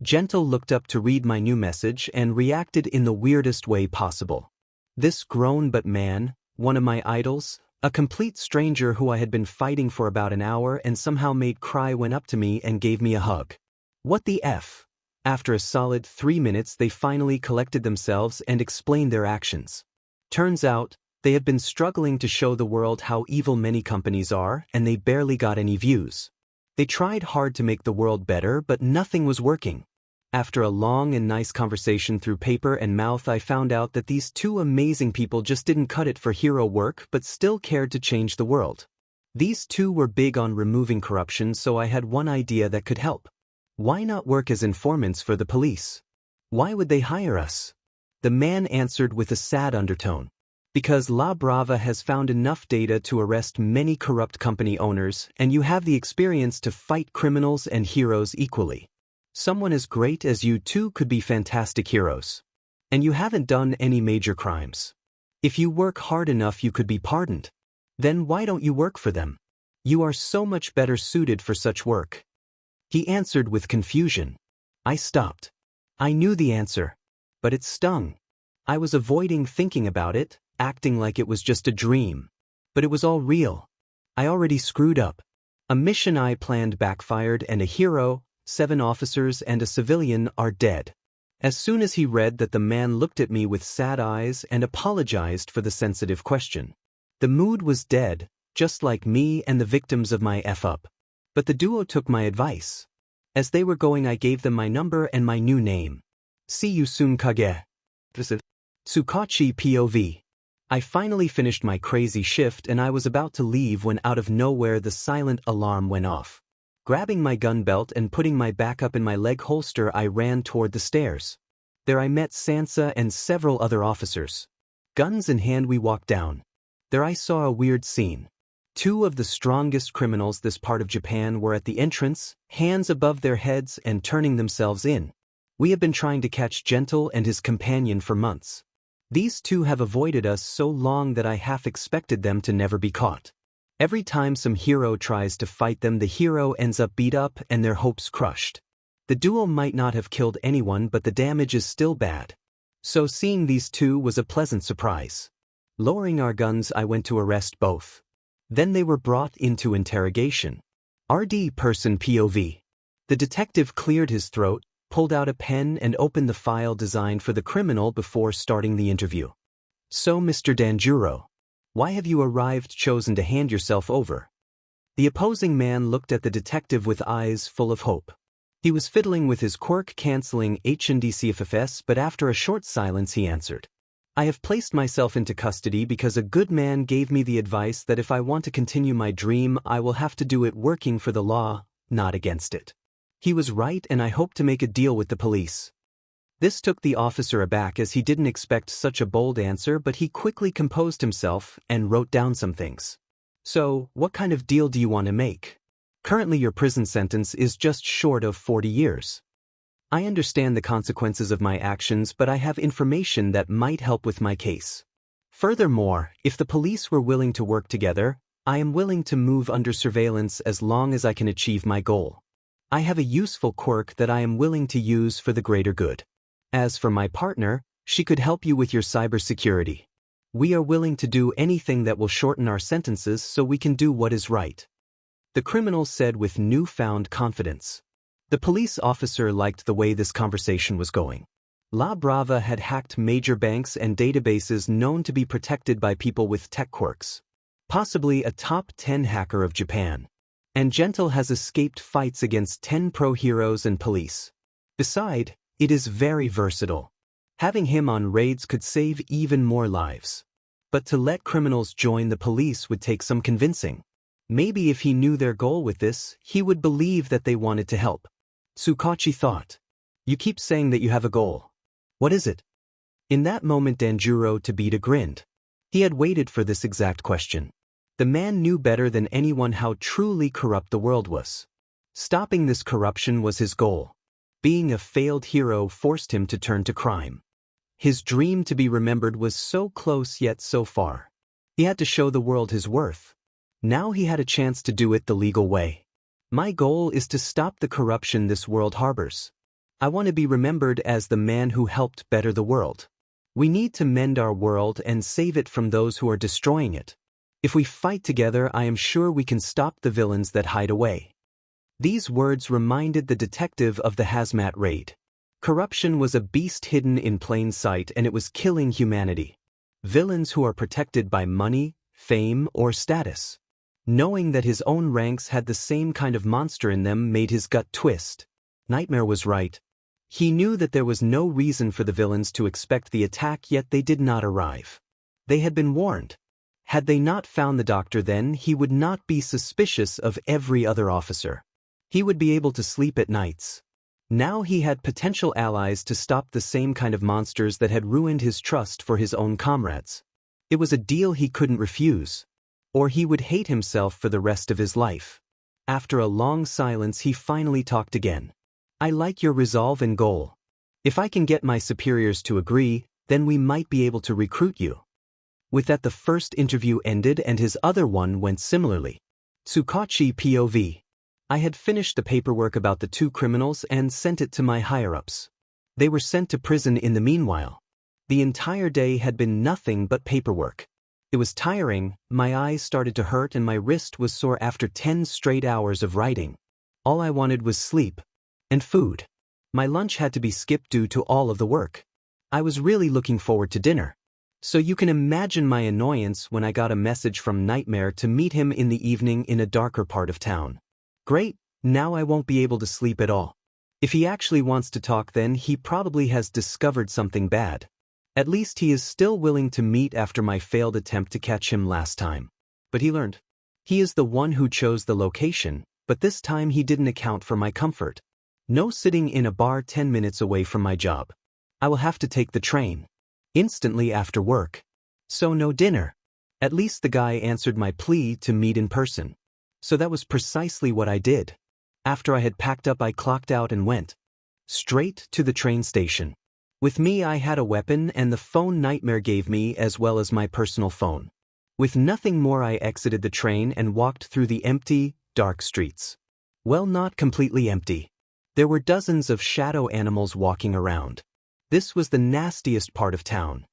𝐻𝗫𝗃 looked up to read my new message and reacted in the weirdest way possible. This grown but man, one of my idols, a complete stranger who I had been fighting for about an hour and somehow made cry, went up to me and gave me a hug. What the F? After a solid 3 minutes they finally collected themselves and explained their actions. Turns out, they had been struggling to show the world how evil many companies are, and they barely got any views. They tried hard to make the world better, but nothing was working. After a long and nice conversation through paper and mouth, I found out that these two amazing people just didn't cut it for hero work but still cared to change the world. These two were big on removing corruption, so I had one idea that could help. Why not work as informants for the police? Why would they hire us? The man answered with a sad undertone. Because 𝐴𝐵 has found enough data to arrest many corrupt company owners, and you have the experience to fight criminals and heroes equally. Someone as great as you two could be fantastic heroes. And you haven't done any major crimes. If you work hard enough, you could be pardoned. Then why don't you work for them? You are so much better suited for such work. He answered with confusion. I stopped. I knew the answer, but it stung. I was avoiding thinking about it, acting like it was just a dream. But it was all real. I already screwed up. A mission I planned backfired, and a hero, 7 officers and a civilian are dead. As soon as he read that, the man looked at me with sad eyes and apologized for the sensitive question. The mood was dead, just like me and the victims of my F-up. But the duo took my advice. As they were going, I gave them my number and my new name. See you soon, Kage. 𝐬𝐮𝐬𝐴 POV. I finally finished my crazy shift and I was about to leave when out of nowhere the silent alarm went off. Grabbing my gun belt and putting my back up in my leg holster, I ran toward the stairs. There I met Sansa and several other officers. Guns in hand, we walked down. There I saw a weird scene. Two of the strongest criminals this part of Japan were at the entrance, hands above their heads and turning themselves in. We have been trying to catch Gentle and his companion for months. These two have avoided us so long that I half expected them to never be caught. Every time some hero tries to fight them, the hero ends up beat up and their hopes crushed. The duel might not have killed anyone, but the damage is still bad. So seeing these two was a pleasant surprise. Lowering our guns, I went to arrest both. Then they were brought into interrogation. RD person POV. The detective cleared his throat, pulled out a pen and opened the file designed for the criminal before starting the interview. So Mr. Danjuro, why have you chosen to hand yourself over? The opposing man looked at the detective with eyes full of hope. He was fiddling with his quirk cancelling 𝐻𝐿𝐷𝐶FFS, but after a short silence he answered. I have placed myself into custody because a good man gave me the advice that if I want to continue my dream, I will have to do it working for the law, not against it. He was right, and I hope to make a deal with the police. This took the officer aback as he didn't expect such a bold answer, but he quickly composed himself and wrote down some things. So, what kind of deal do you want to make? Currently your prison sentence is just short of 40 years. I understand the consequences of my actions, but I have information that might help with my case. Furthermore, if the police were willing to work together, I am willing to move under surveillance as long as I can achieve my goal. I have a useful quirk that I am willing to use for the greater good. As for my partner, she could help you with your cybersecurity. We are willing to do anything that will shorten our sentences so we can do what is right. The criminal said with newfound confidence. The police officer liked the way this conversation was going. La Brava had hacked major banks and databases known to be protected by people with tech quirks. Possibly a top 10 hacker of Japan. And Gentle has escaped fights against 10 pro heroes and police. Besides, it is very versatile. Having him on raids could save even more lives. But to let criminals join the police would take some convincing. Maybe if he knew their goal with this, he would believe that they wanted to help. Tsukachi thought. You keep saying that you have a goal. What is it? In that moment Danjuro Tabita grinned. He had waited for this exact question. The man knew better than anyone how truly corrupt the world was. Stopping this corruption was his goal. Being a failed hero forced him to turn to crime. His dream to be remembered was so close yet so far. He had to show the world his worth. Now he had a chance to do it the legal way. My goal is to stop the corruption this world harbors. I want to be remembered as the man who helped better the world. We need to mend our world and save it from those who are destroying it. If we fight together, I am sure we can stop the villains that hide away. These words reminded the detective of the hazmat raid. Corruption was a beast hidden in plain sight and it was killing humanity. Villains who are protected by money, fame, or status. Knowing that his own ranks had the same kind of monster in them made his gut twist. Nightmare was right. He knew that there was no reason for the villains to expect the attack, yet they did not arrive. They had been warned. Had they not found the doctor, then he would not be suspicious of every other officer. He would be able to sleep at nights. Now he had potential allies to stop the same kind of monsters that had ruined his trust for his own comrades. It was a deal he couldn't refuse. Or he would hate himself for the rest of his life. After a long silence he finally talked again. I like your resolve and goal. If I can get my superiors to agree, then we might be able to recruit you. With that the first interview ended and his other one went similarly. Tsukachi POV. I had finished the paperwork about the two criminals and sent it to my higher-ups. They were sent to prison in the meanwhile. The entire day had been nothing but paperwork. It was tiring, my eyes started to hurt and my wrist was sore after 10 straight hours of writing. All I wanted was sleep. And food. My lunch had to be skipped due to all of the work. I was really looking forward to dinner. So you can imagine my annoyance when I got a message from Nightmare to meet him in the evening in a darker part of town. Great, Now I won't be able to sleep at all. If he actually wants to talk, then he probably has discovered something bad. At least he is still willing to meet after my failed attempt to catch him last time. But he learned. He is the one who chose the location, but this time he didn't account for my comfort. No sitting in a bar 10 minutes away from my job. I will have to take the train. Instantly after work. So no dinner. At least the guy answered my plea to meet in person. So that was precisely what I did. After I had packed up, I clocked out and went straight to the train station. With me I had a weapon and the phone Nightmare gave me, as well as my personal phone. With nothing more, I exited the train and walked through the empty, dark streets. Well, not completely empty. There were dozens of shadow animals walking around. This was the nastiest part of town.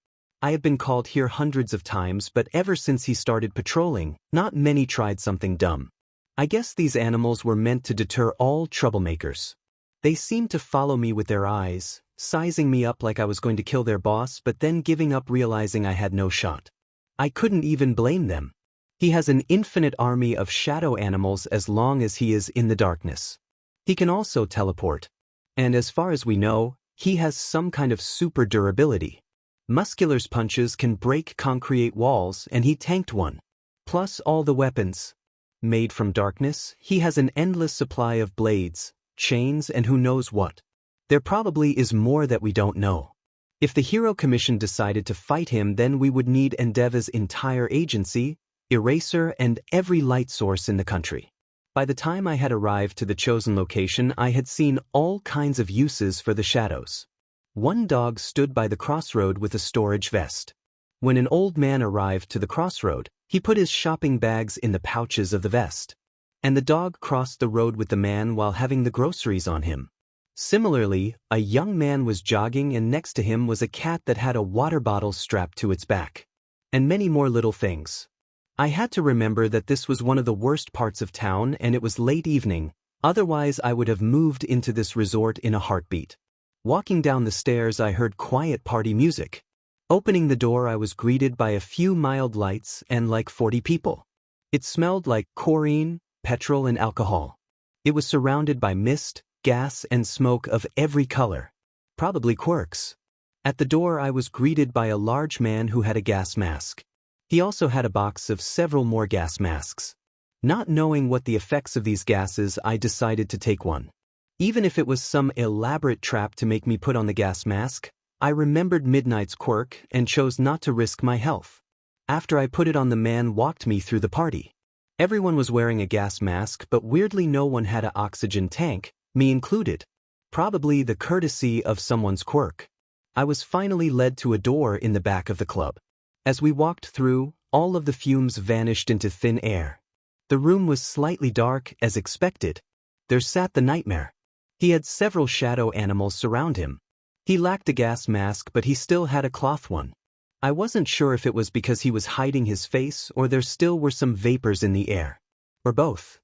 I have been called here hundreds of times, but ever since he started patrolling, not many tried something dumb. I guess these animals were meant to deter all troublemakers. They seemed to follow me with their eyes, sizing me up like I was going to kill their boss, but then giving up realizing I had no shot. I couldn't even blame them. He has an infinite army of shadow animals as long as he is in the darkness. He can also teleport. And as far as we know, he has some kind of super durability. Muscular's punches can break concrete walls, and he tanked one. Plus all the weapons. Made from darkness, he has an endless supply of blades, chains, and who knows what. There probably is more that we don't know. If the Hero Commission decided to fight him, then we would need 𝐴ndeva's entire agency, eraser, and every light source in the country. By the time I had arrived to the chosen location, I had seen all kinds of uses for the shadows. One dog stood by the crossroad with a storage vest. When an old man arrived to the crossroad, he put his shopping bags in the pouches of the vest. And the dog crossed the road with the man while having the groceries on him. Similarly, a young man was jogging, and next to him was a cat that had a water bottle strapped to its back. And many more little things. I had to remember that this was one of the worst parts of town, and it was late evening, otherwise I would have moved into this resort in a heartbeat. Walking down the stairs, I heard quiet party music. Opening the door, I was greeted by a few mild lights and like 40 people. It smelled like chlorine, petrol, and alcohol. It was surrounded by mist, gas, and smoke of every color. Probably quirks. At the door, I was greeted by a large man who had a gas mask. He also had a box of several more gas masks. Not knowing what the effects of these gases, I decided to take one. Even if it was some elaborate trap to make me put on the gas mask, I remembered Midnight's quirk and chose not to risk my health. After I put it on, the man walked me through the party. Everyone was wearing a gas mask, but weirdly no one had an oxygen tank, me included. Probably the courtesy of someone's quirk. I was finally led to a door in the back of the club. As we walked through, all of the fumes vanished into thin air. The room was slightly dark, as expected. There sat the Nightmare. He had several shadow animals surround him. He lacked a gas mask, but he still had a cloth one. I wasn't sure if it was because he was hiding his face or there still were some vapors in the air. Or both.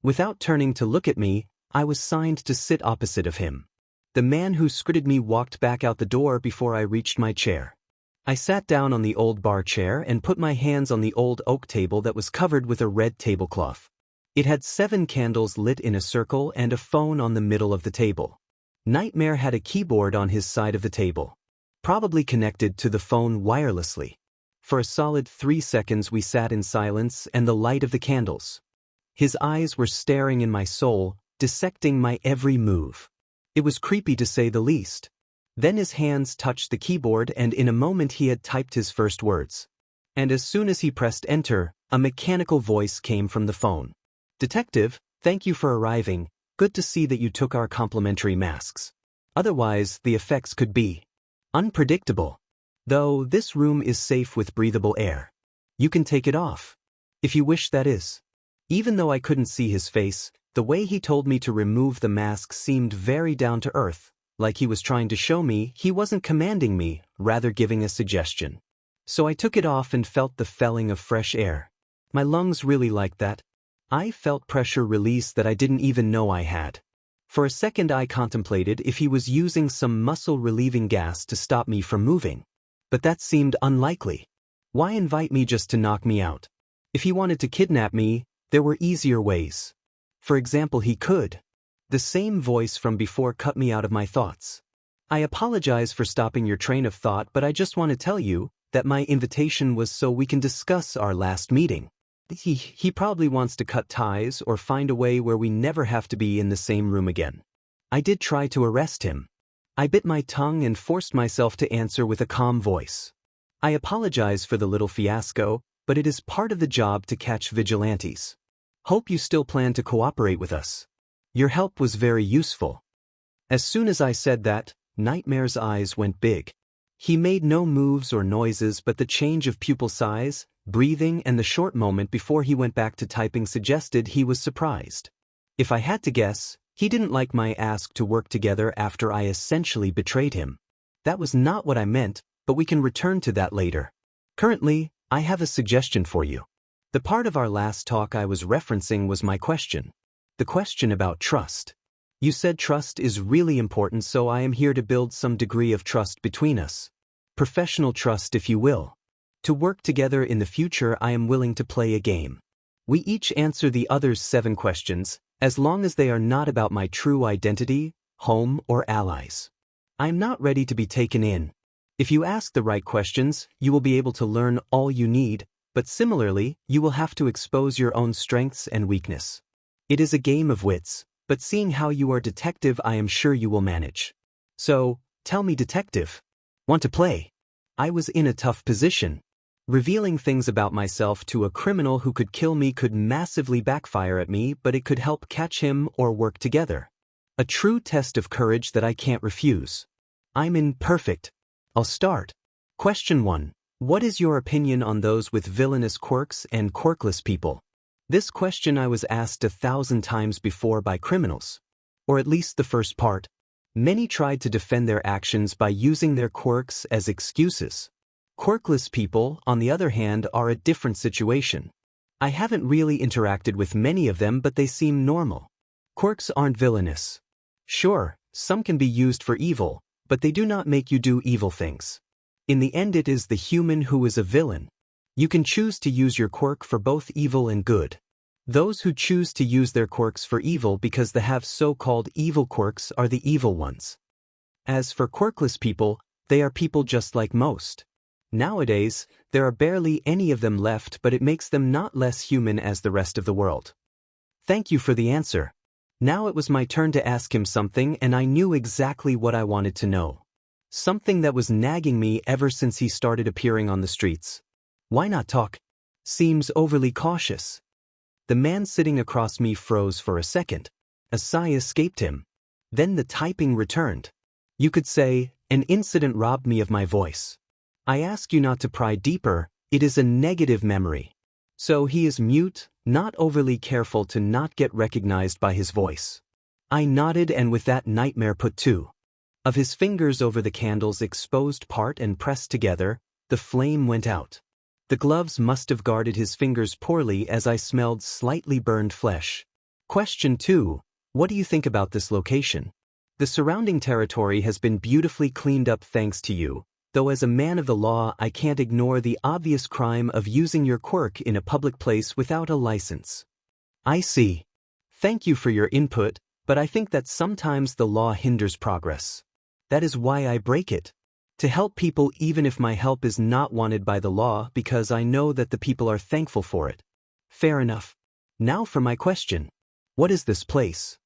Without turning to look at me, I was signed to sit opposite of him. The man who scripted me walked back out the door before I reached my chair. I sat down on the old bar chair and put my hands on the old oak table that was covered with a red tablecloth. It had 7 candles lit in a circle and a phone on the middle of the table. Nightmare had a keyboard on his side of the table, probably connected to the phone wirelessly. For a solid 3 seconds we sat in silence and the light of the candles. His eyes were staring in my soul, dissecting my every move. It was creepy to say the least. Then his hands touched the keyboard and in a moment he had typed his first words. And as soon as he pressed enter, a mechanical voice came from the phone. "Detective, thank you for arriving. Good to see that you took our complimentary masks. Otherwise, the effects could be unpredictable. Though this room is safe with breathable air. You can take it off. If you wish, that is." Even though I couldn't see his face, the way he told me to remove the mask seemed very down to earth, like he was trying to show me he wasn't commanding me, rather giving a suggestion. So I took it off and felt the felling of fresh air. My lungs really liked that. I felt pressure release that I didn't even know I had. For a second I contemplated if he was using some muscle-relieving gas to stop me from moving. But that seemed unlikely. Why invite me just to knock me out? If he wanted to kidnap me, there were easier ways. For example, he could. The same voice from before cut me out of my thoughts. I apologize for stopping your train of thought, but I just want to tell you that my invitation was so we can discuss our last meeting. He probably wants to cut ties or find a way where we never have to be in the same room again. I did try to arrest him. I bit my tongue and forced myself to answer with a calm voice. I apologize for the little fiasco, but it is part of the job to catch vigilantes. Hope you still plan to cooperate with us. Your help was very useful. As soon as I said that, Nightmare's eyes went big. He made no moves or noises, but the change of pupil size, breathing, and the short moment before he went back to typing suggested he was surprised. If I had to guess, he didn't like my ask to work together after I essentially betrayed him. That was not what I meant, but we can return to that later. Currently, I have a suggestion for you. The part of our last talk I was referencing was my question. The question about trust. You said trust is really important, so I am here to build some degree of trust between us. Professional trust, if you will. To work together in the future, I am willing to play a game. We each answer the other's 7 questions, as long as they are not about my true identity, home, or allies. I am not ready to be taken in. If you ask the right questions, you will be able to learn all you need, but similarly, you will have to expose your own strengths and weakness. It is a game of wits, but seeing how you are detective, I am sure you will manage. So, tell me, detective. Want to play? I was in a tough position. Revealing things about myself to a criminal who could kill me could massively backfire at me, but it could help catch him or work together. A true test of courage that I can't refuse. I'm in perfect. I'll start. Question 1. What is your opinion on those with villainous quirks and quirkless people? This question I was asked 1,000 times before by criminals. Or at least the first part. Many tried to defend their actions by using their quirks as excuses. Quirkless people, on the other hand, are a different situation. I haven't really interacted with many of them, but they seem normal. Quirks aren't villainous. Sure, some can be used for evil, but they do not make you do evil things. In the end, it is the human who is a villain. You can choose to use your quirk for both evil and good. Those who choose to use their quirks for evil because they have so-called evil quirks are the evil ones. As for quirkless people, they are people just like most. Nowadays, there are barely any of them left, but it makes them not less human as the rest of the world. Thank you for the answer. Now it was my turn to ask him something, and I knew exactly what I wanted to know. Something that was nagging me ever since he started appearing on the streets. Why not talk? Seems overly cautious. The man sitting across me froze for a second. A sigh escaped him. Then the typing returned. You could say, an incident robbed me of my voice. I ask you not to pry deeper, it is a negative memory. So he is mute, not overly careful to not get recognized by his voice. I nodded, and with that, Nightmare put 2 of his fingers over the candle's exposed part and pressed together. The flame went out. The gloves must have guarded his fingers poorly, as I smelled slightly burned flesh. Question 2. What do you think about this location? The surrounding territory has been beautifully cleaned up thanks to you, though as a man of the law I can't ignore the obvious crime of using your quirk in a public place without a license. I see. Thank you for your input, but I think that sometimes the law hinders progress. That is why I break it. To help people, even if my help is not wanted by the law, because I know that the people are thankful for it. Fair enough. Now for my question. What is this place?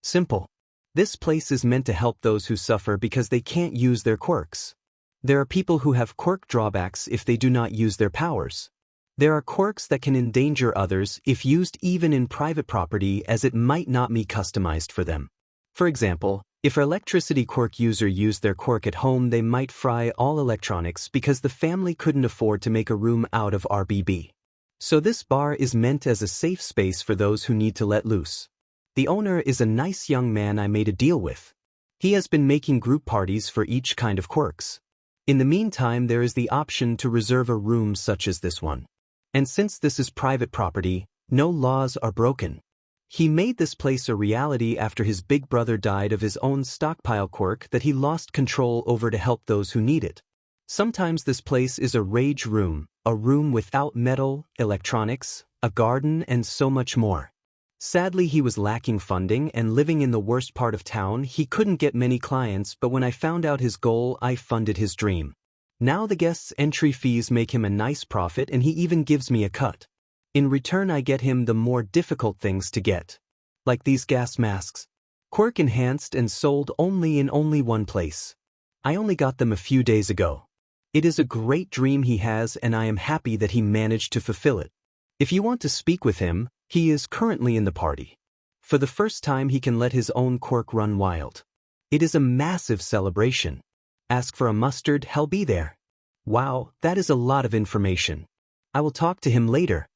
Simple. This place is meant to help those who suffer because they can't use their quirks. There are people who have quirk drawbacks if they do not use their powers. There are quirks that can endanger others if used even in private property, as it might not be customized for them. For example, if an electricity quirk user used their quirk at home, they might fry all electronics because the family couldn't afford to make a room out of RBB. So this bar is meant as a safe space for those who need to let loose. The owner is a nice young man I made a deal with. He has been making group parties for each kind of quirks. In the meantime, there is the option to reserve a room such as this one. And since this is private property, no laws are broken. He made this place a reality after his big brother died of his own stockpile quirk that he lost control over to help those who need it. Sometimes this place is a rage room, a room without metal, electronics, a garden, and so much more. Sadly, he was lacking funding and living in the worst part of town. He couldn't get many clients, but when I found out his goal, I funded his dream. Now the guests' entry fees make him a nice profit, and he even gives me a cut. In return, I get him the more difficult things to get. Like these gas masks. Quirk enhanced and sold only in one place. I only got them a few days ago. It is a great dream he has, and I am happy that he managed to fulfill it. If you want to speak with him, he is currently in the party. For the first time, he can let his own quirk run wild. It is a massive celebration. Ask for a mustard, he'll be there. Wow, that is a lot of information. I will talk to him later.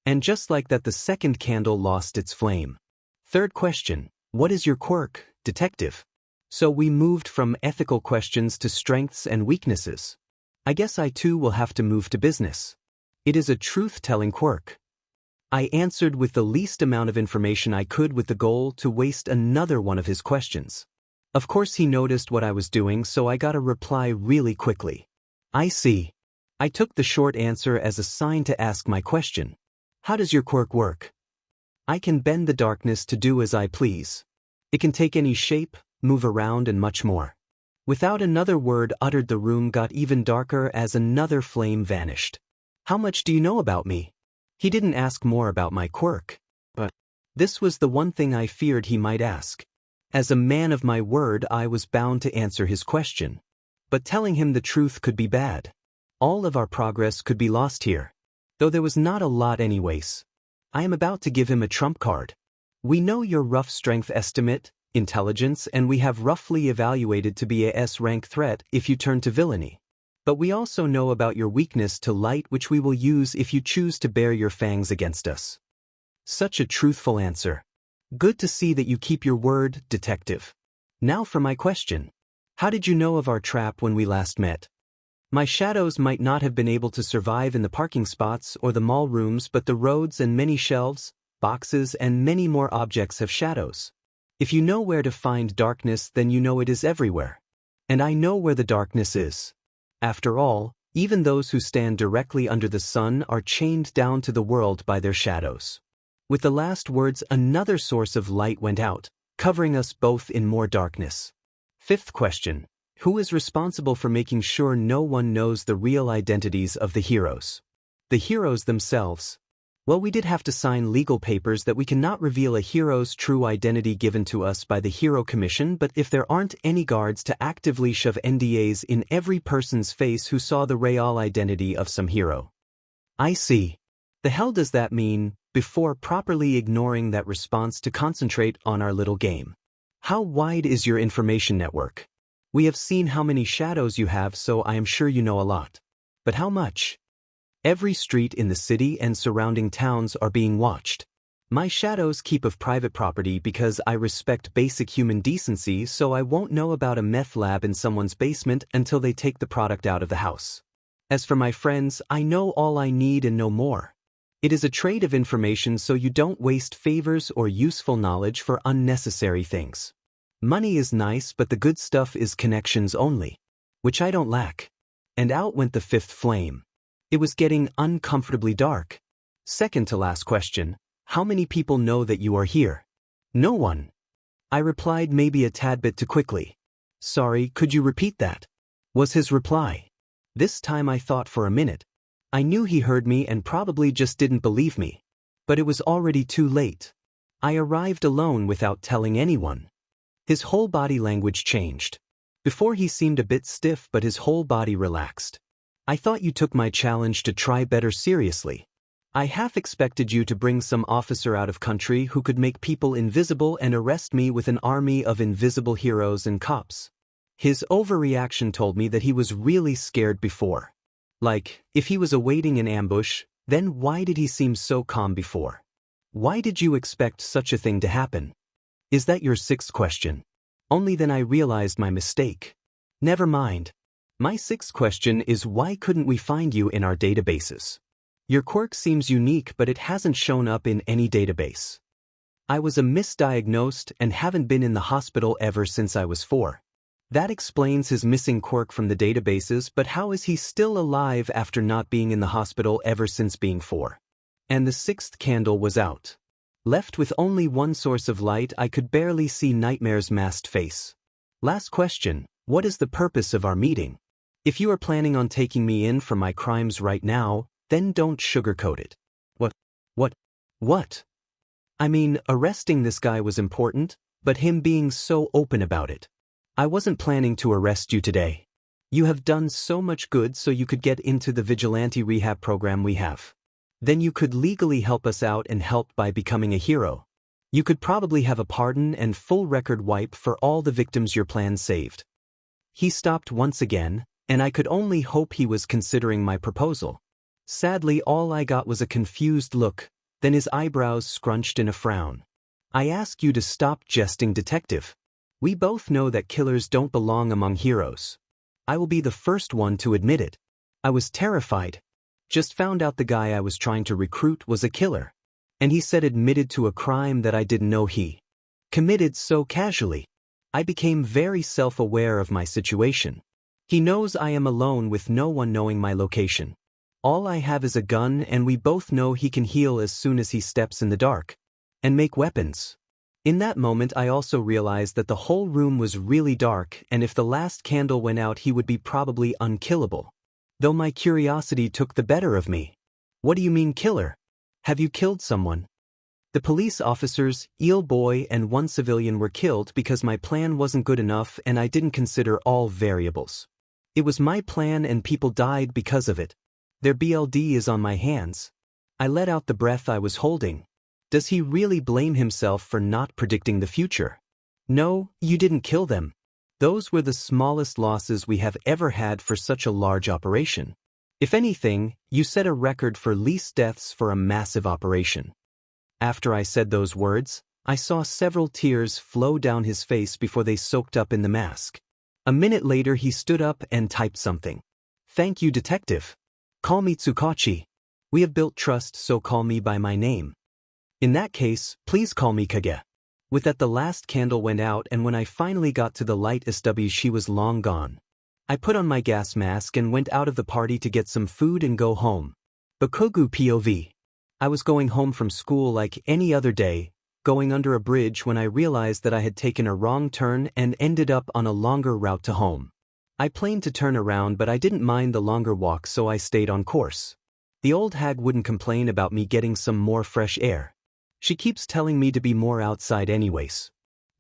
And just like that, the second candle lost its flame. Third question, what is your quirk, detective? So we moved from ethical questions to strengths and weaknesses. I guess I too will have to move to business. It is a truth-telling quirk. I answered with the least amount of information I could, with the goal to waste another one of his questions. Of course he noticed what I was doing, so I got a reply really quickly. I see. I took the short answer as a sign to ask my question. How does your quirk work? I can bend the darkness to do as I please. It can take any shape, move around, and much more. Without another word uttered, the room got even darker as another flame vanished. How much do you know about me? He didn't ask more about my quirk. But this was the one thing I feared he might ask. As a man of my word, I was bound to answer his question. But telling him the truth could be bad. All of our progress could be lost here. Though there was not a lot anyways. I am about to give him a trump card. We know your rough strength estimate, intelligence, and we have roughly evaluated to be a S-rank threat if you turn to villainy. But we also know about your weakness to light, which we will use if you choose to bare your fangs against us. Such a truthful answer. Good to see that you keep your word, detective. Now for my question. How did you know of our trap when we last met? My shadows might not have been able to survive in the parking spots or the mall rooms, but the roads and many shelves, boxes, and many more objects have shadows. If you know where to find darkness, then you know it is everywhere. And I know where the darkness is. After all, even those who stand directly under the sun are chained down to the world by their shadows. With the last words, another source of light went out, covering us both in more darkness. Fifth question. Who is responsible for making sure no one knows the real identities of the heroes? The heroes themselves. Well, we did have to sign legal papers that we cannot reveal a hero's true identity given to us by the Hero Commission, but if there aren't any guards to actively shove NDAs in every person's face who saw the real identity of some hero. I see. The hell does that mean? Before properly ignoring that response to concentrate on our little game. How wide is your information network? We have seen how many shadows you have, so I am sure you know a lot. But how much? Every street in the city and surrounding towns are being watched. My shadows keep of private property because I respect basic human decency, so I won't know about a meth lab in someone's basement until they take the product out of the house. As for my friends, I know all I need and no more. It is a trade of information, so you don't waste favors or useful knowledge for unnecessary things. Money is nice, but the good stuff is connections only. Which I don't lack. And out went the fifth flame. It was getting uncomfortably dark. Second to last question, how many people know that you are here? No one. I replied, maybe a tad bit too quickly. Sorry, could you repeat that? Was his reply. This time I thought for a minute. I knew he heard me and probably just didn't believe me. But it was already too late. I arrived alone without telling anyone. His whole body language changed. Before he seemed a bit stiff, but his whole body relaxed. I thought you took my challenge to try better seriously. I half expected you to bring some officer out of country who could make people invisible and arrest me with an army of invisible heroes and cops. His overreaction told me that he was really scared before. Like, if he was awaiting an ambush, then why did he seem so calm before? Why did you expect such a thing to happen? Is that your sixth question? Only then I realized my mistake. Never mind. My sixth question is, why couldn't we find you in our databases? Your quirk seems unique, but it hasn't shown up in any database. I was a misdiagnosed and haven't been in the hospital ever since I was 4. That explains his missing quirk from the databases, but how is he still alive after not being in the hospital ever since being 4? And the sixth candle was out. Left with only one source of light, I could barely see Nightmare's masked face. Last question, what is the purpose of our meeting? If you are planning on taking me in for my crimes right now, then don't sugarcoat it. What? I mean, arresting this guy was important, but him being so open about it. I wasn't planning to arrest you today. You have done so much good so you could get into the vigilante rehab program we have. Then you could legally help us out and help by becoming a hero. You could probably have a pardon and full record wipe for all the victims your plan saved. He stopped once again, and I could only hope he was considering my proposal. Sadly, all I got was a confused look, then his eyebrows scrunched in a frown. I ask you to stop jesting, detective. We both know that killers don't belong among heroes. I will be the first one to admit it. I was terrified. Just found out the guy I was trying to recruit was a killer. And he said admitted to a crime that I didn't know he committed so casually. I became very self-aware of my situation. He knows I am alone with no one knowing my location. All I have is a gun, and we both know he can heal as soon as he steps in the dark and make weapons. In that moment I also realized that the whole room was really dark, and if the last candle went out he would be probably unkillable. Though my curiosity took the better of me. What do you mean killer? Have you killed someone? The police officers, eel boy and one civilian were killed because my plan wasn't good enough and I didn't consider all variables. It was my plan and people died because of it. Their BLD is on my hands. I let out the breath I was holding. Does he really blame himself for not predicting the future? No, you didn't kill them. Those were the smallest losses we have ever had for such a large operation. If anything, you set a record for least deaths for a massive operation. After I said those words, I saw several tears flow down his face before they soaked up in the mask. A minute later he stood up and typed something. Thank you, detective. Call me 𝐬𝐮𝐭𝐡𝐨𝐫. We have built trust, so call me by my name. In that case, please call me Kage. With that the last candle went out, and when I finally got to the light 𝐬𝐿, she was long gone. I put on my gas mask and went out of the party to get some food and go home. Bakugu POV. I was going home from school like any other day, going under a bridge when I realized that I had taken a wrong turn and ended up on a longer route to home. I planned to turn around, but I didn't mind the longer walk, so I stayed on course. The old hag wouldn't complain about me getting some more fresh air. She keeps telling me to be more outside anyways.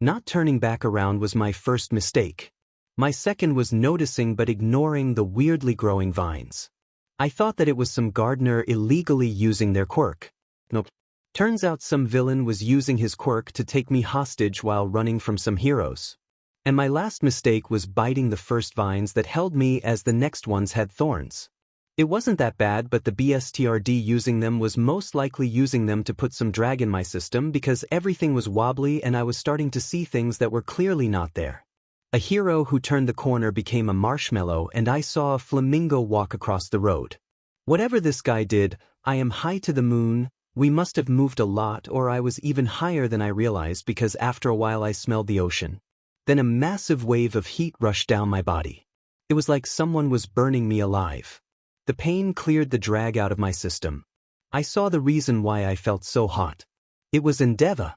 Not turning back around was my first mistake. My second was noticing but ignoring the weirdly growing vines. I thought that it was some gardener illegally using their quirk. Nope. Turns out some villain was using his quirk to take me hostage while running from some heroes. And my last mistake was biting the first vines that held me, as the next ones had thorns. It wasn't that bad, but the BSTRD using them was most likely using them to put some drag in my system, because everything was wobbly and I was starting to see things that were clearly not there. A hero who turned the corner became a marshmallow, and I saw a flamingo walk across the road. Whatever this guy did, I am high to the moon. We must have moved a lot, or I was even higher than I realized, because after a while I smelled the ocean. Then a massive wave of heat rushed down my body. It was like someone was burning me alive. The pain cleared the drag out of my system. I saw the reason why I felt so hot. It was 𝐿𝐴𝐵.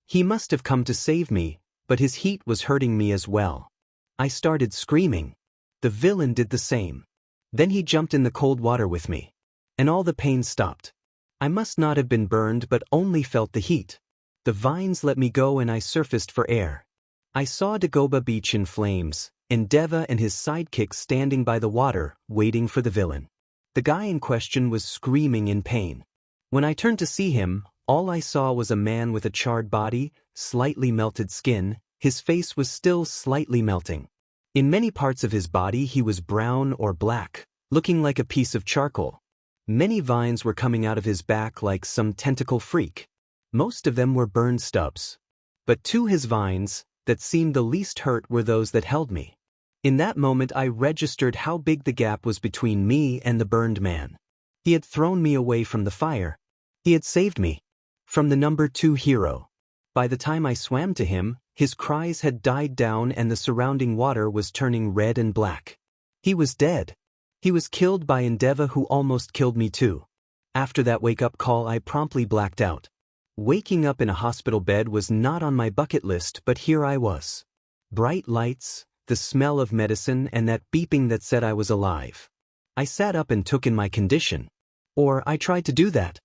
He must have come to save me, but his heat was hurting me as well. I started screaming. The villain did the same. Then he jumped in the cold water with me. And all the pain stopped. I must not have been burned, but only felt the heat. The vines let me go and I surfaced for air. I saw Dagobah Beach in flames, 𝐿𝐴𝐵 and his sidekick standing by the water, waiting for the villain. The guy in question was screaming in pain. When I turned to see him, all I saw was a man with a charred body, slightly melted skin. His face was still slightly melting. In many parts of his body he was brown or black, looking like a piece of charcoal. Many vines were coming out of his back like some tentacle freak. Most of them were burned stubs. But his vines that seemed the least hurt were those that held me. In that moment I registered how big the gap was between me and the burned man. He had thrown me away from the fire. He had saved me from the number 2 hero. By the time I swam to him, his cries had died down and the surrounding water was turning red and black. He was dead. He was killed by 𝐿𝐴𝐵, who almost killed me too. After that wake-up call I promptly blacked out. Waking up in a hospital bed was not on my bucket list, but here I was. Bright lights, the smell of medicine, and that beeping that said I was alive. I sat up and took in my condition. Or I tried to do that.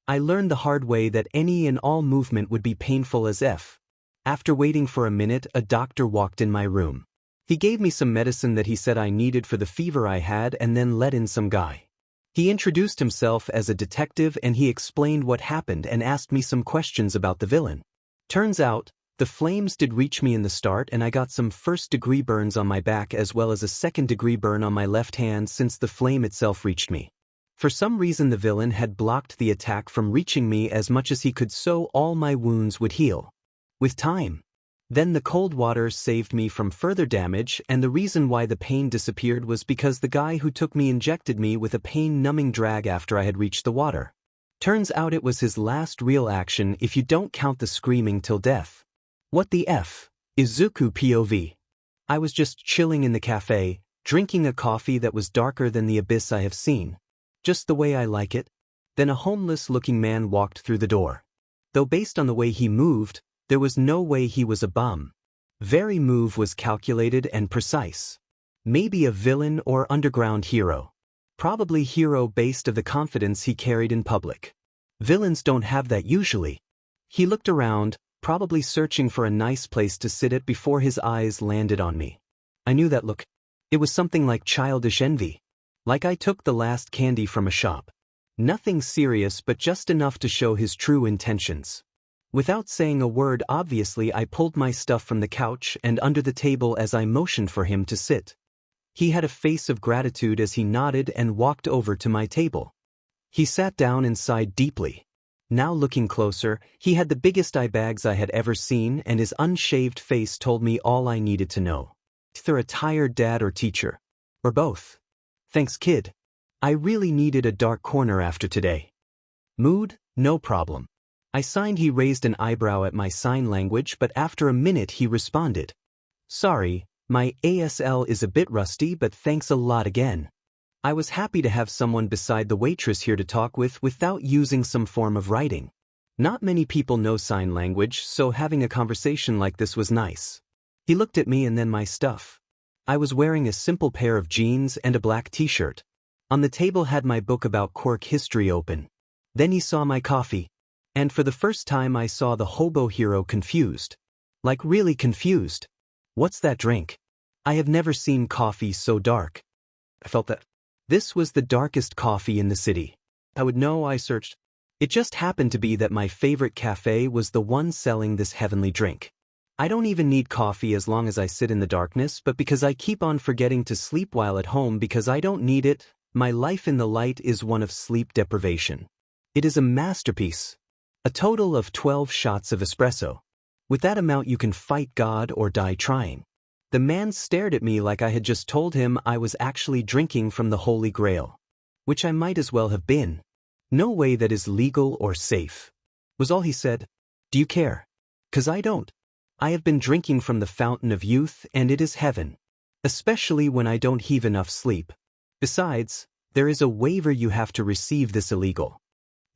I learned the hard way that any and all movement would be painful as F. After waiting for a minute, a doctor walked in my room. He gave me some medicine that he said I needed for the fever I had and then let in some guy. He introduced himself as a detective and he explained what happened and asked me some questions about the villain. Turns out, the flames did reach me in the start and I got some first-degree burns on my back as well as a second-degree burn on my left hand since the flame itself reached me. For some reason the villain had blocked the attack from reaching me as much as he could, so all my wounds would heal with time. Then the cold water saved me from further damage, and the reason why the pain disappeared was because the guy who took me injected me with a pain-numbing drag after I had reached the water. Turns out it was his last real action if you don't count the screaming till death. What the F? Izuku POV. I was just chilling in the cafe, drinking a coffee that was darker than the abyss I have seen. Just the way I like it. Then a homeless-looking man walked through the door. Though based on the way he moved, there was no way he was a bum. Very move was calculated and precise. Maybe a villain or underground hero. Probably hero based of the confidence he carried in public. Villains don't have that usually. He looked around, probably searching for a nice place to sit at before his eyes landed on me. I knew that look. It was something like childish envy. Like I took the last candy from a shop. Nothing serious but just enough to show his true intentions. Without saying a word, obviously I pulled my stuff from the couch and under the table as I motioned for him to sit. He had a face of gratitude as he nodded and walked over to my table. He sat down and sighed deeply. Now looking closer, he had the biggest eye bags I had ever seen and his unshaved face told me all I needed to know. Either a tired dad or teacher. Or both. Thanks, kid. I really needed a dark corner after today. Mood? No problem. I signed. He raised an eyebrow at my sign language, but after a minute he responded. Sorry, my ASL is a bit rusty, but thanks a lot again. I was happy to have someone beside the waitress here to talk with without using some form of writing. Not many people know sign language, so having a conversation like this was nice. He looked at me and then my stuff. I was wearing a simple pair of jeans and a black t-shirt. On the table had my book about quirk history open. Then he saw my coffee. And for the first time I saw the hobo hero confused. Like really confused. What's that drink? I have never seen coffee so dark. I felt that this was the darkest coffee in the city. I would know. I searched. It just happened to be that my favorite cafe was the one selling this heavenly drink. I don't even need coffee as long as I sit in the darkness, but because I keep on forgetting to sleep while at home because I don't need it, my life in the light is one of sleep deprivation. It is a masterpiece. A total of 12 shots of espresso. With that amount you can fight God or die trying. The man stared at me like I had just told him I was actually drinking from the Holy Grail. Which I might as well have been. No way that is legal or safe. Was all he said. Do you care? 'Cause I don't. I have been drinking from the fountain of youth and it is heaven. Especially when I don't have enough sleep. Besides, there is a waiver you have to receive this illegal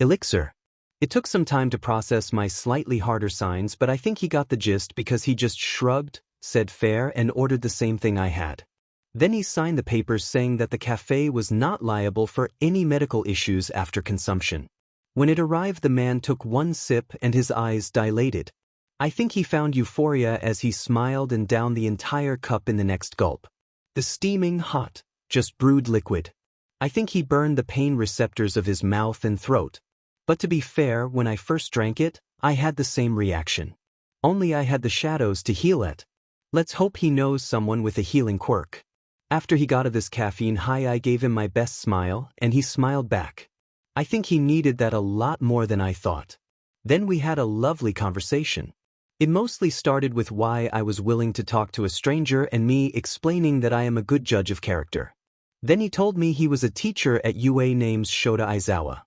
elixir. It took some time to process my slightly harder signs, but I think he got the gist because he just shrugged, said fair, and ordered the same thing I had. Then he signed the papers saying that the cafe was not liable for any medical issues after consumption. When it arrived, the man took one sip and his eyes dilated. I think he found euphoria as he smiled and downed the entire cup in the next gulp. The steaming hot, just brewed liquid. I think he burned the pain receptors of his mouth and throat. But to be fair, when I first drank it, I had the same reaction. Only I had the shadows to heal it. Let's hope he knows someone with a healing quirk. After he got of this caffeine high, I gave him my best smile, and he smiled back. I think he needed that a lot more than I thought. Then we had a lovely conversation. It mostly started with why I was willing to talk to a stranger and me explaining that I am a good judge of character. Then he told me he was a teacher at UA named 𝐀𝐮𝐬𝐬𝐻.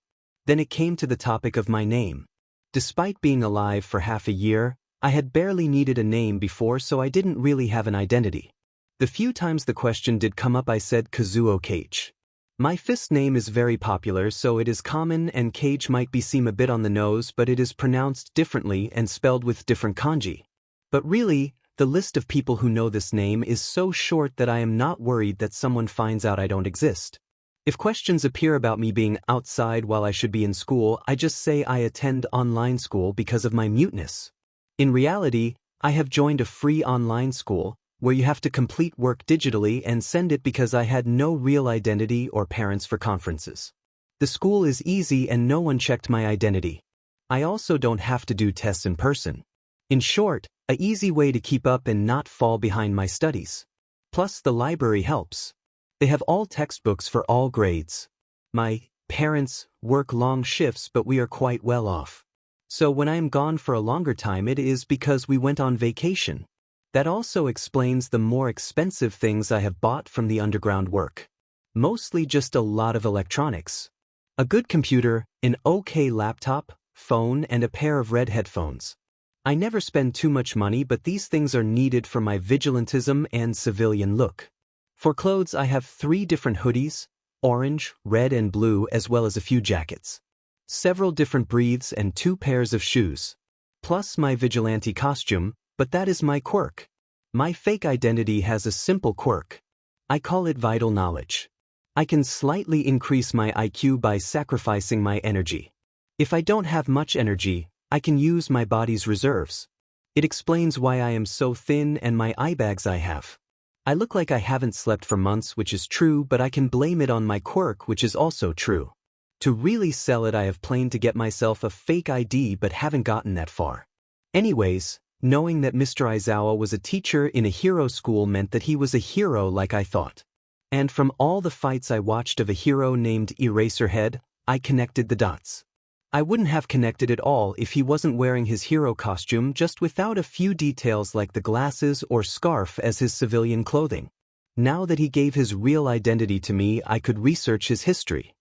Then it came to the topic of my name. Despite being alive for half a year, I had barely needed a name before, so I didn't really have an identity. The few times the question did come up I said Kazuo Kage. My fifth name is very popular, so it is common, and Kage might seem a bit on the nose, but it is pronounced differently and spelled with different kanji. But really, the list of people who know this name is so short that I am not worried that someone finds out I don't exist. If questions appear about me being outside while I should be in school, I just say I attend online school because of my muteness. In reality, I have joined a free online school, where you have to complete work digitally and send it because I had no real identity or parents for conferences. The school is easy and no one checked my identity. I also don't have to do tests in person. In short, an easy way to keep up and not fall behind my studies. Plus, the library helps. They have all textbooks for all grades. My parents work long shifts, but we are quite well off. So when I am gone for a longer time, it is because we went on vacation. That also explains the more expensive things I have bought from the underground work. Mostly just a lot of electronics. A good computer, an okay laptop, phone, and a pair of red headphones. I never spend too much money, but these things are needed for my vigilantism and civilian look. For clothes, I have 3 different hoodies, orange, red, and blue, as well as a few jackets. Several different breeds and 2 pairs of shoes. Plus my vigilante costume, but that is my quirk. My fake identity has a simple quirk. I call it vital knowledge. I can slightly increase my IQ by sacrificing my energy. If I don't have much energy, I can use my body's reserves. It explains why I am so thin and my eye bags I have. I look like I haven't slept for months, which is true, but I can blame it on my quirk, which is also true. To really sell it, I have planned to get myself a fake ID, but haven't gotten that far. Anyways, knowing that Mr. Aizawa was a teacher in a hero school meant that he was a hero like I thought. And from all the fights I watched of a hero named Eraserhead, I connected the dots. I wouldn't have connected at all if he wasn't wearing his hero costume, just without a few details like the glasses or scarf as his civilian clothing. Now that he gave his real identity to me, I could research his history.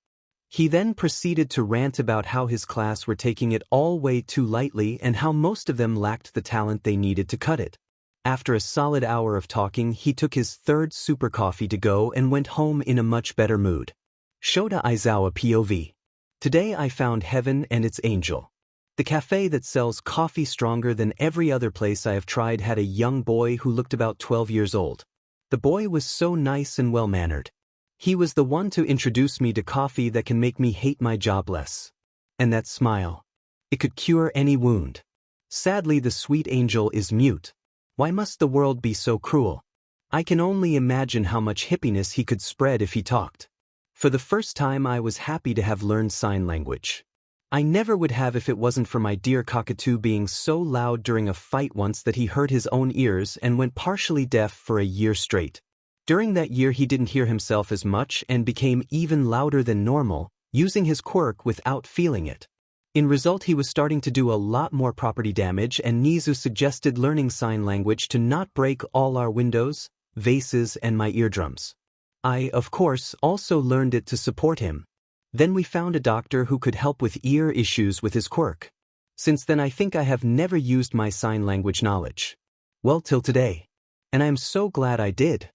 He then proceeded to rant about how his class were taking it all way too lightly and how most of them lacked the talent they needed to cut it. After a solid hour of talking, he took his 3rd super coffee to go and went home in a much better mood. Shota Aizawa POV. Today I found heaven and its angel. The cafe that sells coffee stronger than every other place I have tried had a young boy who looked about 12 years old. The boy was so nice and well-mannered. He was the one to introduce me to coffee that can make me hate my job less. And that smile. It could cure any wound. Sadly, the sweet angel is mute. Why must the world be so cruel? I can only imagine how much hippiness he could spread if he talked. For the first time, I was happy to have learned sign language. I never would have if it wasn't for my dear cockatoo being so loud during a fight once that he hurt his own ears and went partially deaf for a year straight. During that year, he didn't hear himself as much and became even louder than normal, using his quirk without feeling it. In result, he was starting to do a lot more property damage, and Nizu suggested learning sign language to not break all our windows, vases, and my eardrums. I, of course, also learned it to support him. Then we found a doctor who could help with ear issues with his quirk. Since then, I think I have never used my sign language knowledge. Well, till today. And I am so glad I did.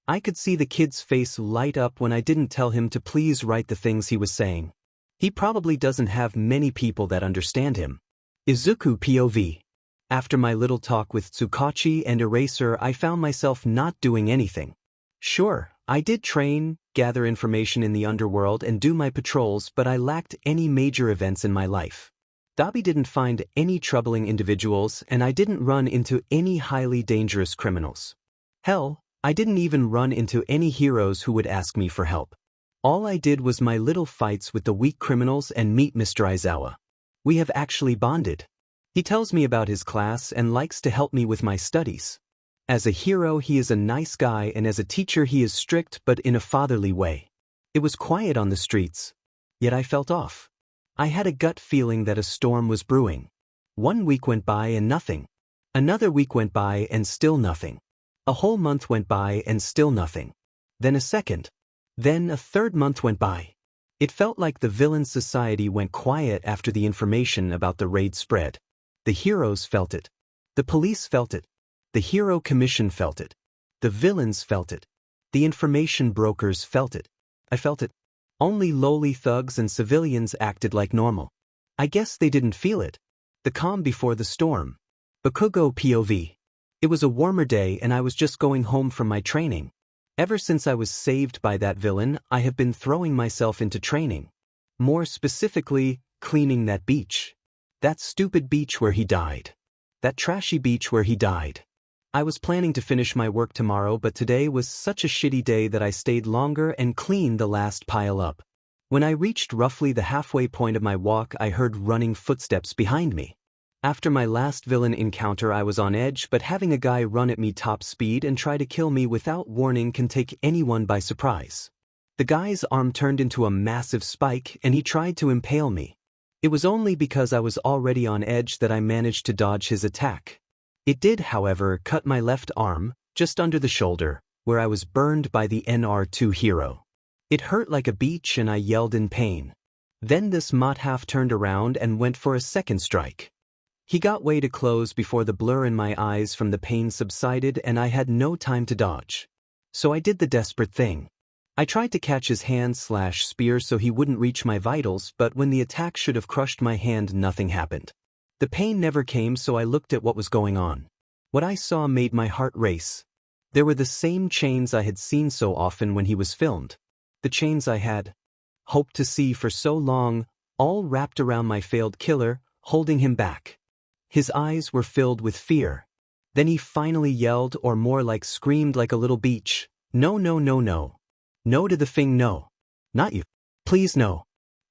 I could see the kid's face light up when I didn't tell him to please write the things he was saying. He probably doesn't have many people that understand him. Izuku POV. After my little talk with Tsukachi and Eraser, I found myself not doing anything. Sure, I did train, gather information in the underworld, and do my patrols, but I lacked any major events in my life. Dabi didn't find any troubling individuals, and I didn't run into any highly dangerous criminals. Hell, I didn't even run into any heroes who would ask me for help. All I did was my little fights with the weak criminals and meet Mr. Aizawa. We have actually bonded. He tells me about his class and likes to help me with my studies. As a hero, he is a nice guy, and as a teacher, he is strict but in a fatherly way. It was quiet on the streets, yet I felt off. I had a gut feeling that a storm was brewing. 1 week went by and nothing. Another week went by and still nothing. A whole month went by and still nothing. Then a second. Then a 3rd month went by. It felt like the villain society went quiet after the information about the raid spread. The heroes felt it. The police felt it. The Hero Commission felt it. The villains felt it. The information brokers felt it. I felt it. Only lowly thugs and civilians acted like normal. I guess they didn't feel it. The calm before the storm. Bakugo POV. It was a warmer day and I was just going home from my training. Ever since I was saved by that villain, I have been throwing myself into training. More specifically, cleaning that beach. That stupid beach where he died. That trashy beach where he died. I was planning to finish my work tomorrow, but today was such a shitty day that I stayed longer and cleaned the last pile up. When I reached roughly the halfway point of my walk, I heard running footsteps behind me. After my last villain encounter, I was on edge, but having a guy run at me top speed and try to kill me without warning can take anyone by surprise. The guy's arm turned into a massive spike and he tried to impale me. It was only because I was already on edge that I managed to dodge his attack. It did, however, cut my left arm, just under the shoulder, where I was burned by the NR2 hero. It hurt like a beach and I yelled in pain. Then this WhatIf turned around and went for a second strike. He got way too close before the blur in my eyes from the pain subsided and I had no time to dodge. So I did the desperate thing. I tried to catch his hand/spear so he wouldn't reach my vitals, but when the attack should have crushed my hand, nothing happened. The pain never came, so I looked at what was going on. What I saw made my heart race. There were the same chains I had seen so often when he was filmed. The chains I had hoped to see for so long, all wrapped around my failed killer, holding him back. His eyes were filled with fear. Then he finally yelled, or more like screamed like a little beach. No, no, no, no. No to the thing, no. Not you. Please, no.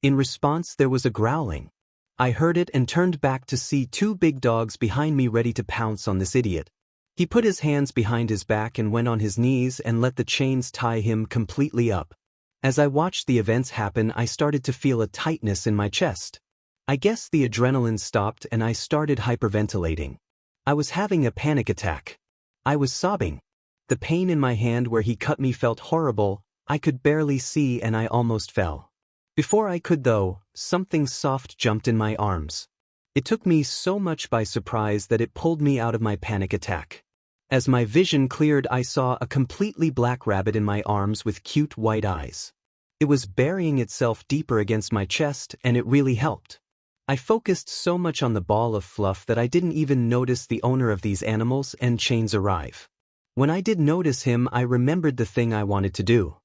In response, there was a growling. I heard it and turned back to see two big dogs behind me ready to pounce on this idiot. He put his hands behind his back and went on his knees and let the chains tie him completely up. As I watched the events happen, I started to feel a tightness in my chest. I guess the adrenaline stopped and I started hyperventilating. I was having a panic attack. I was sobbing. The pain in my hand where he cut me felt horrible. I could barely see and I almost fell. Before I could though, something soft jumped in my arms. It took me so much by surprise that it pulled me out of my panic attack. As my vision cleared, I saw a completely black rabbit in my arms with cute white eyes. It was burying itself deeper against my chest and it really helped. I focused so much on the ball of fluff that I didn't even notice the owner of these animals and chains arrive. When I did notice him, I remembered the thing I wanted to do.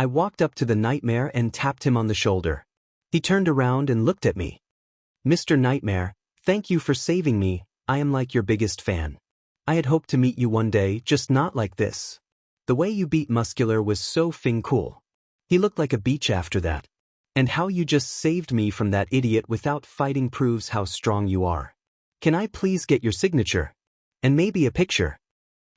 I walked up to the Nightmare and tapped him on the shoulder. He turned around and looked at me. Mr. Nightmare, thank you for saving me. I am like your biggest fan. I had hoped to meet you one day, just not like this. The way you beat Muscular was so cool. He looked like a beach after that. And how you just saved me from that idiot without fighting proves how strong you are. Can I please get your signature? And maybe a picture?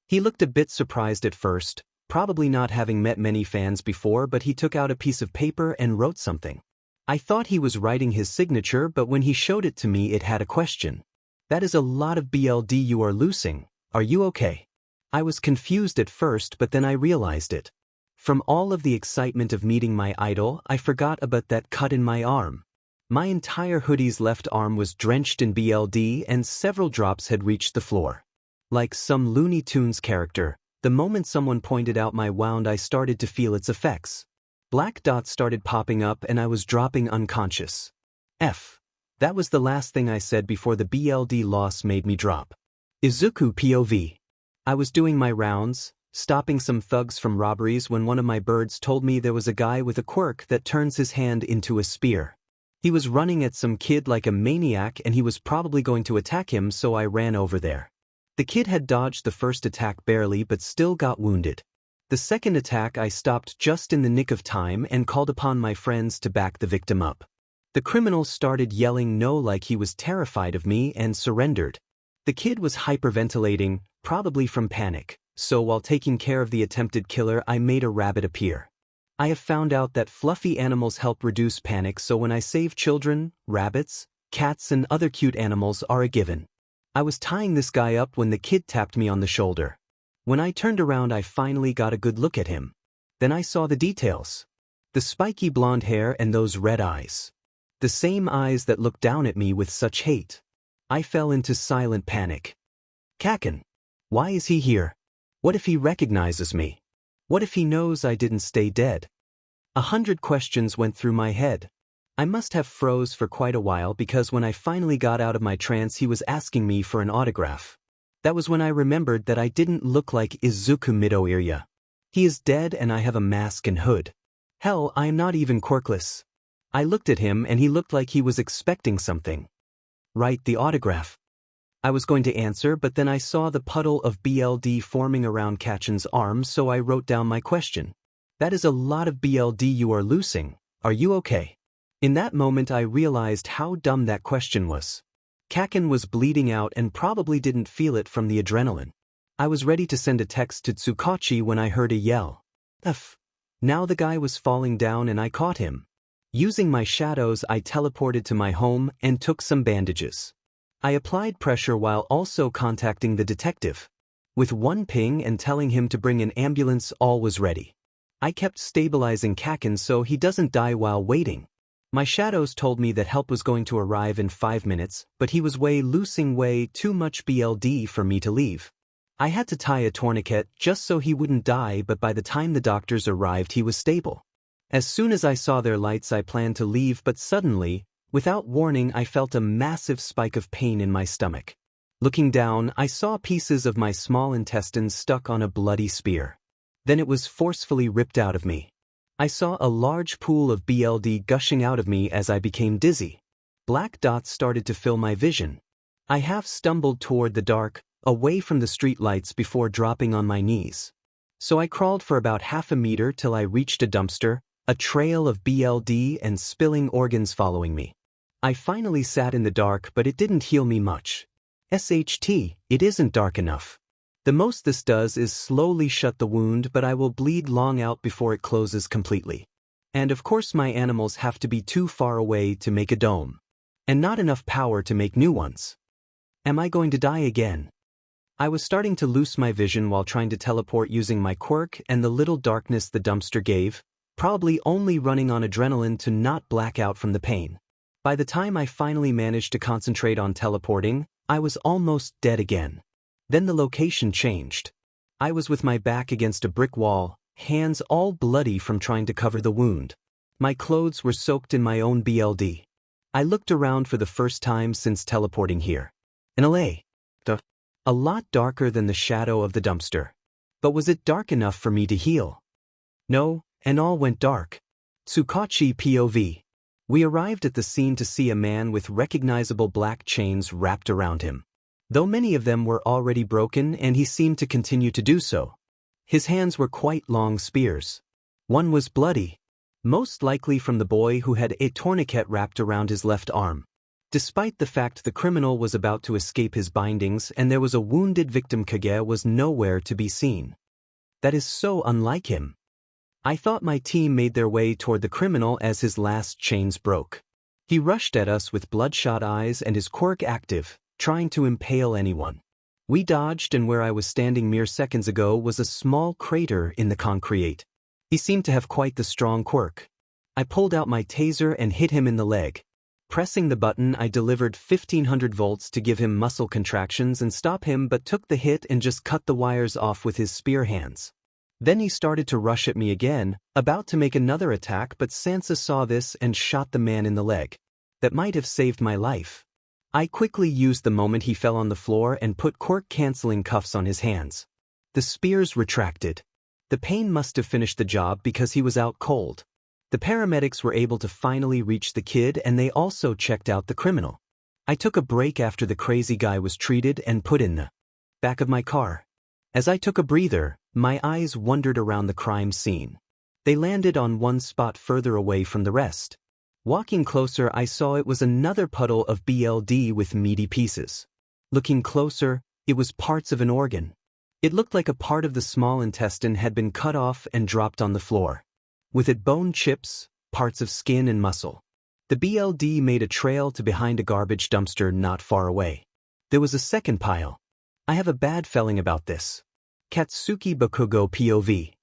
He looked a bit surprised at first, probably not having met many fans before, but he took out a piece of paper and wrote something. I thought he was writing his signature, but when he showed it to me, it had a question. That is a lot of BLD you are losing. Are you okay? I was confused at first, but then I realized it. From all of the excitement of meeting my idol, I forgot about that cut in my arm. My entire hoodie's left arm was drenched in BLD and several drops had reached the floor. Like some Looney Tunes character, the moment someone pointed out my wound, I started to feel its effects. Black dots started popping up and I was dropping unconscious. That was the last thing I said before the BLD loss made me drop. Izuku POV. I was doing my rounds, stopping some thugs from robberies, when one of my birds told me there was a guy with a quirk that turns his hand into a spear. He was running at some kid like a maniac and he was probably going to attack him, so I ran over there. The kid had dodged the first attack barely but still got wounded. The second attack I stopped just in the nick of time and called upon my friends to back the victim up. The criminal started yelling no like he was terrified of me and surrendered. The kid was hyperventilating, probably from panic, so while taking care of the attempted killer I made a rabbit appear. I have found out that fluffy animals help reduce panic, so when I save children, rabbits, cats and other cute animals are a given. I was tying this guy up when the kid tapped me on the shoulder. When I turned around I finally got a good look at him. Then I saw the details. The spiky blonde hair and those red eyes. The same eyes that looked down at me with such hate. I fell into silent panic. Kacchans. Why is he here? What if he recognizes me? What if he knows I didn't stay dead? 100 questions went through my head. I must have froze for quite a while because when I finally got out of my trance he was asking me for an autograph. That was when I remembered that I didn't look like 𝐒𝐮𝐬𝐵. He is dead and I have a mask and hood. Hell, I am not even quirkless. I looked at him and he looked like he was expecting something. Right, the autograph. I was going to answer, but then I saw the puddle of BLD forming around Kacchans' arm, so I wrote down my question. That is a lot of BLD you are losing. Are you okay? In that moment I realized how dumb that question was. Kacchans was bleeding out and probably didn't feel it from the adrenaline. I was ready to send a text to 𝐬𝐮𝐭𝐡𝐨 when I heard a yell. F. Now the guy was falling down and I caught him. Using my shadows I teleported to my home and took some bandages. I applied pressure while also contacting the detective. With one ping and telling him to bring an ambulance, all was ready. I kept stabilizing Kacchans so he doesn't die while waiting. My shadows told me that help was going to arrive in 5 minutes, but he was losing way too much BLD for me to leave. I had to tie a tourniquet just so he wouldn't die, but by the time the doctors arrived he was stable. As soon as I saw their lights I planned to leave, but suddenly, without warning, I felt a massive spike of pain in my stomach. Looking down, I saw pieces of my small intestines stuck on a bloody spear. Then it was forcefully ripped out of me. I saw a large pool of BLD gushing out of me as I became dizzy. Black dots started to fill my vision. I half stumbled toward the dark, away from the street lights before dropping on my knees. So I crawled for about half a meter till I reached a dumpster, a trail of BLD and spilling organs following me. I finally sat in the dark, but it didn't heal me much. SHT, it isn't dark enough. The most this does is slowly shut the wound, but I will bleed long out before it closes completely. And of course my animals have to be too far away to make a dome. And not enough power to make new ones. Am I going to die again? I was starting to lose my vision while trying to teleport using my quirk and the little darkness the dumpster gave, probably only running on adrenaline to not black out from the pain. By the time I finally managed to concentrate on teleporting, I was almost dead again. Then the location changed. I was with my back against a brick wall, hands all bloody from trying to cover the wound. My clothes were soaked in my own BLD. I looked around for the first time since teleporting here. In LA. A lot darker than the shadow of the dumpster. But was it dark enough for me to heal? No, and all went dark. 𝐬𝐮𝐭𝐡𝐨 POV. We arrived at the scene to see a man with recognizable black chains wrapped around him. Though many of them were already broken and he seemed to continue to do so. His hands were quite long spears. One was bloody, most likely from the boy who had a tourniquet wrapped around his left arm. Despite the fact the criminal was about to escape his bindings and there was a wounded victim, Kage was nowhere to be seen. That is so unlike him. I thought my team made their way toward the criminal as his last chains broke. He rushed at us with bloodshot eyes and his quirk active, trying to impale anyone. We dodged, and where I was standing mere seconds ago was a small crater in the concrete. He seemed to have quite the strong quirk. I pulled out my taser and hit him in the leg. Pressing the button, I delivered 1500 volts to give him muscle contractions and stop him, but took the hit and just cut the wires off with his spear hands. Then he started to rush at me again, about to make another attack, but 𝐶𝐮𝐬𝐴 saw this and shot the man in the leg. That might have saved my life. I quickly used the moment he fell on the floor and put quirk-canceling cuffs on his hands. The spears retracted. The pain must have finished the job because he was out cold. The paramedics were able to finally reach the kid and they also checked out the criminal. I took a break after the crazy guy was treated and put in the back of my car. As I took a breather, my eyes wandered around the crime scene. They landed on one spot further away from the rest. Walking closer, I saw it was another puddle of BLD with meaty pieces. Looking closer, it was parts of an organ. It looked like a part of the small intestine had been cut off and dropped on the floor. With it bone chips, parts of skin and muscle. The BLD made a trail to behind a garbage dumpster not far away. There was a second pile. I have a bad feeling about this. Katsuki Bakugo POV.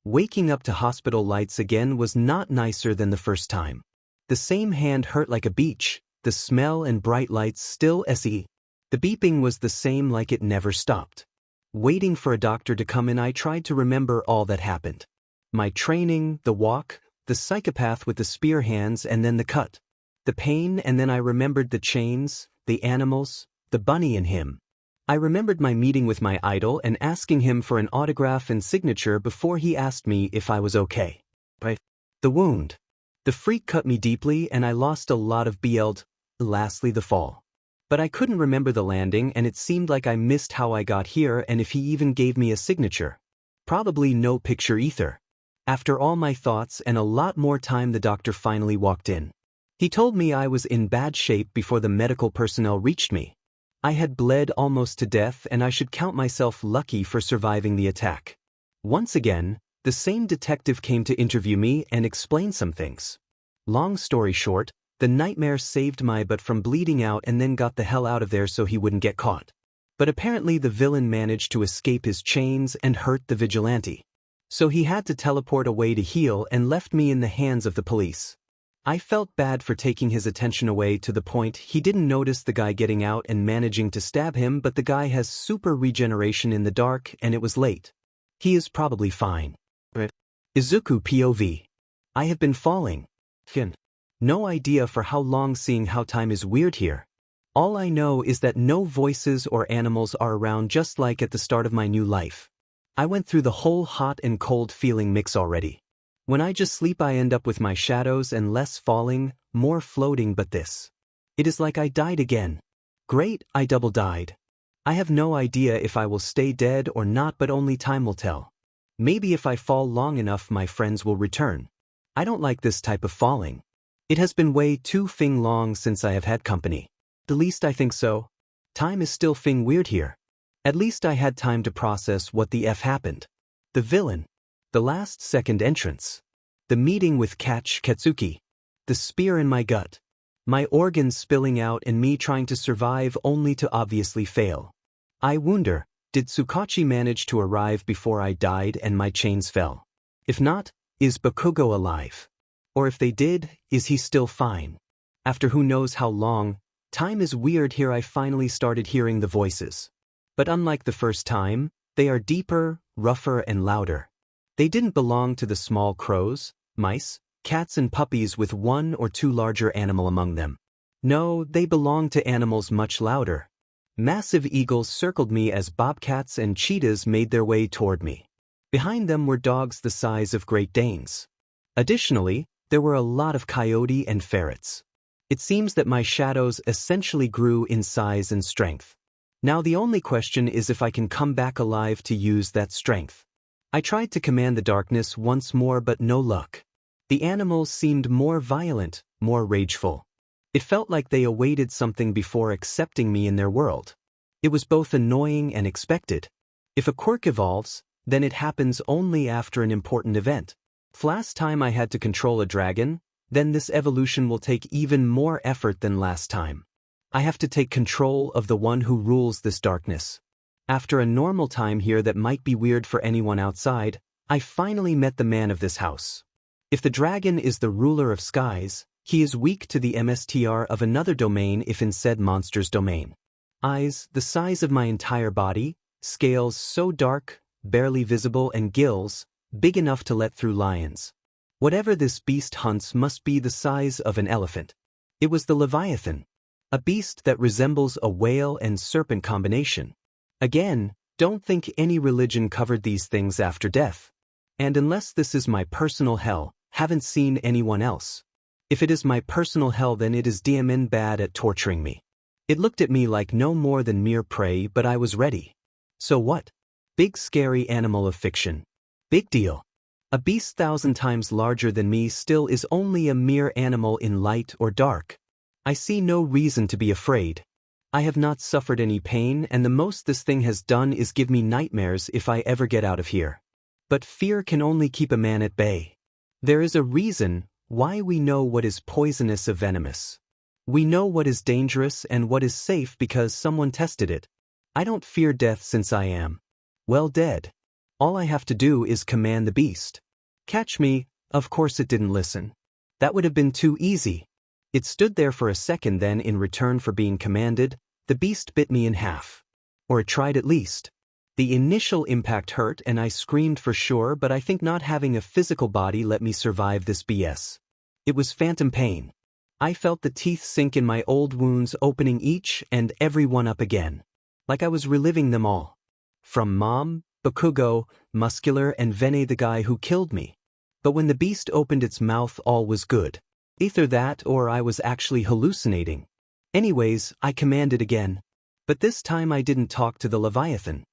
Waking up to hospital lights again was not nicer than the first time. The same hand hurt like a beach, the smell and bright lights still 𝐶𝐮𝐴. The beeping was the same, like it never stopped. Waiting for a doctor to come in, I tried to remember all that happened. My training, the walk, the psychopath with the spear hands and then the cut. The pain, and then I remembered the chains, the animals, the bunny in him. I remembered my meeting with my idol and asking him for an autograph and signature before he asked me if I was okay. But the wound. The freak cut me deeply and I lost a lot of blood, lastly the fall. But I couldn't remember the landing and it seemed like I missed how I got here and if he even gave me a signature. Probably no picture either. After all my thoughts and a lot more time, the doctor finally walked in. He told me I was in bad shape before the medical personnel reached me. I had bled almost to death and I should count myself lucky for surviving the attack. Once again, the same detective came to interview me and explain some things. Long story short, the nightmare saved my butt from bleeding out and then got the hell out of there so he wouldn't get caught. But apparently the villain managed to escape his chains and hurt the vigilante. So he had to teleport away to heal and left me in the hands of the police. I felt bad for taking his attention away to the point he didn't notice the guy getting out and managing to stab him, but the guy has super regeneration in the dark and it was late. He is probably fine. Izuku POV. I have been falling. No idea for how long, seeing how time is weird here. All I know is that no voices or animals are around, just like at the start of my new life. I went through the whole hot and cold feeling mix already. When I just sleep I end up with my shadows and less falling, more floating, but this. It is like I died again. Great, I double died. I have no idea if I will stay dead or not, but only time will tell. Maybe if I fall long enough my friends will return. I don't like this type of falling. It has been way too long since I have had company. At least I think so. Time is still weird here. At least I had time to process what the F happened. The villain. The last second entrance. The meeting with Kacchans. The spear in my gut. My organs spilling out and me trying to survive only to obviously fail. I wonder, did 𝐒𝐮𝐬𝐴 manage to arrive before I died and my chains fell? If not, is Bakugo alive? Or if they did, is he still fine? After who knows how long, time is weird here. I finally started hearing the voices. But unlike the first time, they are deeper, rougher and louder. They didn't belong to the small crows, mice, cats and puppies with one or two larger animal among them. No, they belong to animals much louder. Massive eagles circled me as bobcats and cheetahs made their way toward me. Behind them were dogs the size of Great Danes. Additionally, there were a lot of coyote and ferrets. It seems that my shadows essentially grew in size and strength. Now the only question is if I can come back alive to use that strength. I tried to command the darkness once more, but no luck. The animals seemed more violent, more rageful. It felt like they awaited something before accepting me in their world. It was both annoying and expected. If a quirk evolves, then it happens only after an important event. Last time I had to control a dragon, then this evolution will take even more effort than last time. I have to take control of the one who rules this darkness. After a normal time here that might be weird for anyone outside, I finally met the man of this house. If the dragon is the ruler of skies, he is weak to the MSTR of another domain if in said monster's domain. Eyes the size of my entire body, scales so dark, barely visible, and gills big enough to let through lions. Whatever this beast hunts must be the size of an elephant. It was the Leviathan, a beast that resembles a whale and serpent combination. Again, don't think any religion covered these things after death. And unless this is my personal hell, haven't seen anyone else. If it is my personal hell, then it is DMN bad at torturing me. It looked at me like no more than mere prey, but I was ready. So what? Big scary animal of fiction. Big deal. A beast 1,000 times larger than me still is only a mere animal in light or dark. I see no reason to be afraid. I have not suffered any pain, and the most this thing has done is give me nightmares if I ever get out of here. But fear can only keep a man at bay. There is a reason why we know what is poisonous or venomous. We know what is dangerous and what is safe because someone tested it. I don't fear death since I am, well, dead. All I have to do is command the beast. Catch me. Of course it didn't listen. That would have been too easy. It stood there for a second, then in return for being commanded, the beast bit me in half. Or it tried at least. The initial impact hurt and I screamed for sure, but I think not having a physical body let me survive this BS. It was phantom pain. I felt the teeth sink in my old wounds, opening each and every one up again. Like I was reliving them all. From Mom, Bakugo, Muscular and Vene, the guy who killed me. But when the beast opened its mouth, all was good. Either that or I was actually hallucinating. Anyways, I commanded again. But this time I didn't talk to the Leviathan.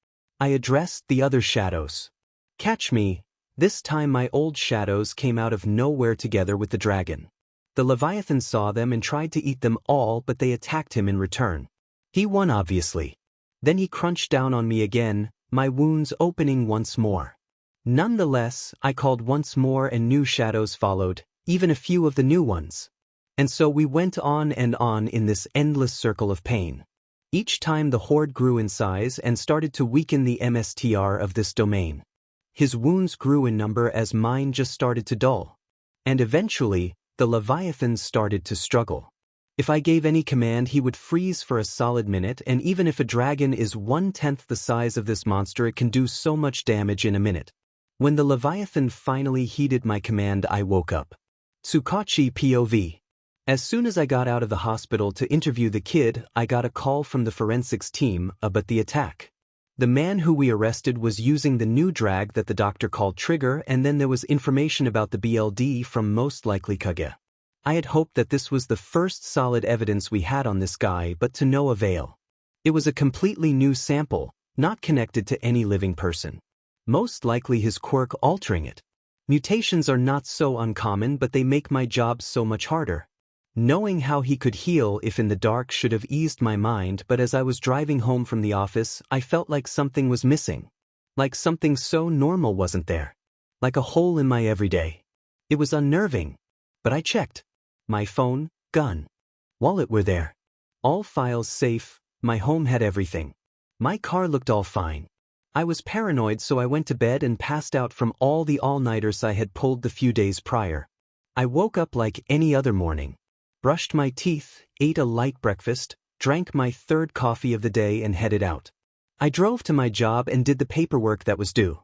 I addressed the other shadows. Catch me. This time my old shadows came out of nowhere together with the dragon. The Leviathan saw them and tried to eat them all, but they attacked him in return. He won obviously. Then he crunched down on me again, my wounds opening once more. Nonetheless, I called once more and new shadows followed, even a few of the new ones. And so we went on and on in this endless circle of pain. Each time the horde grew in size and started to weaken the MSTR of this domain. His wounds grew in number as mine just started to dull. And eventually, the Leviathans started to struggle. If I gave any command, he would freeze for a solid minute, and even if a dragon is 1/10 the size of this monster, it can do so much damage in a minute. When the Leviathan finally heeded my command, I woke up. Tsukachi POV. As soon as I got out of the hospital to interview the kid, I got a call from the forensics team about the attack. The man who we arrested was using the new drag that the doctor called Trigger, and then there was information about the BLD from most likely Kage. I had hoped that this was the first solid evidence we had on this guy, but to no avail. It was a completely new sample, not connected to any living person. Most likely his quirk altering it. Mutations are not so uncommon, but they make my job so much harder. Knowing how he could heal if in the dark should have eased my mind, but as I was driving home from the office, I felt like something was missing. Like something so normal wasn't there. Like a hole in my everyday. It was unnerving. But I checked. My phone, gun, wallet were there. All files safe, my home had everything. My car looked all fine. I was paranoid, so I went to bed and passed out from all the all-nighters I had pulled the few days prior. I woke up like any other morning. Brushed my teeth, ate a light breakfast, drank my third coffee of the day and headed out. I drove to my job and did the paperwork that was due.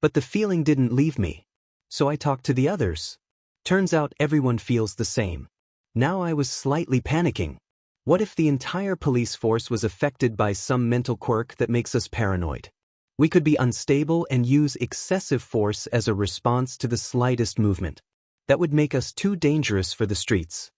But the feeling didn't leave me. So I talked to the others. Turns out everyone feels the same. Now I was slightly panicking. What if the entire police force was affected by some mental quirk that makes us paranoid? We could be unstable and use excessive force as a response to the slightest movement. That would make us too dangerous for the streets.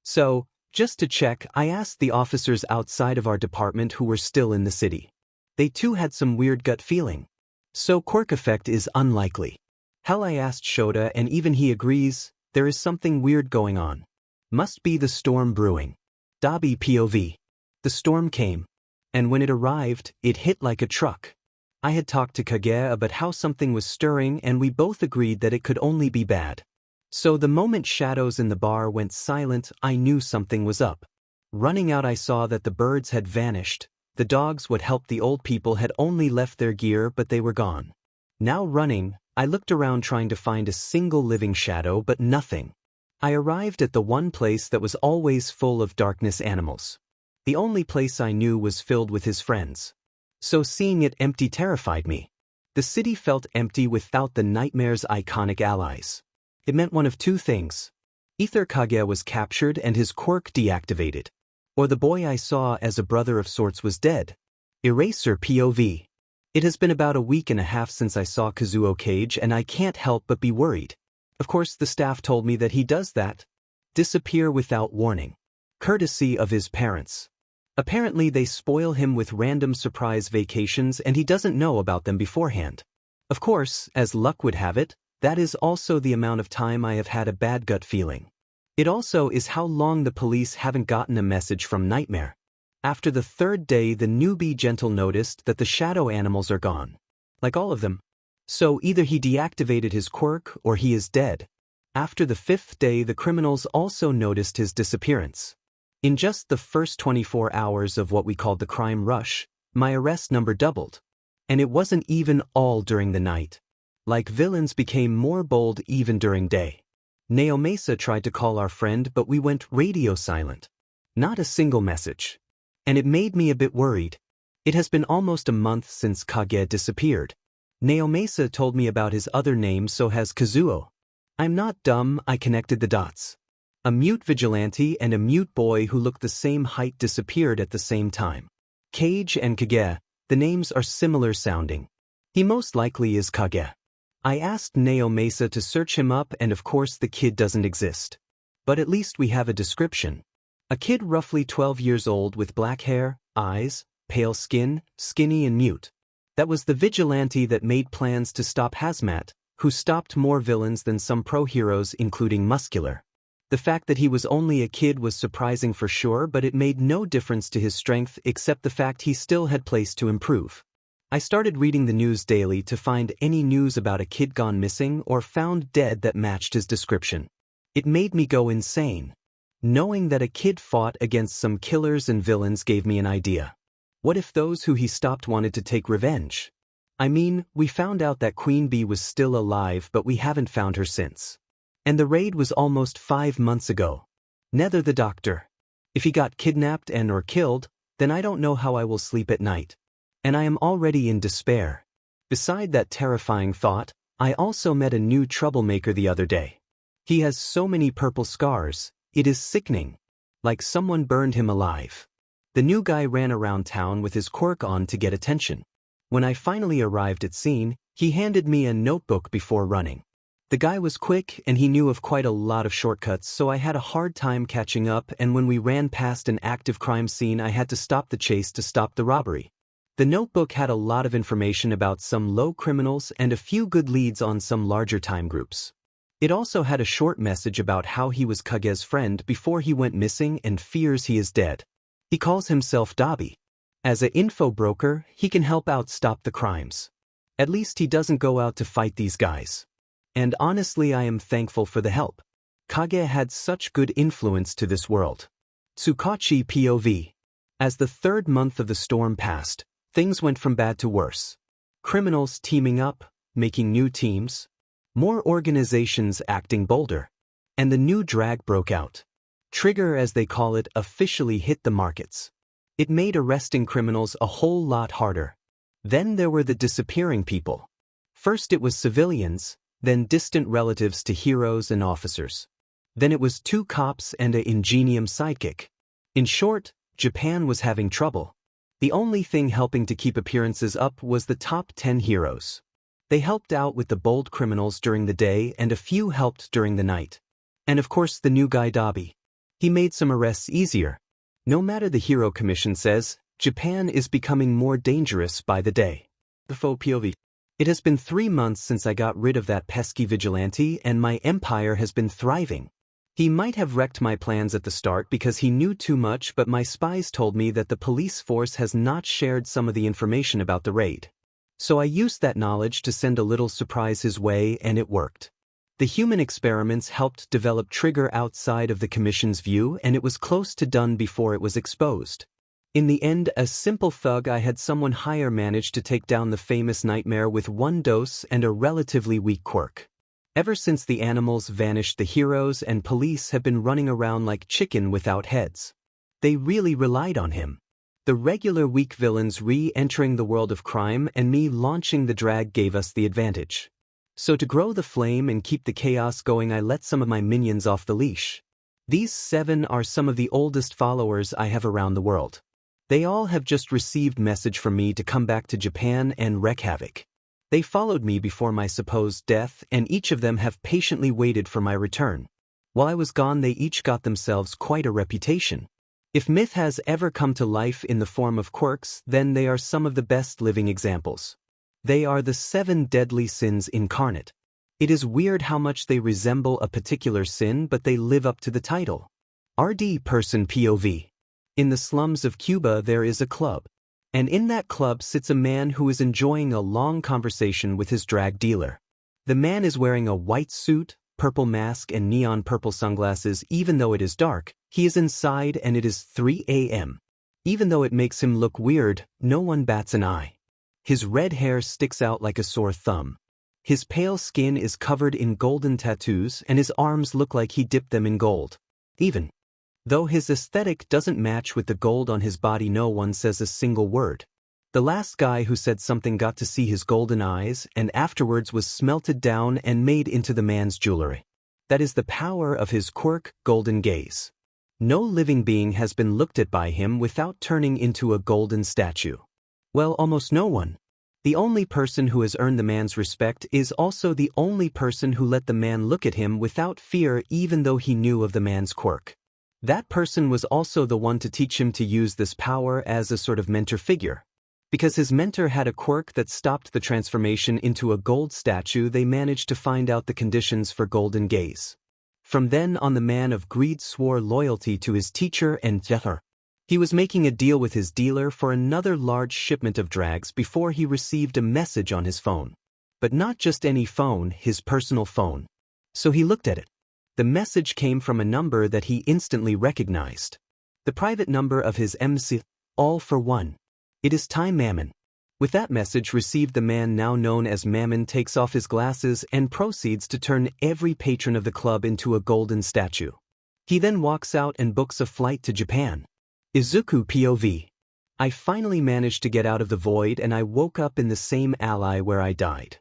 So, just to check, I asked the officers outside of our department who were still in the city. They too had some weird gut feeling. So quirk effect is unlikely. Hell, I asked Shoda and even he agrees, there is something weird going on. Must be the storm brewing. Dabi POV. The storm came. And when it arrived, it hit like a truck. I had talked to Kage about how something was stirring and we both agreed that it could only be bad. So the moment shadows in the bar went silent, I knew something was up. Running out, I saw that the birds had vanished. The dogs, what helped the old people, had only left their gear, but they were gone. Now running, I looked around trying to find a single living shadow, but nothing. I arrived at the one place that was always full of darkness animals. The only place I knew was filled with his friends. So seeing it empty terrified me. The city felt empty without the nightmare's iconic allies. It meant one of two things. Either Kage was captured and his quirk deactivated, or the boy I saw as a brother of sorts was dead. Eraser POV. It has been about a week and a half since I saw Kazuo Cage and I can't help but be worried. Of course the staff told me that he does that. Disappear without warning. Courtesy of his parents. Apparently they spoil him with random surprise vacations and he doesn't know about them beforehand. Of course, as luck would have it, that is also the amount of time I have had a bad gut feeling. It also is how long the police haven't gotten a message from Nightmare. After the third day, the newbie Gentle noticed that the shadow animals are gone. Like all of them. So either he deactivated his quirk or he is dead. After the fifth day, the criminals also noticed his disappearance. In just the first 24 hours of what we called the crime rush, my arrest number doubled. And it wasn't even all during the night. Like villains became more bold even during day. Naomesa tried to call our friend, but we went radio silent. Not a single message. And it made me a bit worried. It has been almost a month since Kage disappeared. 𝐀𝐮𝐭𝐡𝐨𝐫 told me about his other name, so has 𝐒𝐮𝐭𝐡𝐨𝐫. I'm not dumb, I connected the dots. A mute vigilante and a mute boy who look the same height disappeared at the same time. Kage and Kage, the names are similar sounding. He most likely is Kage. I asked 𝐀𝐮𝐭𝐡𝐨𝐫 to search him up, and of course the kid doesn't exist. But at least we have a description. A kid roughly 12 years old with black hair, eyes, pale skin, skinny and mute. That was the vigilante that made plans to stop 𝗧𝗜𝗧𝗟𝗘, who stopped more villains than some pro-heroes including Muscular. The fact that he was only a kid was surprising for sure, but it made no difference to his strength except the fact he still had place to improve. I started reading the news daily to find any news about a kid gone missing or found dead that matched his description. It made me go insane. Knowing that a kid fought against some killers and villains gave me an idea. What if those who he stopped wanted to take revenge? I mean, we found out that Queen Bee was still alive, but we haven't found her since. And the raid was almost 5 months ago. Nether the doctor. If he got kidnapped and or killed, then I don't know how I will sleep at night. And I am already in despair. Beside that terrifying thought, I also met a new troublemaker the other day. He has so many purple scars, it is sickening. Like someone burned him alive. The new guy ran around town with his quirk on to get attention. When I finally arrived at scene, he handed me a notebook before running. The guy was quick and he knew of quite a lot of shortcuts, so I had a hard time catching up, and when we ran past an active crime scene I had to stop the chase to stop the robbery. The notebook had a lot of information about some low criminals and a few good leads on some larger time groups. It also had a short message about how he was Kage's friend before he went missing and fears he is dead. He calls himself 𝗧𝗫𝗍. As an info broker, he can help out stop the crimes. At least he doesn't go out to fight these guys. And honestly, I am thankful for the help. Kage had such good influence to this world. Tsukachi POV. As the 3rd month of the storm passed, things went from bad to worse. Criminals teaming up, making new teams. More organizations acting bolder. And the new drag broke out. Trigger, as they call it, officially hit the markets. It made arresting criminals a whole lot harder. Then there were the disappearing people. First it was civilians, then distant relatives to heroes and officers. Then it was 2 cops and a ingenium sidekick. In short, Japan was having trouble. The only thing helping to keep appearances up was the top 10 heroes. They helped out with the bold criminals during the day and a few helped during the night. And of course the new guy 𝗧𝗫𝗍𝗑. He made some arrests easier. No matter, the Hero Commission says, Japan is becoming more dangerous by the day. The faux POV. It has been 3 months since I got rid of that pesky vigilante and my empire has been thriving. He might have wrecked my plans at the start because he knew too much, but my spies told me that the police force has not shared some of the information about the raid. So I used that knowledge to send a little surprise his way, and it worked. The human experiments helped develop Trigger outside of the Commission's view, and it was close to done before it was exposed. In the end, a simple thug I had someone hire managed to take down the famous Nightmare with 1 dose and a relatively weak quirk. Ever since the animals vanished, the heroes and police have been running around like chicken without heads. They really relied on him. The regular weak villains re-entering the world of crime and me launching the drag gave us the advantage. So to grow the flame and keep the chaos going, I let some of my minions off the leash. These 7 are some of the oldest followers I have around the world. They all have just received message from me to come back to Japan and wreak havoc. They followed me before my supposed death, and each of them have patiently waited for my return. While I was gone, they each got themselves quite a reputation. If myth has ever come to life in the form of quirks, then they are some of the best living examples. They are the 7 deadly sins incarnate. It is weird how much they resemble a particular sin, but they live up to the title. RD Person POV. In the slums of Cuba there is a club. And in that club sits a man who is enjoying a long conversation with his drag dealer. The man is wearing a white suit, purple mask and neon purple sunglasses. Even though it is dark, he is inside and it is 3 a.m. Even though it makes him look weird, no one bats an eye. His red hair sticks out like a sore thumb. His pale skin is covered in golden tattoos and his arms look like he dipped them in gold. Even though his aesthetic doesn't match with the gold on his body, no one says a single word. The last guy who said something got to see his golden eyes and afterwards was smelted down and made into the man's jewelry. That is the power of his quirk, golden gaze. No living being has been looked at by him without turning into a golden statue. Well, almost no one. The only person who has earned the man's respect is also the only person who let the man look at him without fear even though he knew of the man's quirk. That person was also the one to teach him to use this power as a sort of mentor figure. Because his mentor had a quirk that stopped the transformation into a gold statue, they managed to find out the conditions for golden gaze. From then on, the man of greed swore loyalty to his teacher and 𝐀𝐮𝐭𝐡𝐨𝐫. He was making a deal with his dealer for another large shipment of drags before he received a message on his phone. But not just any phone, his personal phone. So he looked at it. The message came from a number that he instantly recognized. The private number of his 𝐶𝐶, all for one. It is time, Mammon. With that message received, the man now known as Mammon takes off his glasses and proceeds to turn every patron of the club into a golden statue. He then walks out and books a flight to Japan. Izuku POV. I finally managed to get out of the void and I woke up in the same alley where I died.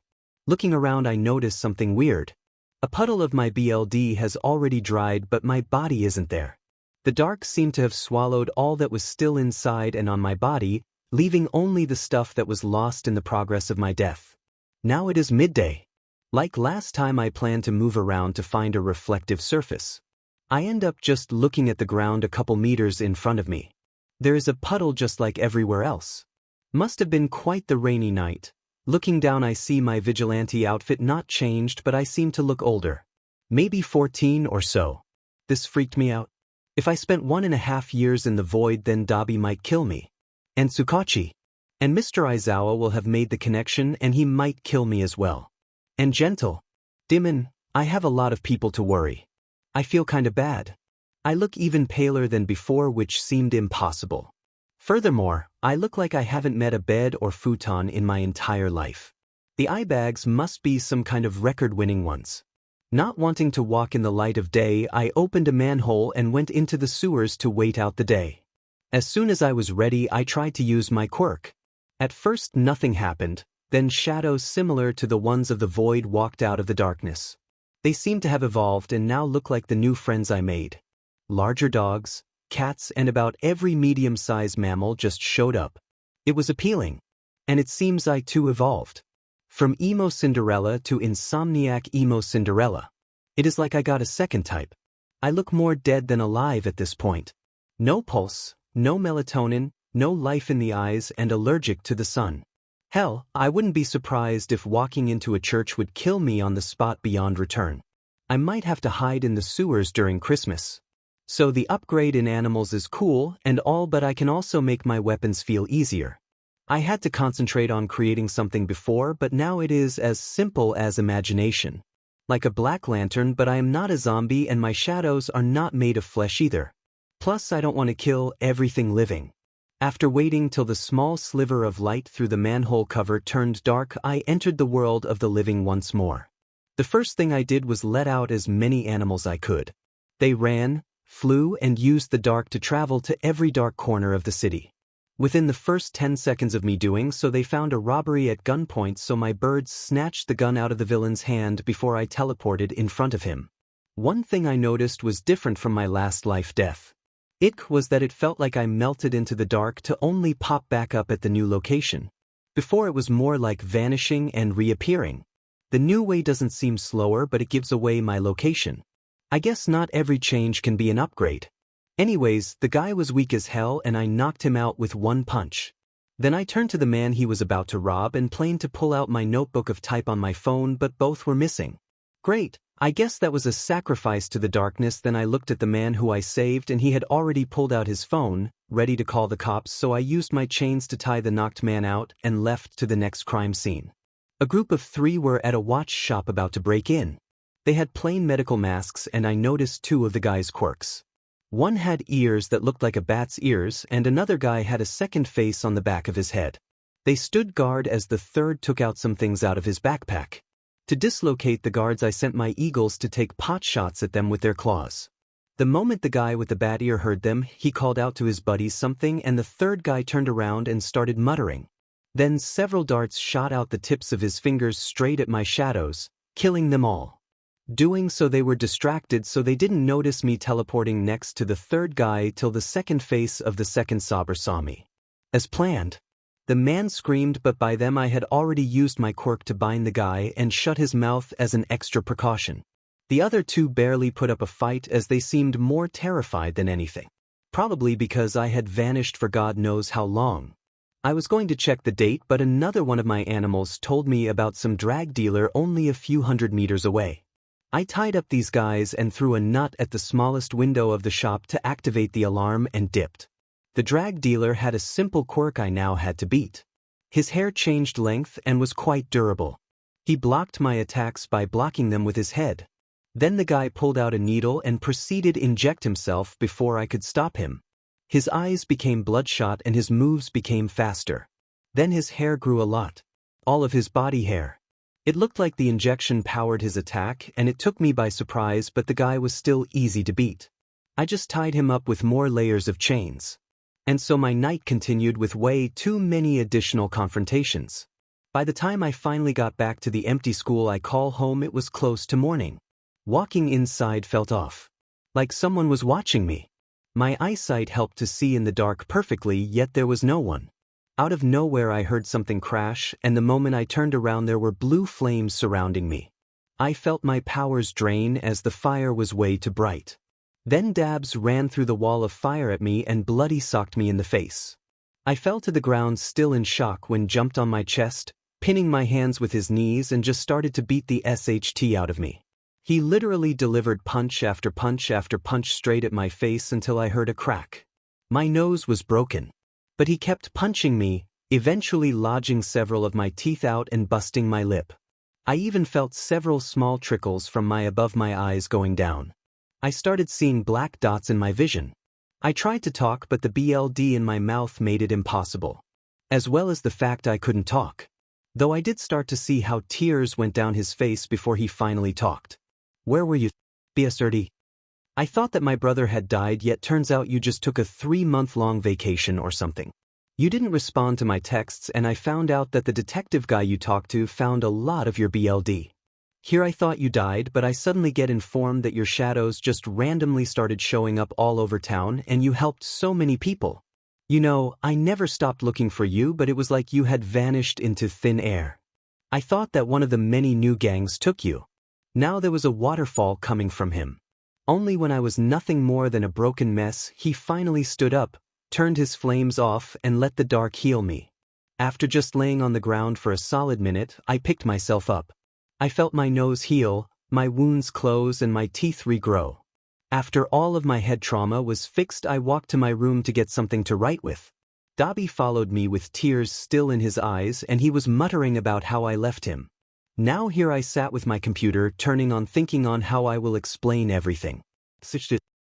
Looking around, I noticed something weird. A puddle of my blood has already dried, but my body isn't there. The dark seemed to have swallowed all that was still inside and on my body, leaving only the stuff that was lost in the progress of my death. Now it is midday. Like last time, I plan to move around to find a reflective surface. I end up just looking at the ground a couple meters in front of me. There is a puddle just like everywhere else. Must have been quite the rainy night. Looking down, I see my vigilante outfit not changed, but I seem to look older. Maybe 14 or so. This freaked me out. If I spent 1.5 years in the void, then Dabi might kill me. And Tsukachi. And Mr. Aizawa will have made the connection and he might kill me as well. And Gentle. Demon, I have a lot of people to worry. I feel kinda bad. I look even paler than before, which seemed impossible. Furthermore, I look like I haven't met a bed or futon in my entire life. The eye bags must be some kind of record-winning ones. Not wanting to walk in the light of day, I opened a manhole and went into the sewers to wait out the day. As soon as I was ready, I tried to use my quirk. At first nothing happened, then shadows similar to the ones of the void walked out of the darkness. They seem to have evolved and now look like the new friends I made. Larger dogs, cats, and about every medium-sized mammal just showed up. It was appealing. And it seems I too evolved. From 𝐒𝐮𝐬𝐵 to insomniac 𝐒𝐮𝐬𝐵. It is like I got a second type. I look more dead than alive at this point. No pulse, no melatonin, no life in the eyes, and allergic to the sun. Hell, I wouldn't be surprised if walking into a church would kill me on the spot beyond return. I might have to hide in the sewers during Christmas. So the upgrade in animals is cool and all, but I can also make my weapons feel easier. I had to concentrate on creating something before, but now it is as simple as imagination. Like a black lantern, but I am not a zombie and my shadows are not made of flesh either. Plus, I don't want to kill everything living. After waiting till the small sliver of light through the manhole cover turned dark, I entered the world of the living once more. The first thing I did was let out as many animals I could. They ran, flew, and used the dark to travel to every dark corner of the city. Within the first 10 seconds of me doing so, they found a robbery at gunpoint, so my birds snatched the gun out of the villain's hand before I teleported in front of him. One thing I noticed was different from my last life death. It was that it felt like I melted into the dark to only pop back up at the new location. Before, it was more like vanishing and reappearing. The new way doesn't seem slower, but it gives away my location. I guess not every change can be an upgrade. Anyways, the guy was weak as hell and I knocked him out with one punch. Then I turned to the man he was about to rob and planned to pull out my notebook of type on my phone, but both were missing. Great, I guess that was a sacrifice to the darkness. Then I looked at the man who I saved and he had already pulled out his phone, ready to call the cops, so I used my chains to tie the knocked man out and left to the next crime scene. A group of 3 were at a watch shop about to break in. They had plain medical masks and I noticed 2 of the guy's quirks. One had ears that looked like a bat's ears and another guy had a second face on the back of his head. They stood guard as the third took out some things out of his backpack. To dislocate the guards, I sent my eagles to take pot shots at them with their claws. The moment the guy with the bat ear heard them, he called out to his buddies something and the third guy turned around and started muttering. Then several darts shot out the tips of his fingers straight at my shadows, killing them all. Doing so they were distracted so they didn't notice me teleporting next to the third guy till the second face of the second 𝗧𝗫𝗧𝗟 saw me. As planned, the man screamed, but by then I had already used my quirk to bind the guy and shut his mouth as an extra precaution. The other two barely put up a fight as they seemed more terrified than anything. Probably because I had vanished for God knows how long. I was going to check the date, but another one of my animals told me about some drag dealer only a few hundred meters away. I tied up these guys and threw a nut at the smallest window of the shop to activate the alarm and dipped. The drag dealer had a simple quirk I now had to beat. His hair changed length and was quite durable. He blocked my attacks by blocking them with his head. Then the guy pulled out a needle and proceeded to inject himself before I could stop him. His eyes became bloodshot and his moves became faster. Then his hair grew a lot. All of his body hair. It looked like the injection powered his attack, and it took me by surprise, but the guy was still easy to beat. I just tied him up with more layers of chains. And so my night continued with way too many additional confrontations. By the time I finally got back to the empty school I call home, it was close to morning. Walking inside felt off. Like someone was watching me. My eyesight helped to see in the dark perfectly, yet there was no one. Out of nowhere I heard something crash, and the moment I turned around there were blue flames surrounding me. I felt my powers drain as the fire was way too bright. Then Dabs ran through the wall of fire at me and bloody socked me in the face. I fell to the ground still in shock when jumped on my chest, pinning my hands with his knees and just started to beat the SHT out of me. He literally delivered punch after punch after punch straight at my face until I heard a crack. My nose was broken. But he kept punching me, eventually lodging several of my teeth out and busting my lip. I even felt several small trickles from above my eyes going down. I started seeing black dots in my vision. I tried to talk, but the BLD in my mouth made it impossible. As well as the fact I couldn't talk. Though I did start to see how tears went down his face before he finally talked. "Where were you, 𝗧𝗬𝗧𝗟𝗘? I thought that my brother had died, yet turns out you just took a 3-month-long vacation or something. You didn't respond to my texts, and I found out that the detective guy you talked to found a lot of your BLD. Here I thought you died, but I suddenly get informed that your shadows just randomly started showing up all over town and you helped so many people. You know, I never stopped looking for you, but it was like you had vanished into thin air. I thought that one of the many new gangs took you. Now there was a waterfall coming from him. Only when I was nothing more than a broken mess, he finally stood up, turned his flames off and let the dark heal me. After just laying on the ground for a solid minute, I picked myself up. I felt my nose heal, my wounds close and my teeth regrow. After all of my head trauma was fixed, I walked to my room to get something to write with. Dobby followed me with tears still in his eyes, and he was muttering about how I left him. Now here I sat with my computer turning on, thinking on how I will explain everything.